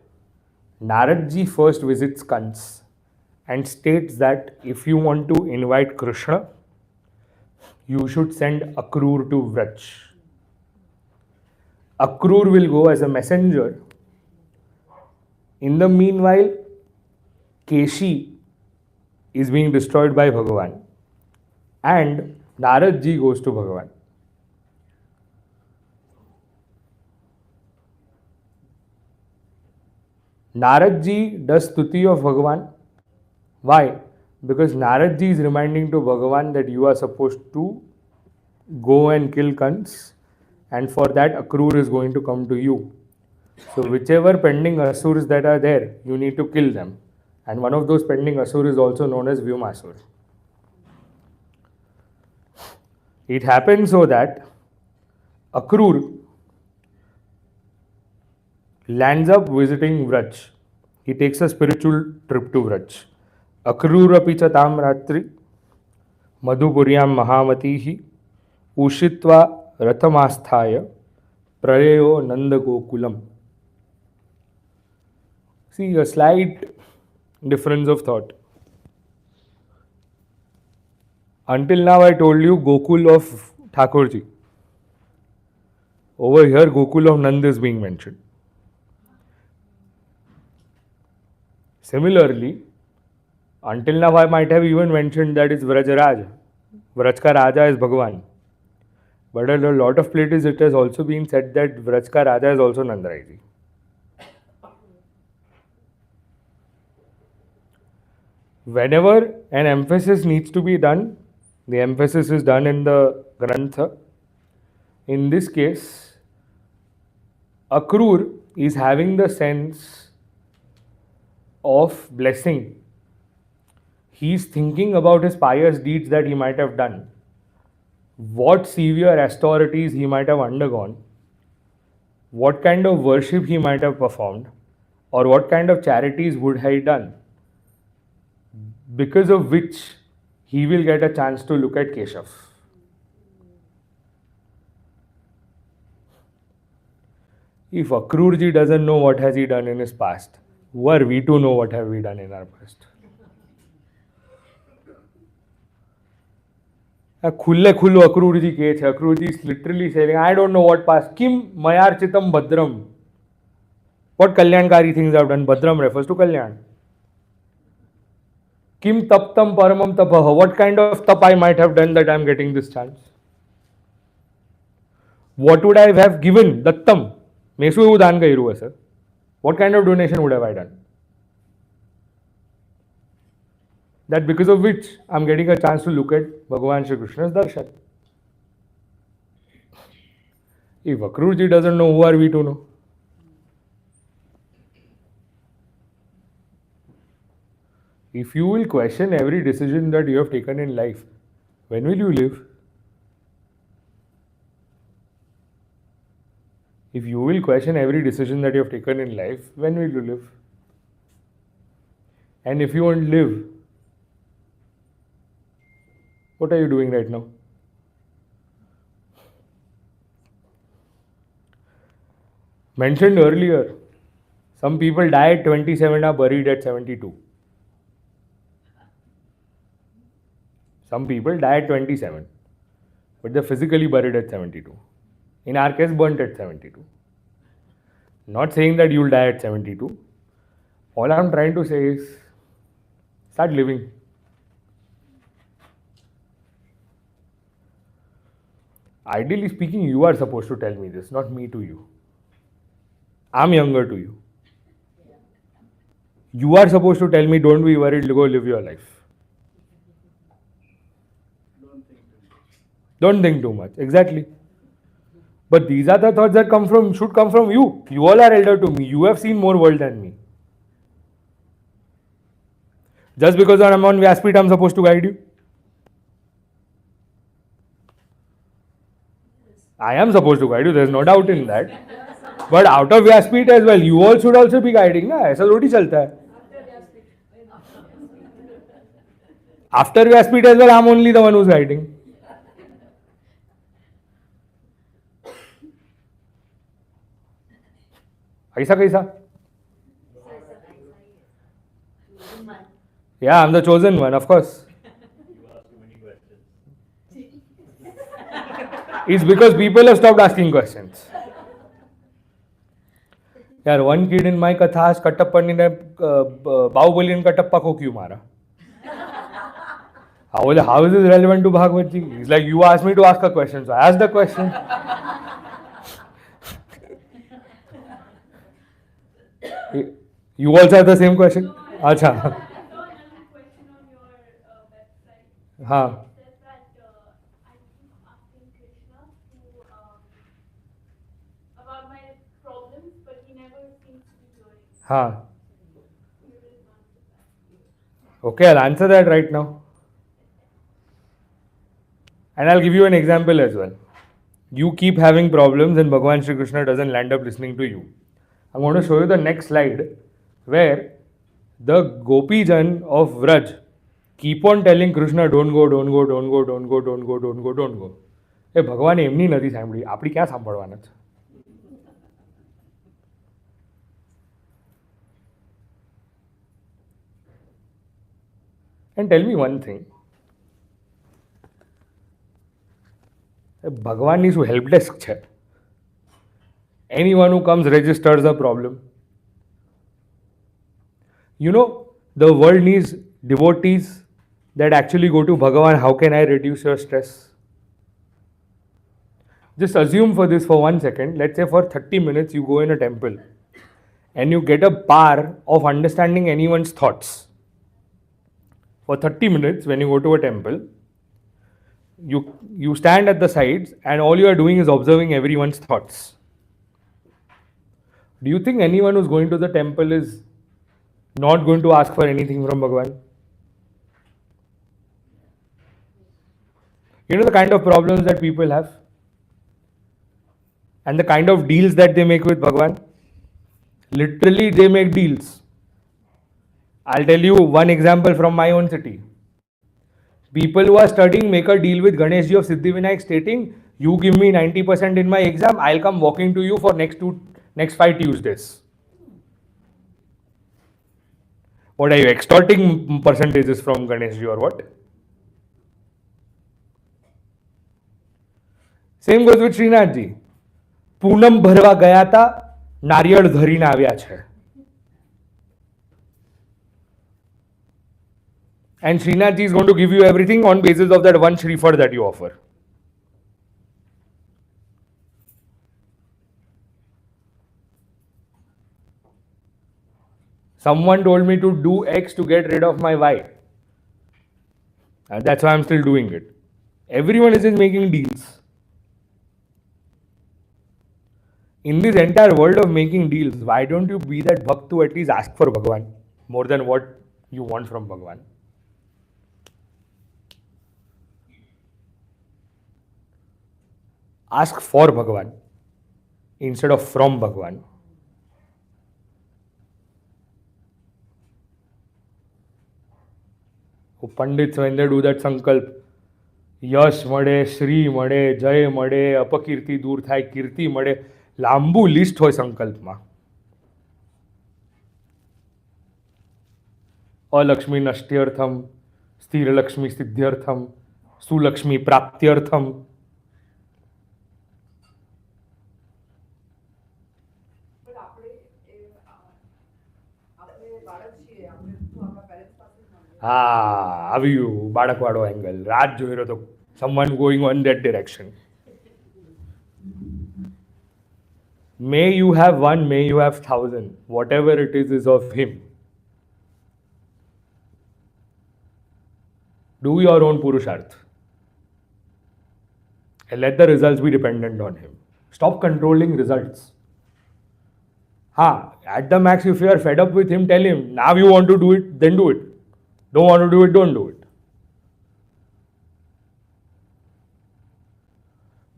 Naradji first visits Kansa and states that if you want to invite Krishna, you should send Akrura to Vraj. Akrura will go as a messenger. In the meanwhile, Keshi is being destroyed by Bhagavan and Naradji goes to Bhagavan. Naradji does stuti of Bhagavan. Why? Because Naradji is reminding to Bhagavan that you are supposed to go and kill Kansa, and for that Akrura is going to come to you. So whichever pending Asuras that are there, you need to kill them. And one of those pending Asuras is also known as Vyumasura. It happens so that Akrura lands up visiting Vraj. He takes a spiritual trip to Vraj. Akrura picha tam ratri madhupuryam mahamatihi ushitva rathamasthaya prayayo nanda gokulam. See, a slight difference of thought. Until now I told you Gokul of Thakurji. Over here Gokul of Nanda is being mentioned. Similarly, until now I might have even mentioned that it's Vraj. Vraj ka Raja is Bhagwan. But in a lot of places it has also been said that Vraj ka Raja is also Nandaraiji. Whenever an emphasis needs to be done, the emphasis is done in the Grantha. In this case, Akrura is having the sense of blessing. He is thinking about his pious deeds that he might have done, what severe austerities he might have undergone, what kind of worship he might have performed, or what kind of charities would he done, because of which he will get a chance to look at Keshav. If Akrurji doesn't know what has he done in his past, who are we to know what have we done in our past? खुल्ले खुल्लो अक्रूरजी के छे. Akrurji is literally saying, I don't know what past. Kim mayarchitam badram. What kalyankari things I've done. Badram refers to kalyan. Kim taptam paramam tapaha. What kind of tap I might have done that I'm getting this chance? What would I have given? Dattam. Mesu evu dan kairu hase. What kind of donation would have I done? That because of which I'm getting a chance to look at Bhagavan Shri Krishna's darshan. If Akrurji doesn't know, who are we to know? If you will question every decision that you have taken in life, when will you live? If you will question every decision that you have taken in life, when will you live? And if you won't live, what are you doing right now? Mentioned earlier, some people die at 27 are buried at 72. Some people die at 27, but they're physically buried at 72. In our case, burnt at 72. Not saying that you'll die at 72. All I'm trying to say is, start living. Ideally speaking, you are supposed to tell me this, not me to you. I'm younger to you. You are supposed to tell me, don't be worried, go live your life. Don't think too much. Exactly. But these are the thoughts that should come from you. You all are elder to me. You have seen more world than me. Just because I'm on Vyaspit, I'm supposed to guide you. I am supposed to guide you, there's no doubt in that. But out of Vyaspit as well, you all should also be guiding. Na? ऐसा थोड़ी चलता है. After Vyaspit as well, I'm only the one who's guiding. ऐसा कैसा? Yeah, I'm the chosen one, of course. You ask too many questions. It's because people have stopped asking questions. यार, one kid in my Katha asked Kattappa ने Bahubali ने Kattappa को क्यों मारा? How is this relevant to Bhagavad Ji? He's like, you asked me to ask a question, so I asked the question. You also have the same question? Acha. I saw another question on your website. हाँ. It says that I keep asking Krishna to about my problems, but he never seems to be doing it. हाँ. You will answer that. Okay, I'll answer that right now. And I'll give you an example as well. You keep having problems and Bhagavan Shri Krishna doesn't land up listening to you. I'm going to show you the next slide where the Gopijan of Vraj keep on telling Krishna, don't go, don't go, don't go, don't go, don't go, don't go, don't go. એ ભગવાને એમની નથી સાંભળી, આપણી ક્યાં સાંભળવાના છે? And tell me one thing. ભગવાનની શું help desk છે? Anyone who comes registers a problem. You know, the world needs devotees that actually go to Bhagavan. How can I reduce your stress? Just assume for this for 1 second. Let's say for 30 minutes you go in a temple and you get a bar of understanding anyone's thoughts. For 30 minutes, when you go to a temple, you stand at the sides and all you are doing is observing everyone's thoughts. Do you think anyone who's going to the temple is not going to ask for anything from Bhagavan? You know the kind of problems that people have and the kind of deals that they make with Bhagavan? Literally, they make deals. I'll tell you one example from my own city. People who are studying make a deal with Ganeshji of Siddhivinayak stating, you give me 90% in my exam, I'll come walking to you for next 5 Tuesdays. What are you, extorting percentages from Ganeshji or what? Same goes with Śrīmad. પૂનમ ભરવા ગયા હતા, નારિયેળ ધરીને આવ્યા છે. And Śrīmad is going to give you everything on basis of that one Shreefad that you offer. Someone told me to do X to get rid of my Y. And that's why I'm still doing it. Everyone is just making deals. In this entire world of making deals, why don't you be that bhakt to at least ask for Bhagavan more than what you want from Bhagavan? Ask for Bhagavan instead of from Bhagavan. Pandits, when they do that sankalp, યશ મળે, શ્રી મળે, જય મળે, અપકીર્તિ દૂર થાય, કીર્તિ મળે, લાંબુ list હોય સંકલ્પમાં. અલક્ષ્મી નષ્ટ્યર્થમ, સ્થિરલક્ષ્મી સિદ્ધ્યર્થમ, સુલક્ષ્મી પ્રાપ્ત્યર્થમ. પણ આપણે બાળક છીએ, આપણે તો આપણા પેરેન્ટ્સ પાસે જ માંગીએ. હા, આવ્યું બાળકવાળો એંગલ. રાત જોઈ રહ્યો તો someone going on that direction. May you have one, may you have 1,000. Whatever it is of him. Do your own purusharth. And let the results be dependent on him. Stop controlling results. At the max, if you are fed up with him, tell him, now you want to do it, then do it. Don't want to do it, don't do it.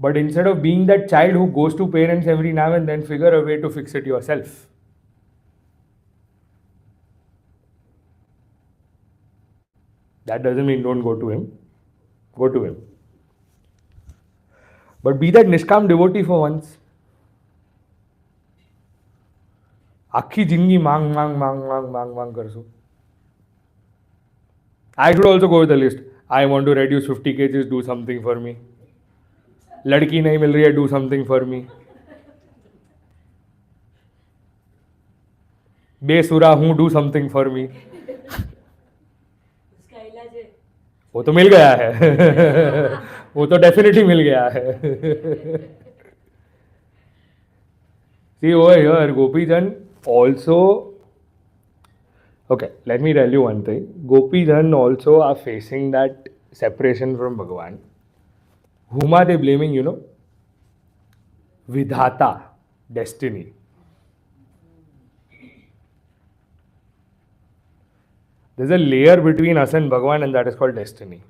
But instead of being that child who goes to parents every now and then, figure a way to fix it yourself. That doesn't mean don't go to him. Go to him. But be that Nishkam devotee for once. આખી જિંદગી માંગ માંગ માંગ માંગ માંગ માંગ કરશું. I should also go with the list. I want to reduce 50 kgs, do something for me. लड़की नहीं मिल रही है, do something for me. बेसुरा हूँ, do something for me. उसका इलाज है. वो तो मिल गया है. वो तो डेफिनेटली मिल गया है. See over here, Gopijan also. Okay, let me tell you one thing. Gopijan also are facing that separation from Bhagavan. Whom are they blaming, you know? Vidhata, destiny. There's a layer between us and Bhagavan, and that is called destiny.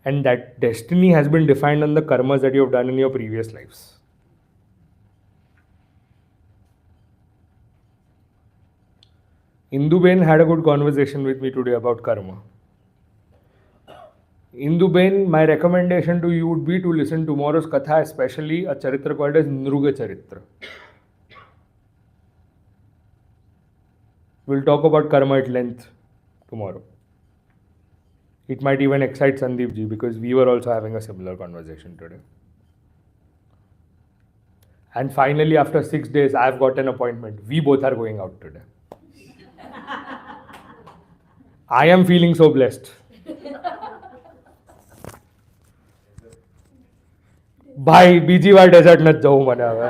And that destiny has been defined on the karmas that you have done in your previous lives. Induben had a good conversation with me today about karma. Induben, my recommendation to you would be to listen tomorrow's Katha, especially a charitra called as Nruga Charitra. We'll talk about karma at length tomorrow. It might even excite Sandeep ji because we were also having a similar conversation today. And finally, after 6 days, I've got an appointment. We both are going out today. I am feeling so blessed. ભાઈ બીજી વાર dessert નથી જવું મને હવે.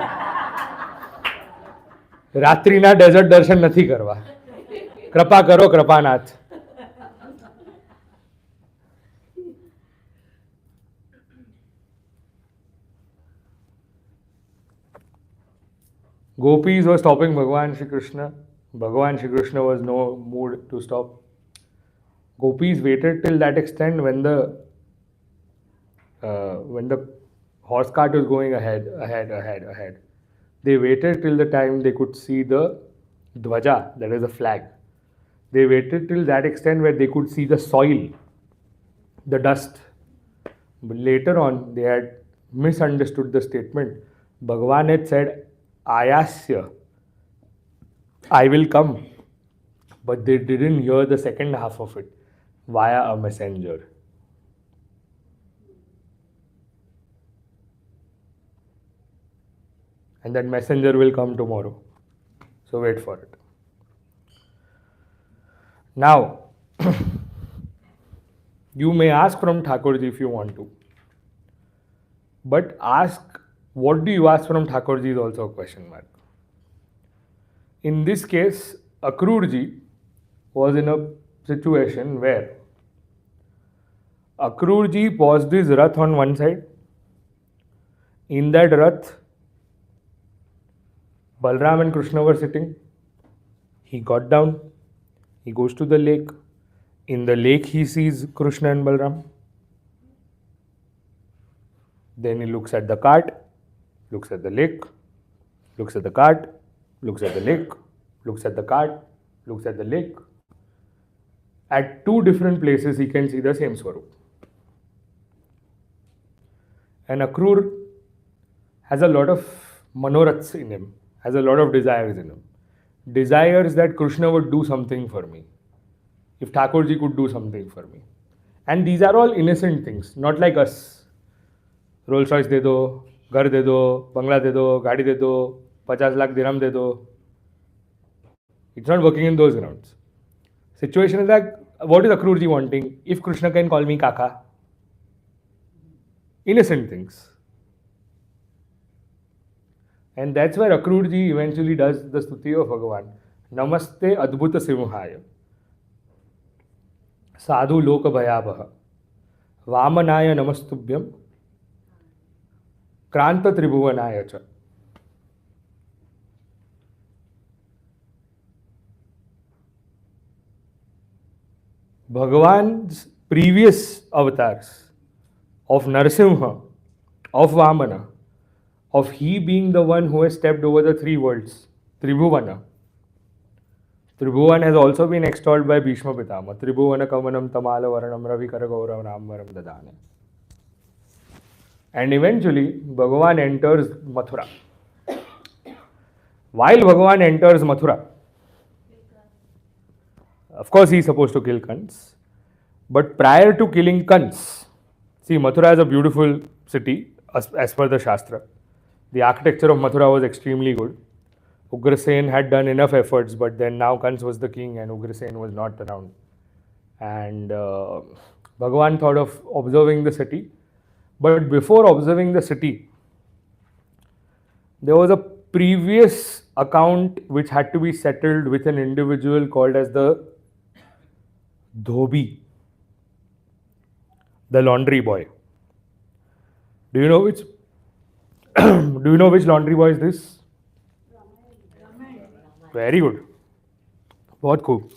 રાત્રિના dessert દર્શન નથી કરવા. કૃપા કરો કૃપાનાથ. Gopis were stopping Bhagavan Shri Krishna. Bhagavan Shri Krishna was no mood to stop. Gopis waited till that extent when the horse cart was going ahead. They waited till the time they could see the dhwaja, that is a flag. They waited till that extent where they could see the soil, the dust. But later on, they had misunderstood the statement. Bhagavan had said, Ayasya, I will come. But they didn't hear the second half of it, via a messenger. And that messenger will come tomorrow. So wait for it. Now, you may ask from Thakurji if you want to. But ask, what do you ask from Thakurji is also a question mark. In this case, Akrurji was in a situation where Akrurji paused his rath on one side. In that rath, Balram and Krishna were sitting. He got down. He goes to the lake. In the lake, he sees Krishna and Balram. Then he looks at the cart, looks at the lake, looks at the cart, looks at the lake, looks at the cart, looks at the lake. At two different places, he can see the same Swarup. And Akrur has a lot of manorats in him, has a lot of desires in him. Desires that Krishna would do something for me. If Thakurji could do something for me. And these are all innocent things, not like us. Rolls Royce de do, घर दे दो, बंगला दे दो, गाड़ी दे दो, 50 lakh dirham दे दो. It's not working in those grounds. Situation is like, what is Akrurji wanting? If Krishna can call me Katha. Innocent things. And that's where Akrurji eventually does the stuti of Bhagavan. Namaste Adbhuta Simhaya. Sadhu Loka Bhayabaha. Vamanaya Namastubhyam. Kranta Tribhuvanaya Cha. Bhagavan's previous avatars of Narasimha, of Vamana, of he being the one who has stepped over the three worlds, Tribhuvana. Tribhuvan has also been extolled by Bhishma Pitama. Tribhuvana Kavanam Tamala Varanam Ravi Karagaura Ramvaram Dadane. And eventually, Bhagavan enters Mathura. While Bhagavan enters Mathura, of course, he is supposed to kill Kansa. But prior to killing Kansa, see, Mathura is a beautiful city as per the Shastra. The architecture of Mathura was extremely good. Ugrasen had done enough efforts, but then now Kansa was the king and Ugrasen was not around. And Bhagavan thought of observing the city. But before observing the city, there was a previous account which had to be settled with an individual called as the Dhobi, the laundry boy. Do you know which laundry boy is this? Very good. बहुत खूब.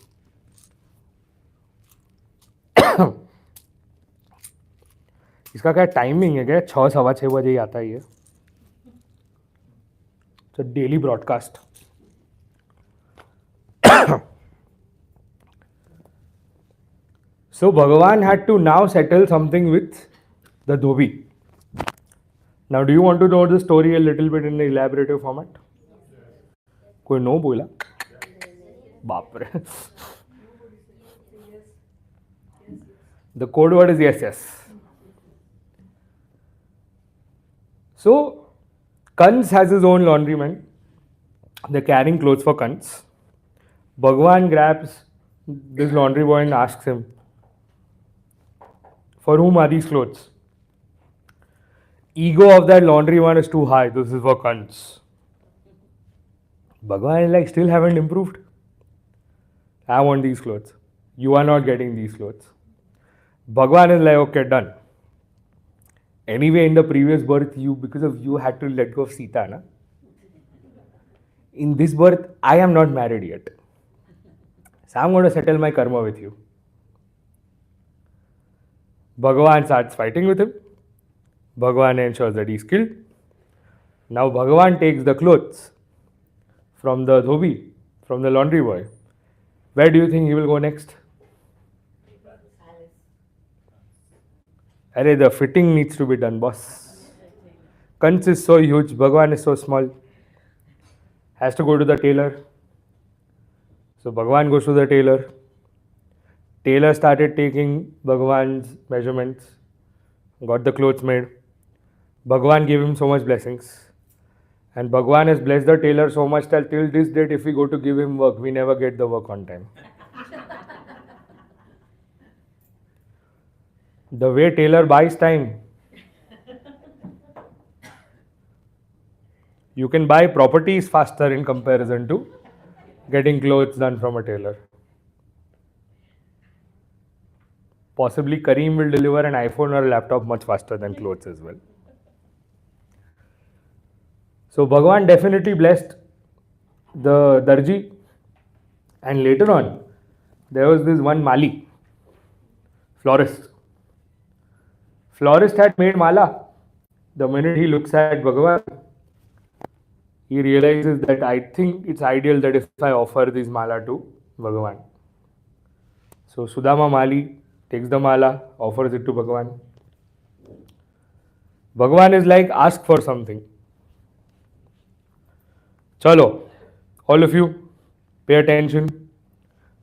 इसका क्या timing है क्या? 6-6:15 बजे ही आता है ये. It's a daily broadcast. So Bhagavan had to now settle something with the Dhobi. Now, do you want to know the story a little bit in the elaborative format? कोई नो बोला? बाप रे. The code word is yes, yes. So, Kansa has his own laundryman. They're carrying clothes for Kansa. Bhagwan grabs this laundry boy and asks him, for whom are these clothes? Ego of that laundry man is too high. This is for Kansa. Bhagwan is like, still haven't improved. I want these clothes. You are not getting these clothes. Bhagwan is like, okay, done. Anyway, in the previous birth, because of you had to let go of Sita, na? In this birth, I am not married yet. So I'm going to settle my karma with you. Bhagavan starts fighting with him. Bhagavan ensures that he's killed. Now Bhagavan takes the clothes from the dhobi, from the laundry boy. Where do you think he will go next? Arey, the fitting needs to be done, boss. Kansa is so huge, Bhagavan is so small. Has to go to the tailor. So Bhagavan goes to the tailor. Tailor started taking Bhagavan's measurements, got the clothes made. Bhagavan gave him so much blessings. And Bhagavan has blessed the tailor so much that till this date, if we go to give him work, we never get the work on time. The way tailor buys time. You can buy properties faster in comparison to getting clothes done from a tailor. Possibly Kareem will deliver an iPhone or a laptop much faster than clothes as well. So Bhagavan definitely blessed the Darji. And later on, there was this one Mali, florist. Florist had made mala. The minute he looks at Bhagavan, he realizes that I think it's ideal that if I offer this mala to Bhagavan. So Sudama Mali takes the mala, offers it to Bhagavan. Bhagavan is like, ask for something. Chalo, all of you, pay attention.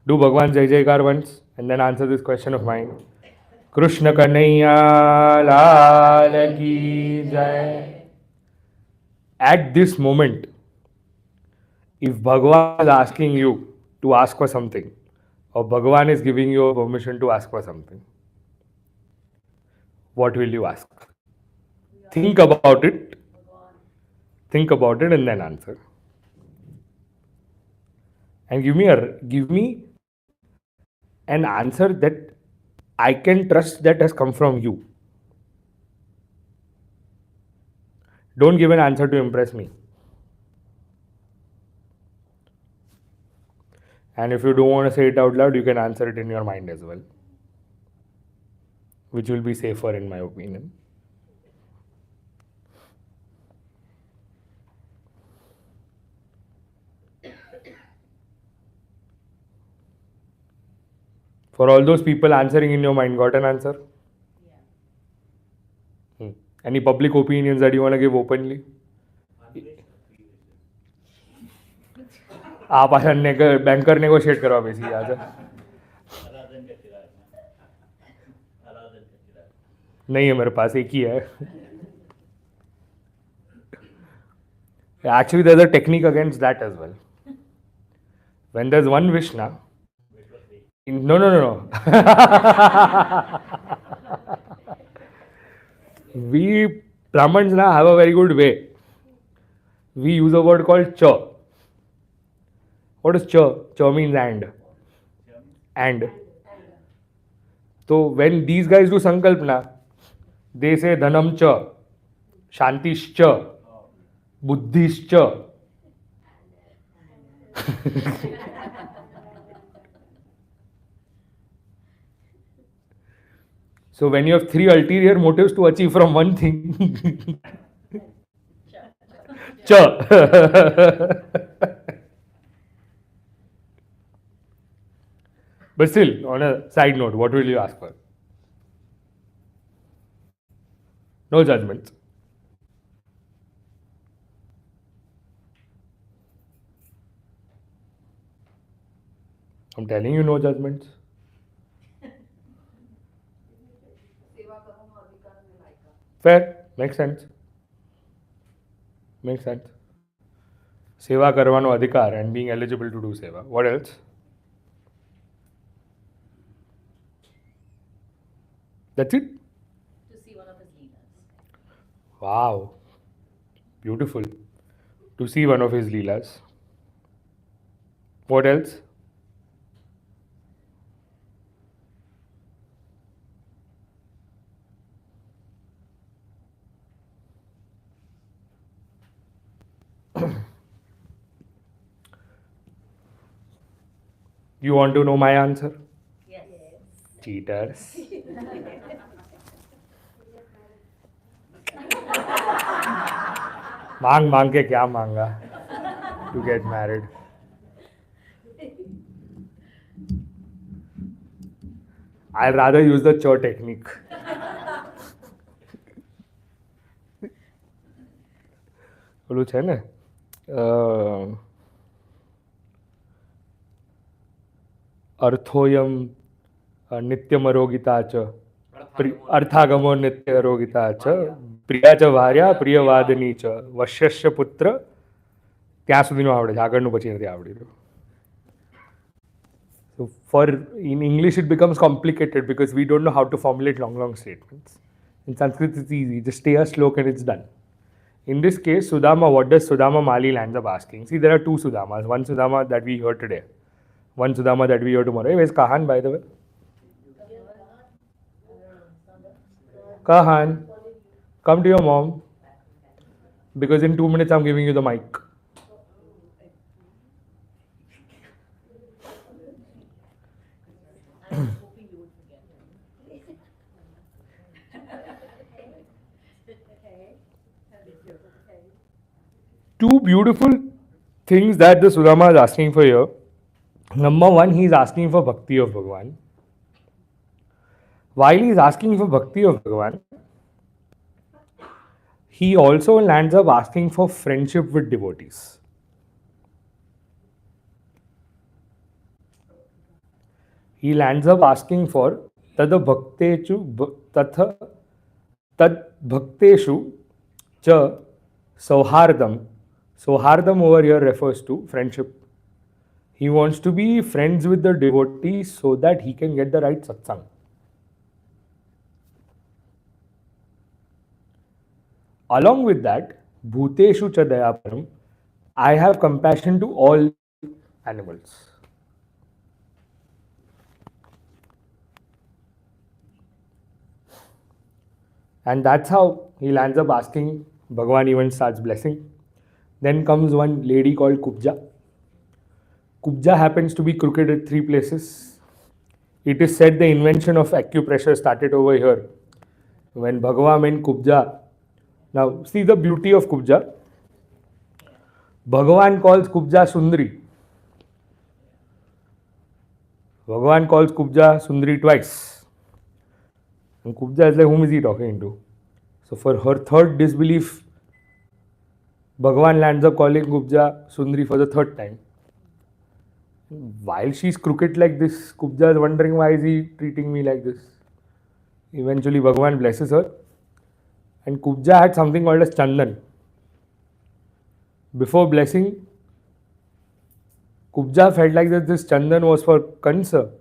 Do Bhagavan Jai Jaikar once and then answer this question of mine. Krishna Kanhaiya Lal Ki Jai. At this moment, if Bhagavan is asking you to ask for something, or Bhagavan is giving you a permission to ask for something, what will you ask? Think about it. Think about it and then answer. And give me an answer that I can trust that has come from you. Don't give an answer to impress me. And if you don't want to say it out loud, you can answer it in your mind as well, which will be safer in my opinion. For all those people answering in your mind, got an answer? Yeah. Any public opinions that you want to give openly? आप आशा banker negotiate करवा बेसी आज नहीं है मेरे पास एक ही है actually there's a technique against that as well. When there's one Vishna, no. We Brahmins now have a very good way. We use a word called cha. What is cha? Cha means and. So when these guys do sankalpna, they say dhanam cha, shantish cha, buddhish cha. So when you have three ulterior motives to achieve from one thing, cha. But still, on a side note, what will you ask for? No judgment. I'm telling you, no judgments. Fair, makes sense. Makes sense. સેવા કરવાનો અધિકાર and being eligible to do seva. What else? That's it? To see one of his leelas. Wow. Beautiful. To see one of his Leelas. What else? You want to know my answer? Yes. Cheaters. मांग मांग के क्या मांगा to get married? I'd rather use the cho technique. ઓલું છે ને અર્થોયમ નિત્યમરોગિતા ચ અર્થાગમો નિત્યરોગિતા ચ પ્રિયા ચ ભાર્યા પ્રિયવાદની ચ વશ્યસ્ય પુત્ર ત્યાં સુધીનું આવડે છે આગળનું પછી નથી આવડી રહ્યું. So for in English it becomes complicated because we don't know how to formulate long statements. In Sanskrit it's easy, just say a slok and it's done. In this case, Sudama, what does Sudama Mali lands up asking? See, there are two Sudamas. One Sudama that we heard today, one Sudama that we hear tomorrow. Hey, where's Kahan, by the way? Kahan, come to your mom. Because in 2 minutes I'm giving you the mic. I was hoping you would forget him. Two beautiful things that the Sudama is asking for here. Number one, he is asking for bhakti of Bhagavan. While he is asking for bhakti of Bhagavan, he also lands up asking for friendship with devotees. He lands up asking for tad bhakteshu cha sauhardam. Sauhardam over here refers to friendship. He wants to be friends with the devotees so that he can get the right satsang. Along with that, bhuteshu cha dayaparam, I have compassion to all animals. And that's how he lands up asking. Bhagavan even starts blessing. Then comes one lady called Kubja. Kubja happens to be crooked at 3 places. It is said the invention of acupressure started over here when Bhagavan and Kubja. Now see the beauty of Kubja. Bhagavan calls Kubja Sundri. Bhagavan calls Kubja Sundri twice. And Kubja is like, whom is he talking to? So for her third disbelief, Bhagavan lands up calling Kubja Sundri for the 3rd time. While she's crooked like this, Kubja is wondering, why is he treating me like this? Eventually Bhagavan blesses her. And Kubja had something called as Chandan. Before blessing, Kubja felt like that this Chandan was for Kansa.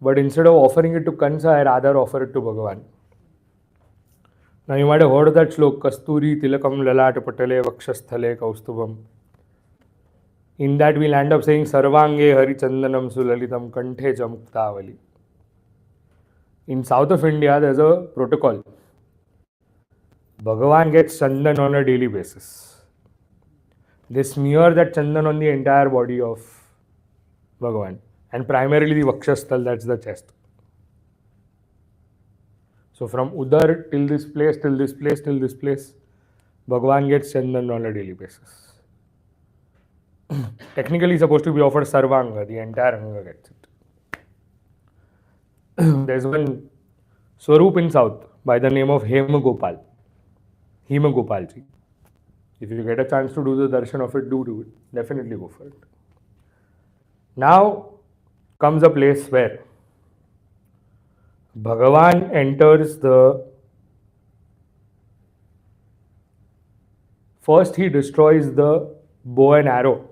But instead of offering it to Kansa, I rather offer it to Bhagavan. Now you might have heard of that slok, Kasturi Tilakam Lalat Patale Vakshasthale Kaustubam. In that we'll end up saying Sarvange Hari Chandanam Sulalitam Kanthe Chamuktavali. In south of India, there's a protocol. Bhagavan gets Chandan on a daily basis. They smear that Chandan on the entire body of Bhagavan. And primarily the Vakshasthal, that's the chest. So from Udar till this place, till this place, till this place, Bhagavan gets Chandan on a daily basis. Technically supposed to be offered Sarvanga, the entire Anga gets it. There's one Swarup in south by the name of Hemagopal. Hemagopalji. If you get a chance to do the darshan of it, do it. Definitely go for it. Now comes a place where Bhagavan enters the... First he destroys the bow and arrow,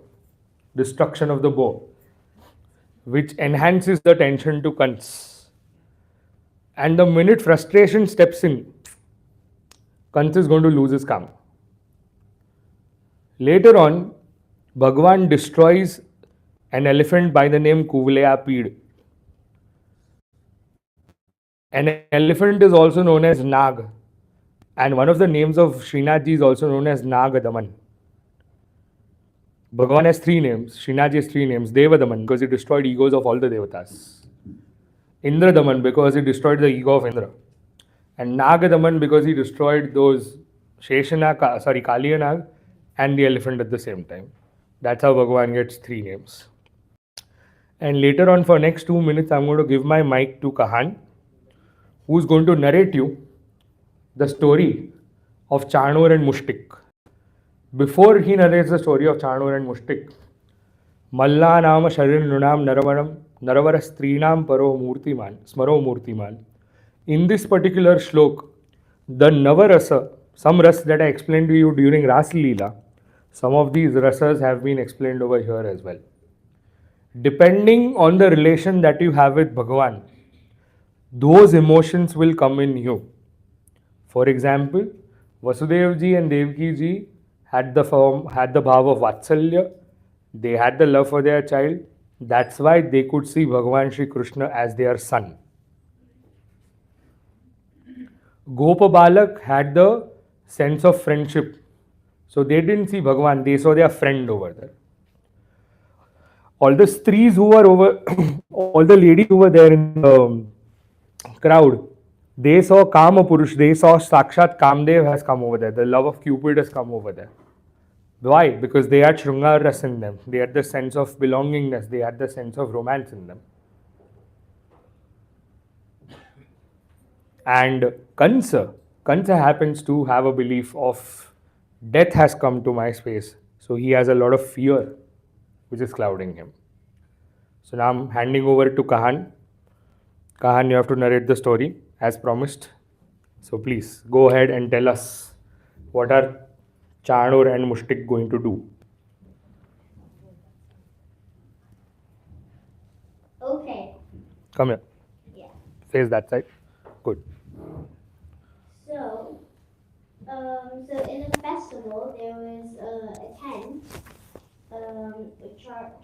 destruction of the bow, which enhances the tension to Kansa. And the minute frustration steps in, Kansa is going to lose his calm. Later on, Bhagwan destroys an elephant by the name Kuvalayapid. An elephant is also known as Nag, and one of the names of Śrīmad is also known as Nagadaman. Bhagavan has three names, Śrīmad has three names. Devadaman because he destroyed egos of all the devatas. Indradaman because he destroyed the ego of Indra. And Nagadaman because he destroyed those Kaliyanag and the elephant at the same time. That's how Bhagavan gets three names. And later on, for next 2 minutes, I'm going to give my mic to Kahan, who's going to narrate you the story of Chanur and Mushtik. Before he narrates the story of Chanur and Mushtik, Malla Nama Sharir Nunam Naravara Strinam Paro Murtiman, Smaro Murtiman. In this particular shlok, the Navarasa, some ras that I explained to you during Rasa Leela, some of these rasas have been explained over here as well. Depending on the relation that you have with Bhagavan, those emotions will come in you. For example, Vasudevji and Devkiji had the bhav of Vatsalya, they had the love for their child, that's why they could see Bhagavan Shri Krishna as their son. Gopa Balak had the sense of friendship, so they didn't see Bhagavan, they saw their friend over there. All the strees who were over, all the ladies who were there in the crowd, they saw Kama Purush, they saw Sakshat Kamdev has come over there, the love of Cupid has come over there. Why? Because they had Shrungar Ras in them, they had the sense of belongingness, they had the sense of romance in them. And Kansa happens to have a belief of death has come to my space, so he has a lot of fear which is clouding him. So now I'm handing over to Kahan. Kahan, you have to narrate the story as promised. So please go ahead and tell us what are Chanur and Mushtik going to do. Okay. Come here. Yeah. Face that side. Good. So in a festival there was a tent.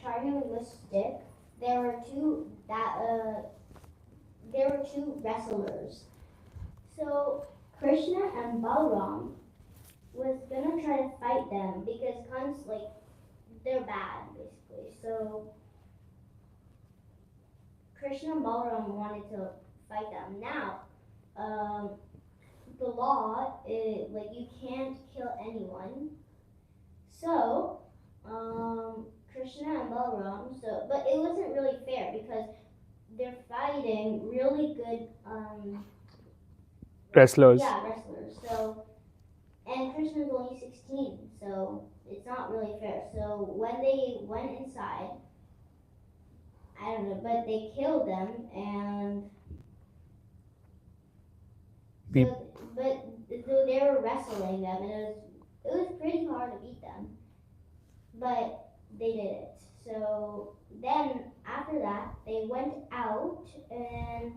Charnu and Mystic. There were two wrestlers. So Krishna and Balram was gonna try to fight them because they're bad basically. So Krishna and Balram wanted to fight them. Now, the law is you can't kill anyone. So Krishna and Balram. But it wasn't really fair because they're fighting really good Wrestlers. Yeah, wrestlers. So, and Krishna's only 16, so it's not really fair. So when they went inside, I don't know, but they killed them, and so they were wrestling them, and it was pretty hard to beat them, but they did it. So then after that, they went out, and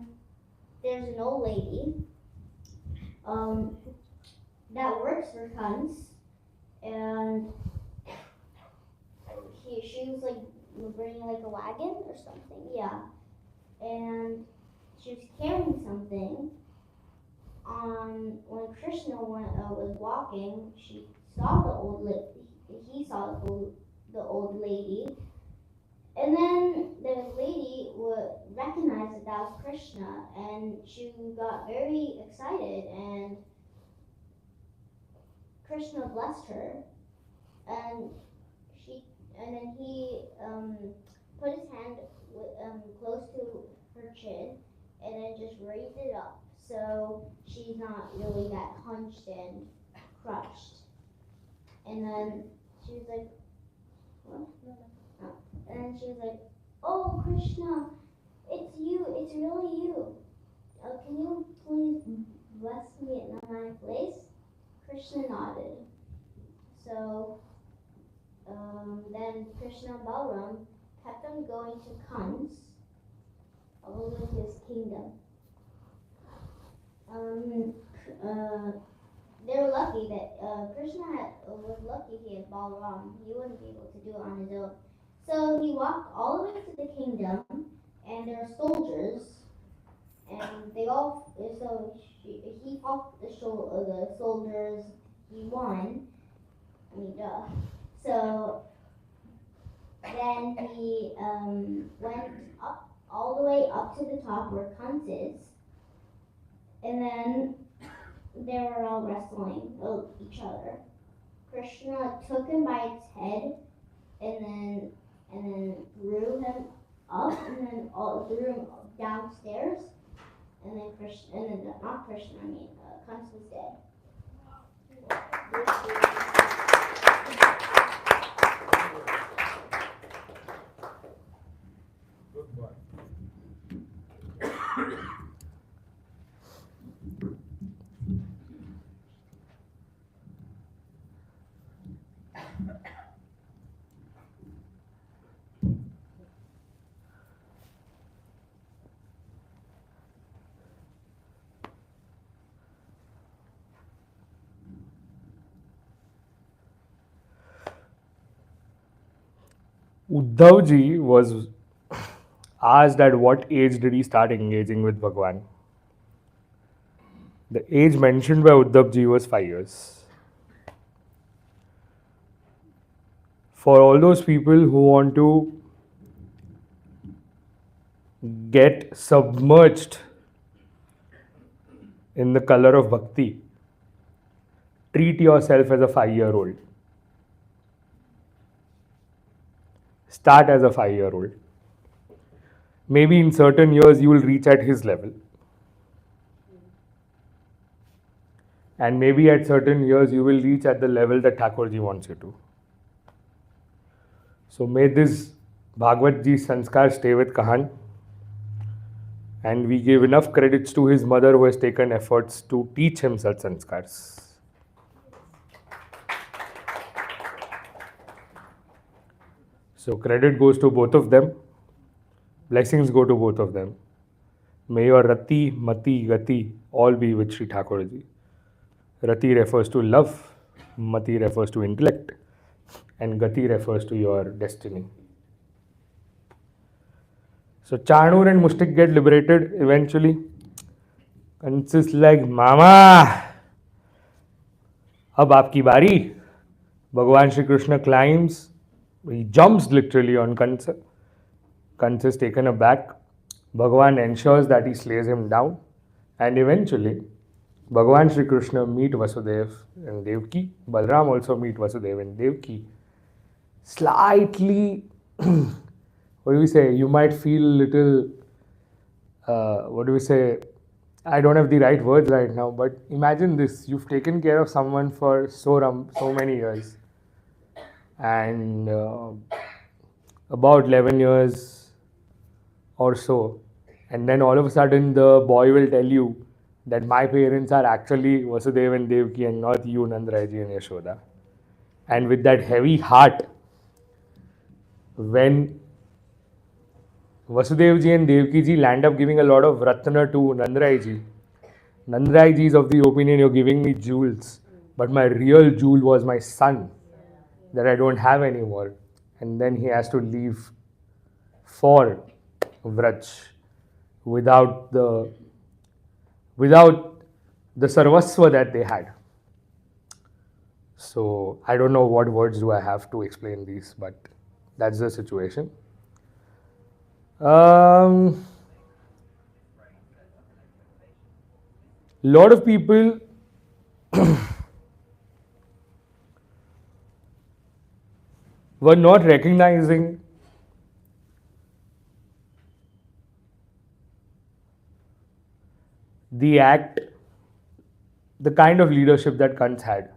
there's an old lady that works for Kansa, and she was bringing a wagon or something, yeah, and she was carrying something. When Krishna was walking, he saw the old lady, and then the lady would recognize that was Krishna, and she got very excited, and Krishna blessed her, and then he put his hand close to her chin, and then just raised it up, so she's not really that hunched and crushed. And then she was like, what? Oh. And then she was like, oh, Krishna, it's you, it's really you. Can you please bless me in my place? Krishna nodded. So then Krishna and Balaram kept on going to Kansa, all of his kingdom. They were lucky that Krishna was lucky he had Balaram. He wouldn't be able to do it on his own. So he walked all the way to the kingdom, and there were soldiers, and they all. So he fought the soldiers. He won. I mean, duh. So then he went up all the way up to the top where Kansa is, and then they were all wrestling each other. Krishna took him by its head, and then threw him up, and then threw him downstairs, and then Kansa was dead. Good boy. Uddhavji was asked at what age did he start engaging with Bhagwan. The age mentioned by Uddhavji was 5 years. For all those people who want to get submerged in the color of bhakti, treat yourself as a 5-year-old. Start as a 5-year-old. Maybe in certain years you will reach at his level. And maybe at certain years you will reach at the level that Thakurji wants you to. So may this Bhagavad Ji sanskar stay with Kahan. And we give enough credits to his mother who has taken efforts to teach him such sanskars. So credit goes to both of them. Blessings go to both of them. May your Rati, Mati, Gati all be with Sri Thakurji. Rati refers to love, Mati refers to intellect, and Gati refers to your destiny. So Chanur and Mustik get liberated eventually. Kansa is like, Mama, ab aapki bari. Bhagavan Shri Krishna climbs. He jumps literally on Kansa. Kansa is taken aback. Bhagavan ensures that he slays him down. And eventually, Bhagavan Shri Krishna meet Vasudev and Devki. Balram also meet Vasudev and Devki. Slightly, what do we say? You might feel a little, I don't have the right words right now, but imagine this. You've taken care of someone for so many years. And about 11 years or so. And then all of a sudden the boy will tell you that my parents are actually Vasudeva and Devki and not you, Nandraji and Yashoda. And with that heavy heart, when Vasudevji and Devkiji land up giving a lot of Ratna to Nandraji, Nandraji is of the opinion you're giving me jewels, but my real jewel was my son that I don't have anymore. And then he has to leave for Vraj without the sarvasva that they had. So I don't know what words do I have to explain these, but that's the situation. Lot of people were not recognizing the act, the kind of leadership that Kansa had.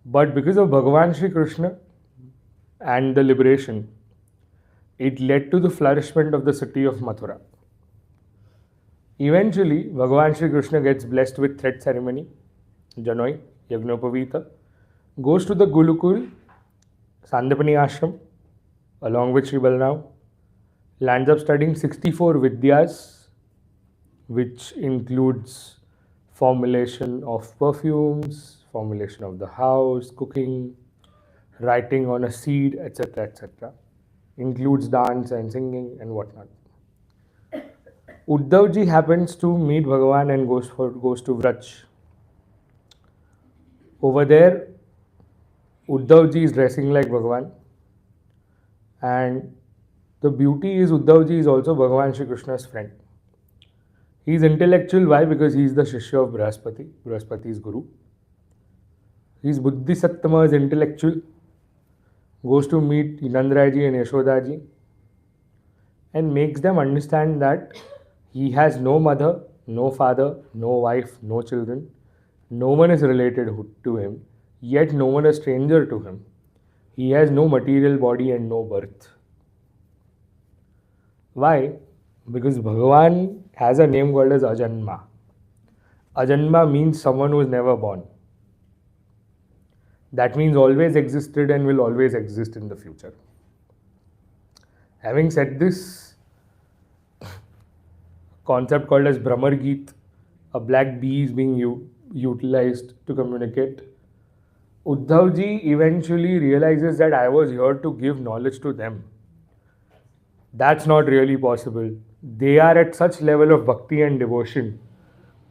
But because of Bhagavan Shri Krishna and the liberation, it led to the flourishment of the city of Mathura. Eventually, Bhagavan Shri Krishna gets blessed with thread ceremony, Janoi, Yagnopavita, goes to the Gulukul, Sandipani Ashram, along with Sri Balaram, lands up studying 64 Vidyas, which includes formulation of perfumes, formulation of the house, cooking, writing on a seed, etc. etc. Includes dance and singing and whatnot. Uddhavji happens to meet Bhagavan and goes to Vraj. Over there, Uddhavji is dressing like Bhagavan, and the beauty is Uddhavji is also Bhagavan Shri Krishna's friend. He is intellectual. Why? Because he is the Shishya of Brahaspati. Brahaspati is Guru. He is Buddhi Sattama, is intellectual. Goes to meet Nandraji and Yashodaji and makes them understand that he has no mother, no father, no wife, no children. No one is related to him, yet no one is stranger to him. He has no material body and no birth. Why? Because Bhagavan has a name called as Ajanma. Ajanma means someone who is never born. That means always existed and will always exist in the future. Having said this, concept called as Brahmar Geet, a black bee is being utilized to communicate. Uddhavji eventually realizes that I was here to give knowledge to them. That's not really possible. They are at such level of bhakti and devotion.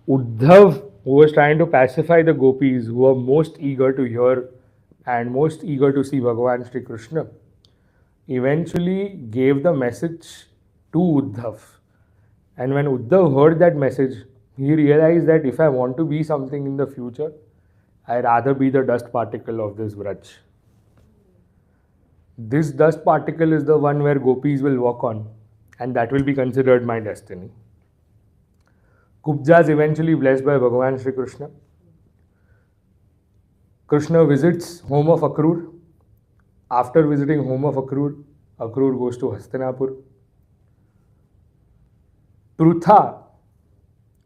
Uddhav, who was trying to pacify the gopis, who were most eager to hear and most eager to see Bhagavan Shri Krishna, eventually gave the message to Uddhav. And when Uddhav heard that message, he realized that if I want to be something in the future, I'd rather be the dust particle of this Vraj. This dust particle is the one where gopis will walk on, and that will be considered my destiny. Kubja is eventually blessed by Bhagavan Shri Krishna. Krishna visits home of Akrura. After visiting home of Akrura, Akrura goes to Hastinapur. Prutha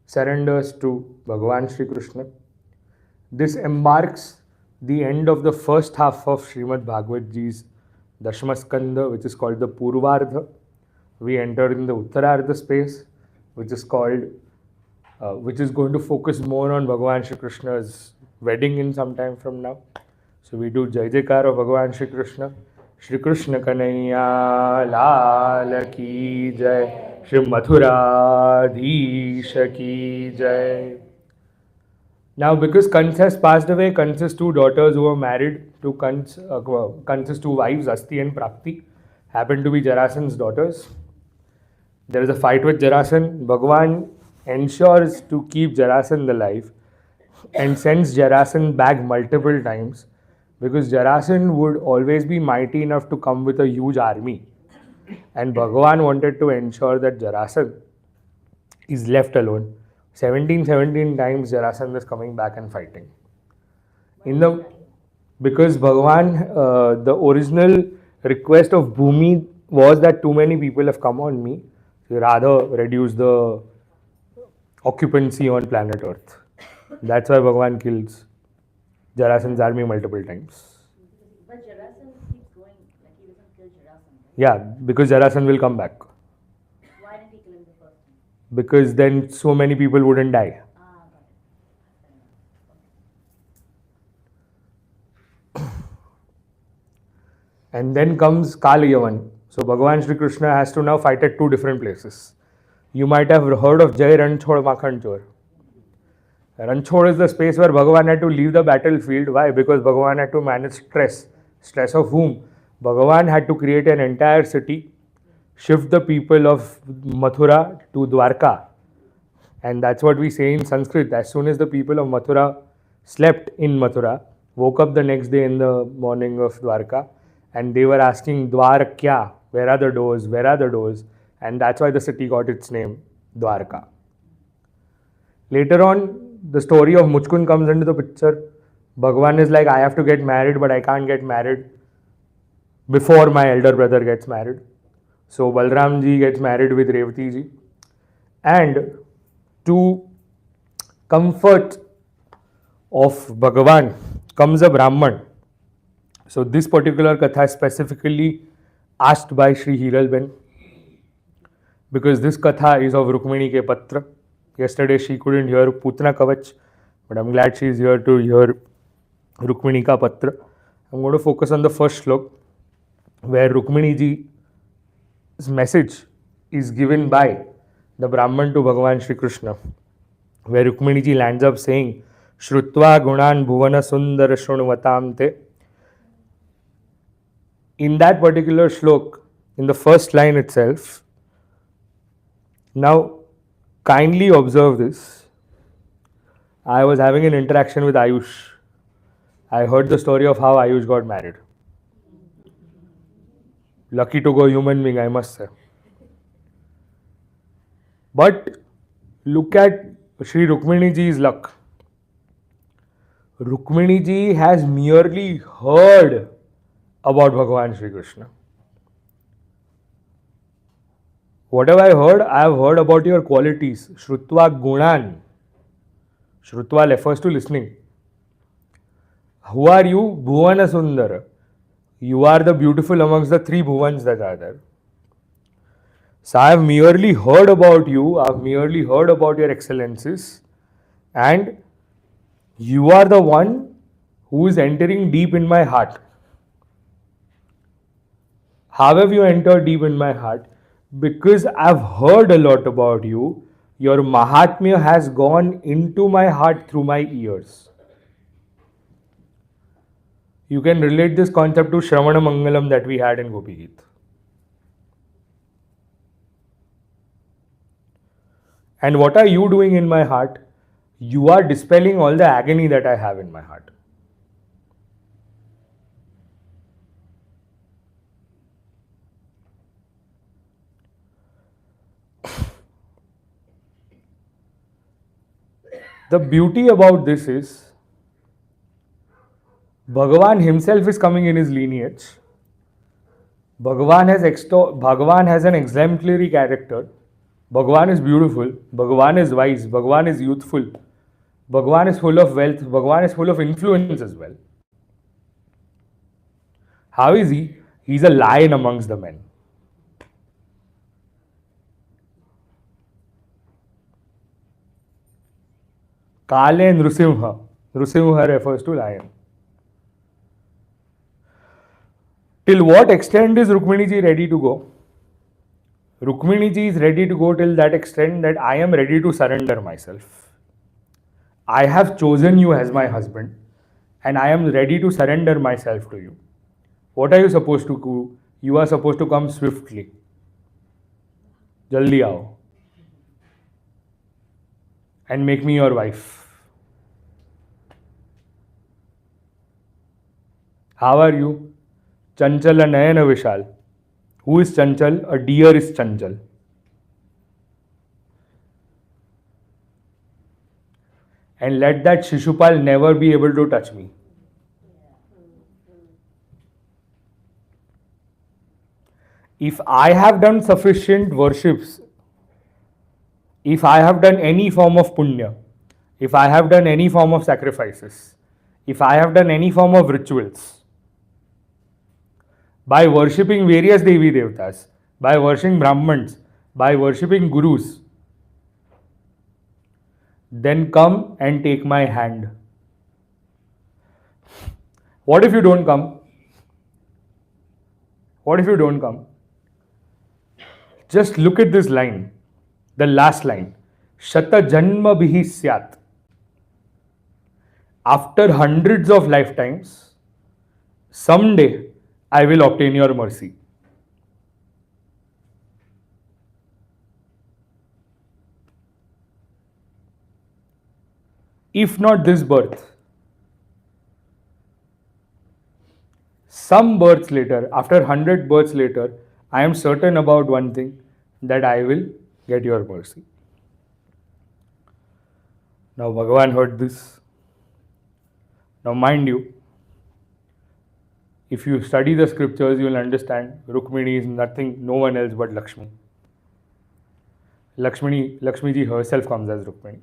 surrenders to Bhagavan Shri Krishna. This embarks the end of the first half of Śrīmad Bhāgavad Ji's Dashmaskanda, which is called the Purvardha. We enter in the Uttarardha space, which is called, which is going to focus more on Bhagavan Shri Krishna's wedding in some time from now. So we do Jai Jaikar of Bhagavan Shri Krishna. Shri Krishna Kanaiya Lal Ki Jai. Shri Mathura Dhisha Ki Jai. Now, because Kansa has passed away, Kansa's two daughters who were married to Kansa's two wives, Asti and Prapti, happen to be Jarasandha's daughters. There is a fight with Jarasandha. Bhagavan ensures to keep Jarasandha alive and sends Jarasandha back multiple times because Jarasandha would always be mighty enough to come with a huge army. And Bhagavan wanted to ensure that Jarasandha is left alone. 17 times Jarasandha is coming back and fighting. Because Bhagavan, the original request of Bhumi was that too many people have come on me, so rather reduce the occupancy on planet Earth. That's why Bhagavan kills Jarasandha's army multiple times. But Jarasandha keeps going, like he doesn't kill Jarasandha. Yeah, because Jarasandha will come back. Why didn't he kill him the first time? Because then so many people wouldn't die. Got it. And then comes Kala Yavan. So Bhagavan Shri Krishna has to now fight at two different places. You might have heard of Jai Ranchhod Makhanchor. Ranchhod is the space where Bhagavan had to leave the battlefield. Why? Because Bhagavan had to manage stress. Stress of whom? Bhagavan had to create an entire city, shift the people of Mathura to Dwarka. And that's what we say in Sanskrit. As soon as the people of Mathura slept in Mathura, woke up the next day in the morning of Dwarka, and they were asking, Dwar kya? Where are the doors? Where are the doors? And that's why the city got its name, Dwarka. Later on, the story of Muchkun comes into the picture. Bhagavan is like, I have to get married, but I can't get married before my elder brother gets married. So Balram ji gets married with Revati ji. And to comfort of Bhagavan comes a Brahman. So this particular katha is specifically asked by Sri Hiralben because this katha is of Rukmini ke patra. Yesterday she couldn't hear Putna Kavach, but I'm glad she is here to hear Rukmini ka patra. I'm going to focus on the first slok where Rukmini ji's message is given by the Brahman to Bhagavan Shri Krishna, where Rukmini ji lands up saying, Shrutva gunan bhuvana sundara shrunvatam te. In that particular shlok, in the first line itself, now kindly observe this. I was having an interaction with Ayush. I heard the story of how Ayush got married. Lucky to go human being, I must say. But look at Sri Rukmini ji's luck. Rukmini ji has merely heard about Bhagavan Shri Krishna. What have I heard? I have heard about your qualities. Shrutva gunan. Shrutva refers to listening. Who are you? Bhuvana Sundara. You are the beautiful amongst the three Bhuvans that are there. So I have merely heard about you. I have merely heard about your excellences. And you are the one who is entering deep in my heart. How have you entered deep in my heart? Because I've heard a lot about you. Your Mahatmya has gone into my heart through my ears. You can relate this concept to Shravana Mangalam that we had in Gopi Geet. And what are you doing in my heart? You are dispelling all the agony that I have in my heart. The beauty about this is Bhagavan himself is coming in his lineage. Bhagavan has an exemplary character. Bhagavan is beautiful. Bhagavan is wise. Bhagavan is youthful. Bhagavan is full of wealth. Bhagavan is full of influence as well. How is he? He's a lion amongst the men. Kale and Nrusimha. Nrusimha refers to lion. Till what extent is Rukmini ji ready to go? Rukmini ji is ready to go till that extent that I am ready to surrender myself. I have chosen you as my husband and I am ready to surrender myself to you. What are you supposed to do? You are supposed to come swiftly. Jaldi aao. And make me your wife. How are you? Chanchala Nayana Vishal. Who is Chanchal? A deer is Chanchal. And let that Shishupal never be able to touch me. If I have done sufficient worships, if I have done any form of punya, if I have done any form of sacrifices, if I have done any form of rituals, by worshipping various Devi Devtas, by worshipping Brahmans, by worshipping Gurus, then come and take my hand. What if you don't come? What if you don't come? Just look at this line, the last line. Shata Janma Bihi Syat. After hundreds of lifetimes, someday I will obtain your mercy. If not this birth, some births later, after 100 births later, I am certain about one thing, that I will get your mercy. Now Bhagavan heard this. Now mind you, if you study the scriptures, you will understand Rukmini is nothing, no one else but Lakshmi. Lakshmi ji herself comes as Rukmini.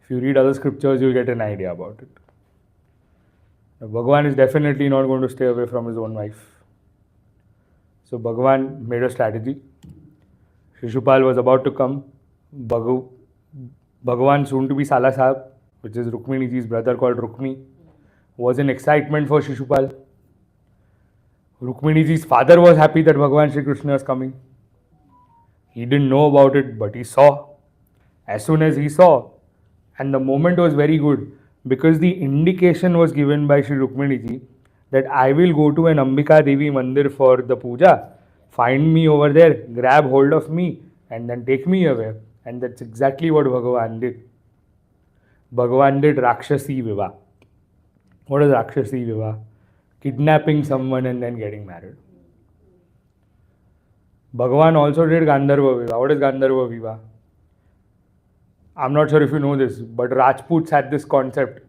If you read other scriptures, you'll get an idea about it. Now, Bhagavan is definitely not going to stay away from his own wife. So Bhagavan made a strategy. Shishupal was about to come. Bhagavan, soon to be Sala Sahib, which is Rukmini ji's brother called Rukmi, was in excitement for Shishupal. Rukmini ji's father was happy that Bhagavan Shri Krishna is coming. He didn't know about it, but he saw. As soon as he saw, and the moment was very good because the indication was given by Shri Rukmini ji that I will go to an Ambika Devi mandir for the puja, find me over there, grab hold of me, and then take me away. And that's exactly what Bhagavan did. Bhagavan did Rakshasi Vivah. What is Rakshasi Vivah? Kidnapping someone and then getting married. Bhagavan also did Gandharva Vivah. What is Gandharva Vivah? I'm not sure if you know this, but Rajputs had this concept.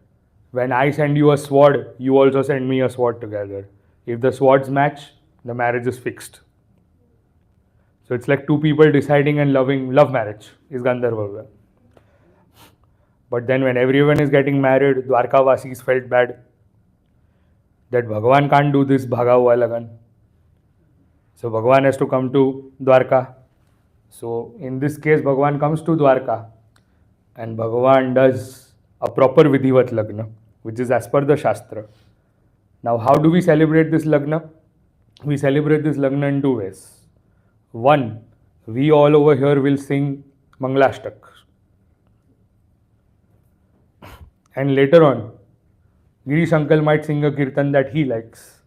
When I send you a sword, you also send me a sword together. If the swords match, the marriage is fixed. So it's like two people deciding and love marriage is Gandharva Vivah. But then when everyone is getting married, Dwarkavasis felt bad that Bhagavan can't do this Bhaga Hua Lagan. So Bhagavan has to come to Dwarka. So in this case, Bhagavan comes to Dwarka and Bhagavan does a proper Vidhivat Lagna, which is as per the Shastra. Now, how do we celebrate this Lagna? We celebrate this Lagna in two ways. One, we all over here will sing Mangalashtak. And later on, Girish uncle might sing a kirtan that he likes.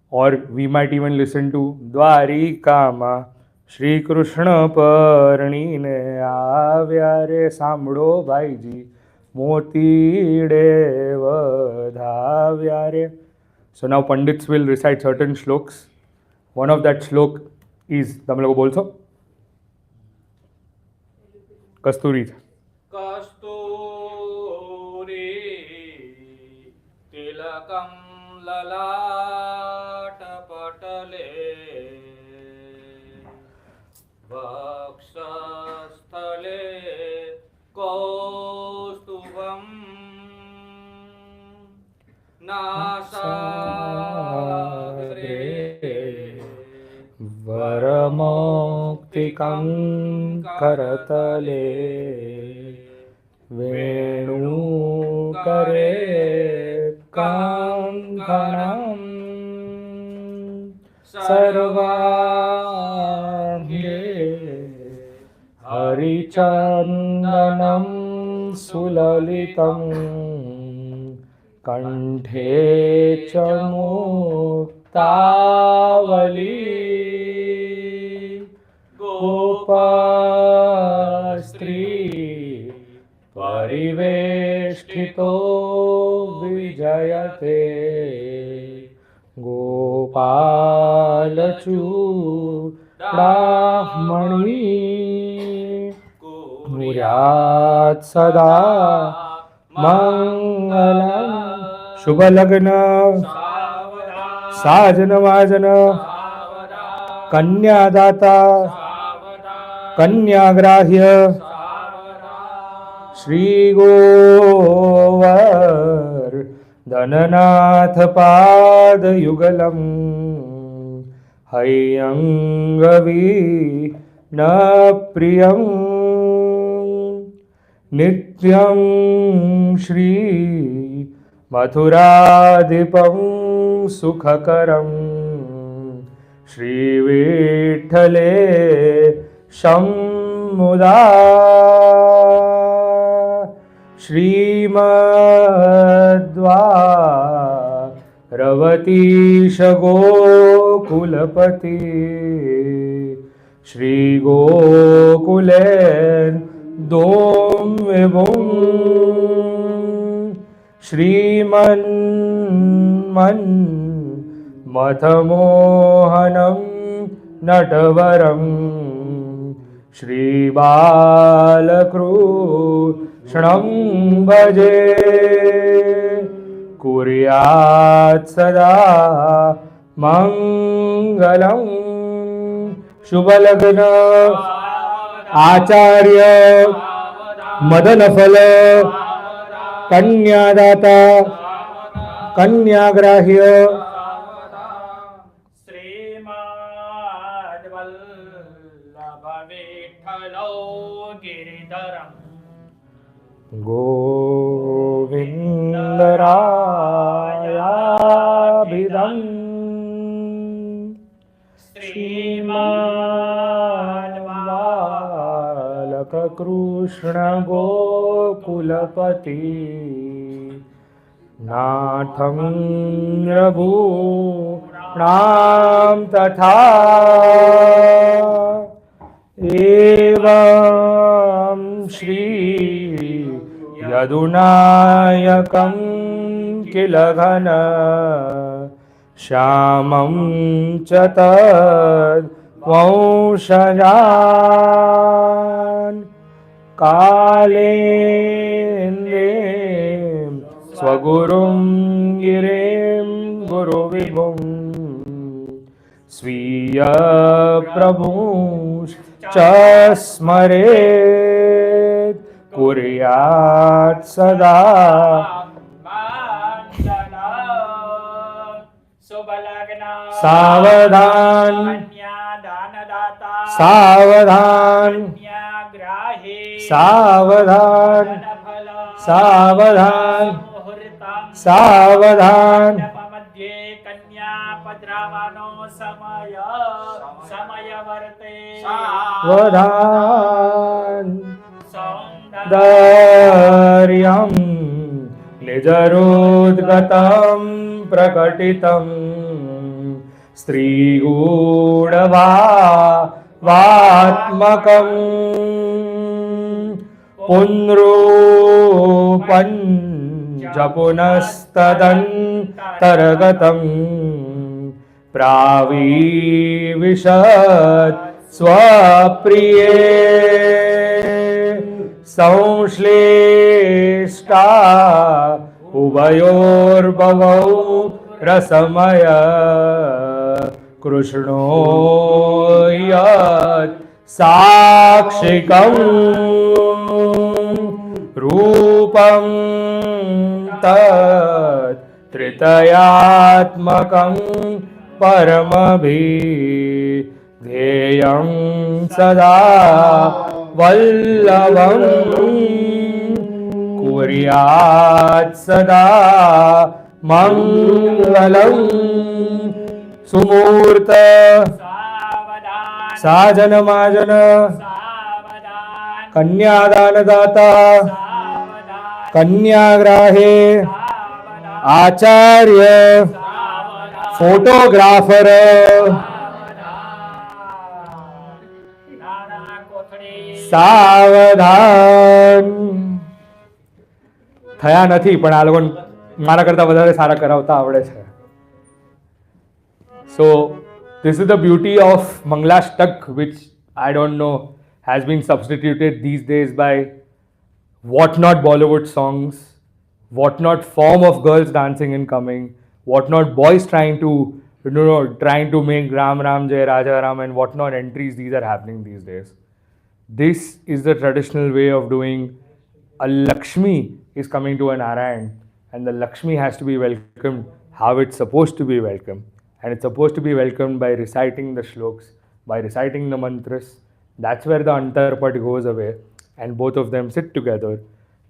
Or we might even listen to Dwarikama Shri Krishna Parnine Avyare Samdo Bhaiji Moti Deva Dhavyare. So now Pandits will recite certain shloks. One of that shlok is, तुम लोग बोल सो कस्तूरी कस्तूरी तिलकं ललाटपटले वक्षस्थले कौस्तुभं नासाग्रे वरमौक्तिकं करतले वेणुकरे काङ्कणं सर्वाङ्गे हरिचन्दनं सुललितं कंठे च मुक्तावली गोपास्त्री परिवेष्टितो विजयते गोपालचूडामणि कुर्यात् सदा मंगलम शुभ लग्न साजन वाजन कन्यादाता कन्याग्राह्य श्री गोवर धननाथ पाद युगलम हयंगवी न प्रियं नित्यं श्री मथुराधिपं सुखकरं श्री विठ्ठले शम्मुदा श्रीमद्वारवतीश गोकुलपति श्री गोकुलेन दोम विभुं श्रीमन्मन् मथमोहनं नटवरं श्रीबालकृष्णं भजे कुर्यात् सदा मंगलं शुभलग्न आचार्य मदनफल कन्यादाता કન્યાગ્રાહ્ય શ્રીમદ વલ્લભ વિઠ્ઠલો ગિરિધરમ ગોવિંદરાયાભિધમ શ્રીમદ બાલક કૃષ્ણ ગોકુલપતિ નાથમ રઘુણામ તથા એવં શ્રી યદુનાયકં કિલ ઘન શ્યામં ચ તદ વંશજાન કાલેન્દ્રે स्वगुरुं गिरिं गुरुविभुं स्वीयप्रभुश्च स्मरेत् कुर्यात् सदा सावधान सावधान सावधान सावधान सावधान मध्ये कन्या पधरावनो समय वर्ते वधान दर्यं निजरोद्गतं प्रकटितं स्त्रीगूढभावात्मकं पुनरूपं च पुनस्तदन्तर्गतं प्रावीविशत् स्वप्रिये संश्लेष्टा उभयोर्भवौ रसमय कृष्णो यत् साक्षिकम् रूपं तत् त्रितयात्मकं परमभिधेयं सदा वल्लभं कुर्यात् सदा मङ्गलं सुमूर्त साजनमाजन कन्यादानदाता कन्याग्राहे आचार्य फोटोग्राफर સાવધાન થયા નથી પણ આ લોકો મારા કરતા વધારે સારા કરાવતા આવડે છે. So this is the beauty of Manglastak, which I don't know has been substituted these days by what not Bollywood songs, what not form of girls dancing and coming, what not boys trying to make Ram Ram Jai Raja Ram and what not entries these are happening these days. This is the traditional way of doing. A Lakshmi is coming to an Narayan and the Lakshmi has to be welcomed how it's supposed to be welcomed. And it's supposed to be welcomed by reciting the shloks, by reciting the mantras. That's where the antarpat goes away and both of them sit together.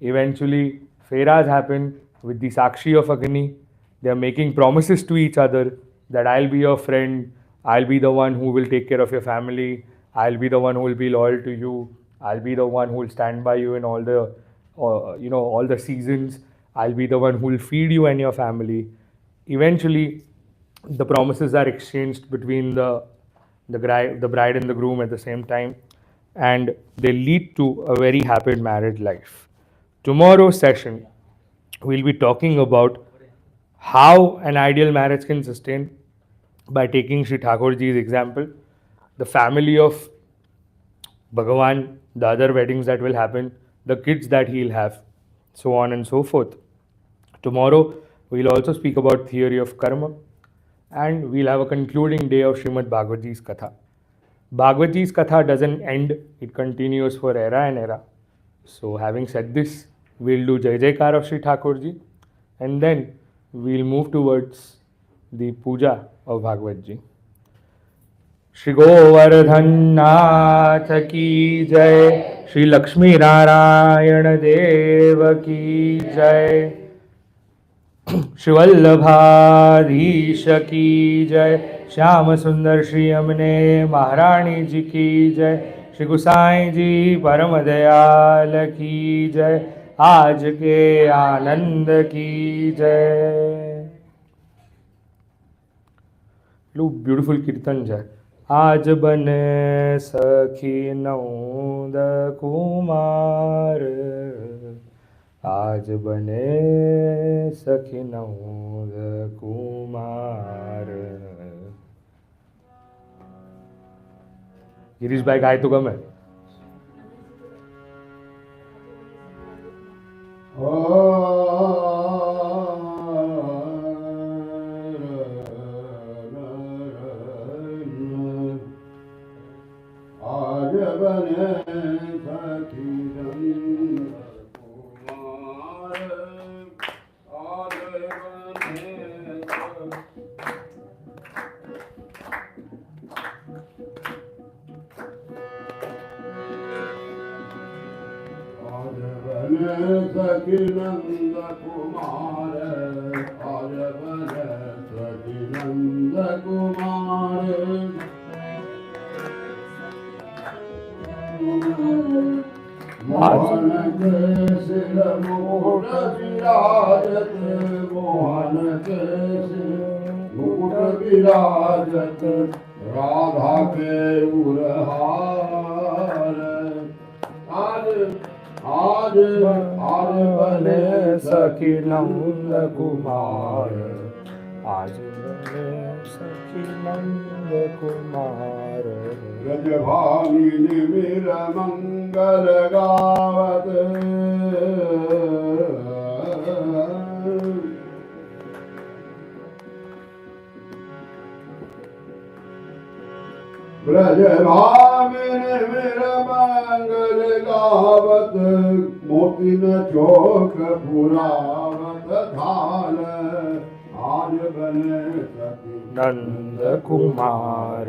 Eventually, Feras happen with the Sakshi of Agni. They are making promises to each other that I'll be your friend, I'll be the one who will take care of your family, I'll be the one who will be loyal to you, I'll be the one who will stand by you in all the, all the seasons, I'll be the one who will feed you and your family. Eventually, the promises are exchanged between the bride and the groom at the same time, and they lead to a very happy married life. Tomorrow's session, we'll be talking about how an ideal marriage can sustain by taking Sri Thakurji's example, the family of Bhagavan, the other weddings that will happen, the kids that he'll have, so on and so forth. Tomorrow, we'll also speak about theory of karma, and we'll have a concluding day of Śrīmad Bhāgavata's Katha. Bhāgavata's Katha doesn't end, it continues for era and era. So having said this, we'll do Jai Jaikar of Sri Thakurji, and then we'll move towards the puja of Bhagavad Ji. Shri Govardhan Nath ki jai, Shri Lakshmi Narayana Dev ki jai, Shri Vallabhadhish ki jai, Shyam Sundar Shri Amne Maharani ji ki jai, Shri Gosai ji Param Dayal ki jai, आज के आनंद की जय. Look, beautiful kirtans है. आज बने सखी Nod Kumar, आज बने सखी नौद कुमार. गिरीश भाई गाय तो कम है. आज बने सखी नंद कुमार, आज बने सखी नंद कुमार, आज बने सखी नंद कुमार. मोहन के सिर मुकुट विराजत, मोहन के सिर मुकुट विराजत, राधा के उरहार. आज बने सखी नंद कुमार, आज बने सखी नंद कुमार. ब्रजभामिनी वीर मंगल गावत, ब्रजभामिनी वीर मंगल गावत, मोती न चौक पुरावत थाल. आज बने सखी नंद कुमार.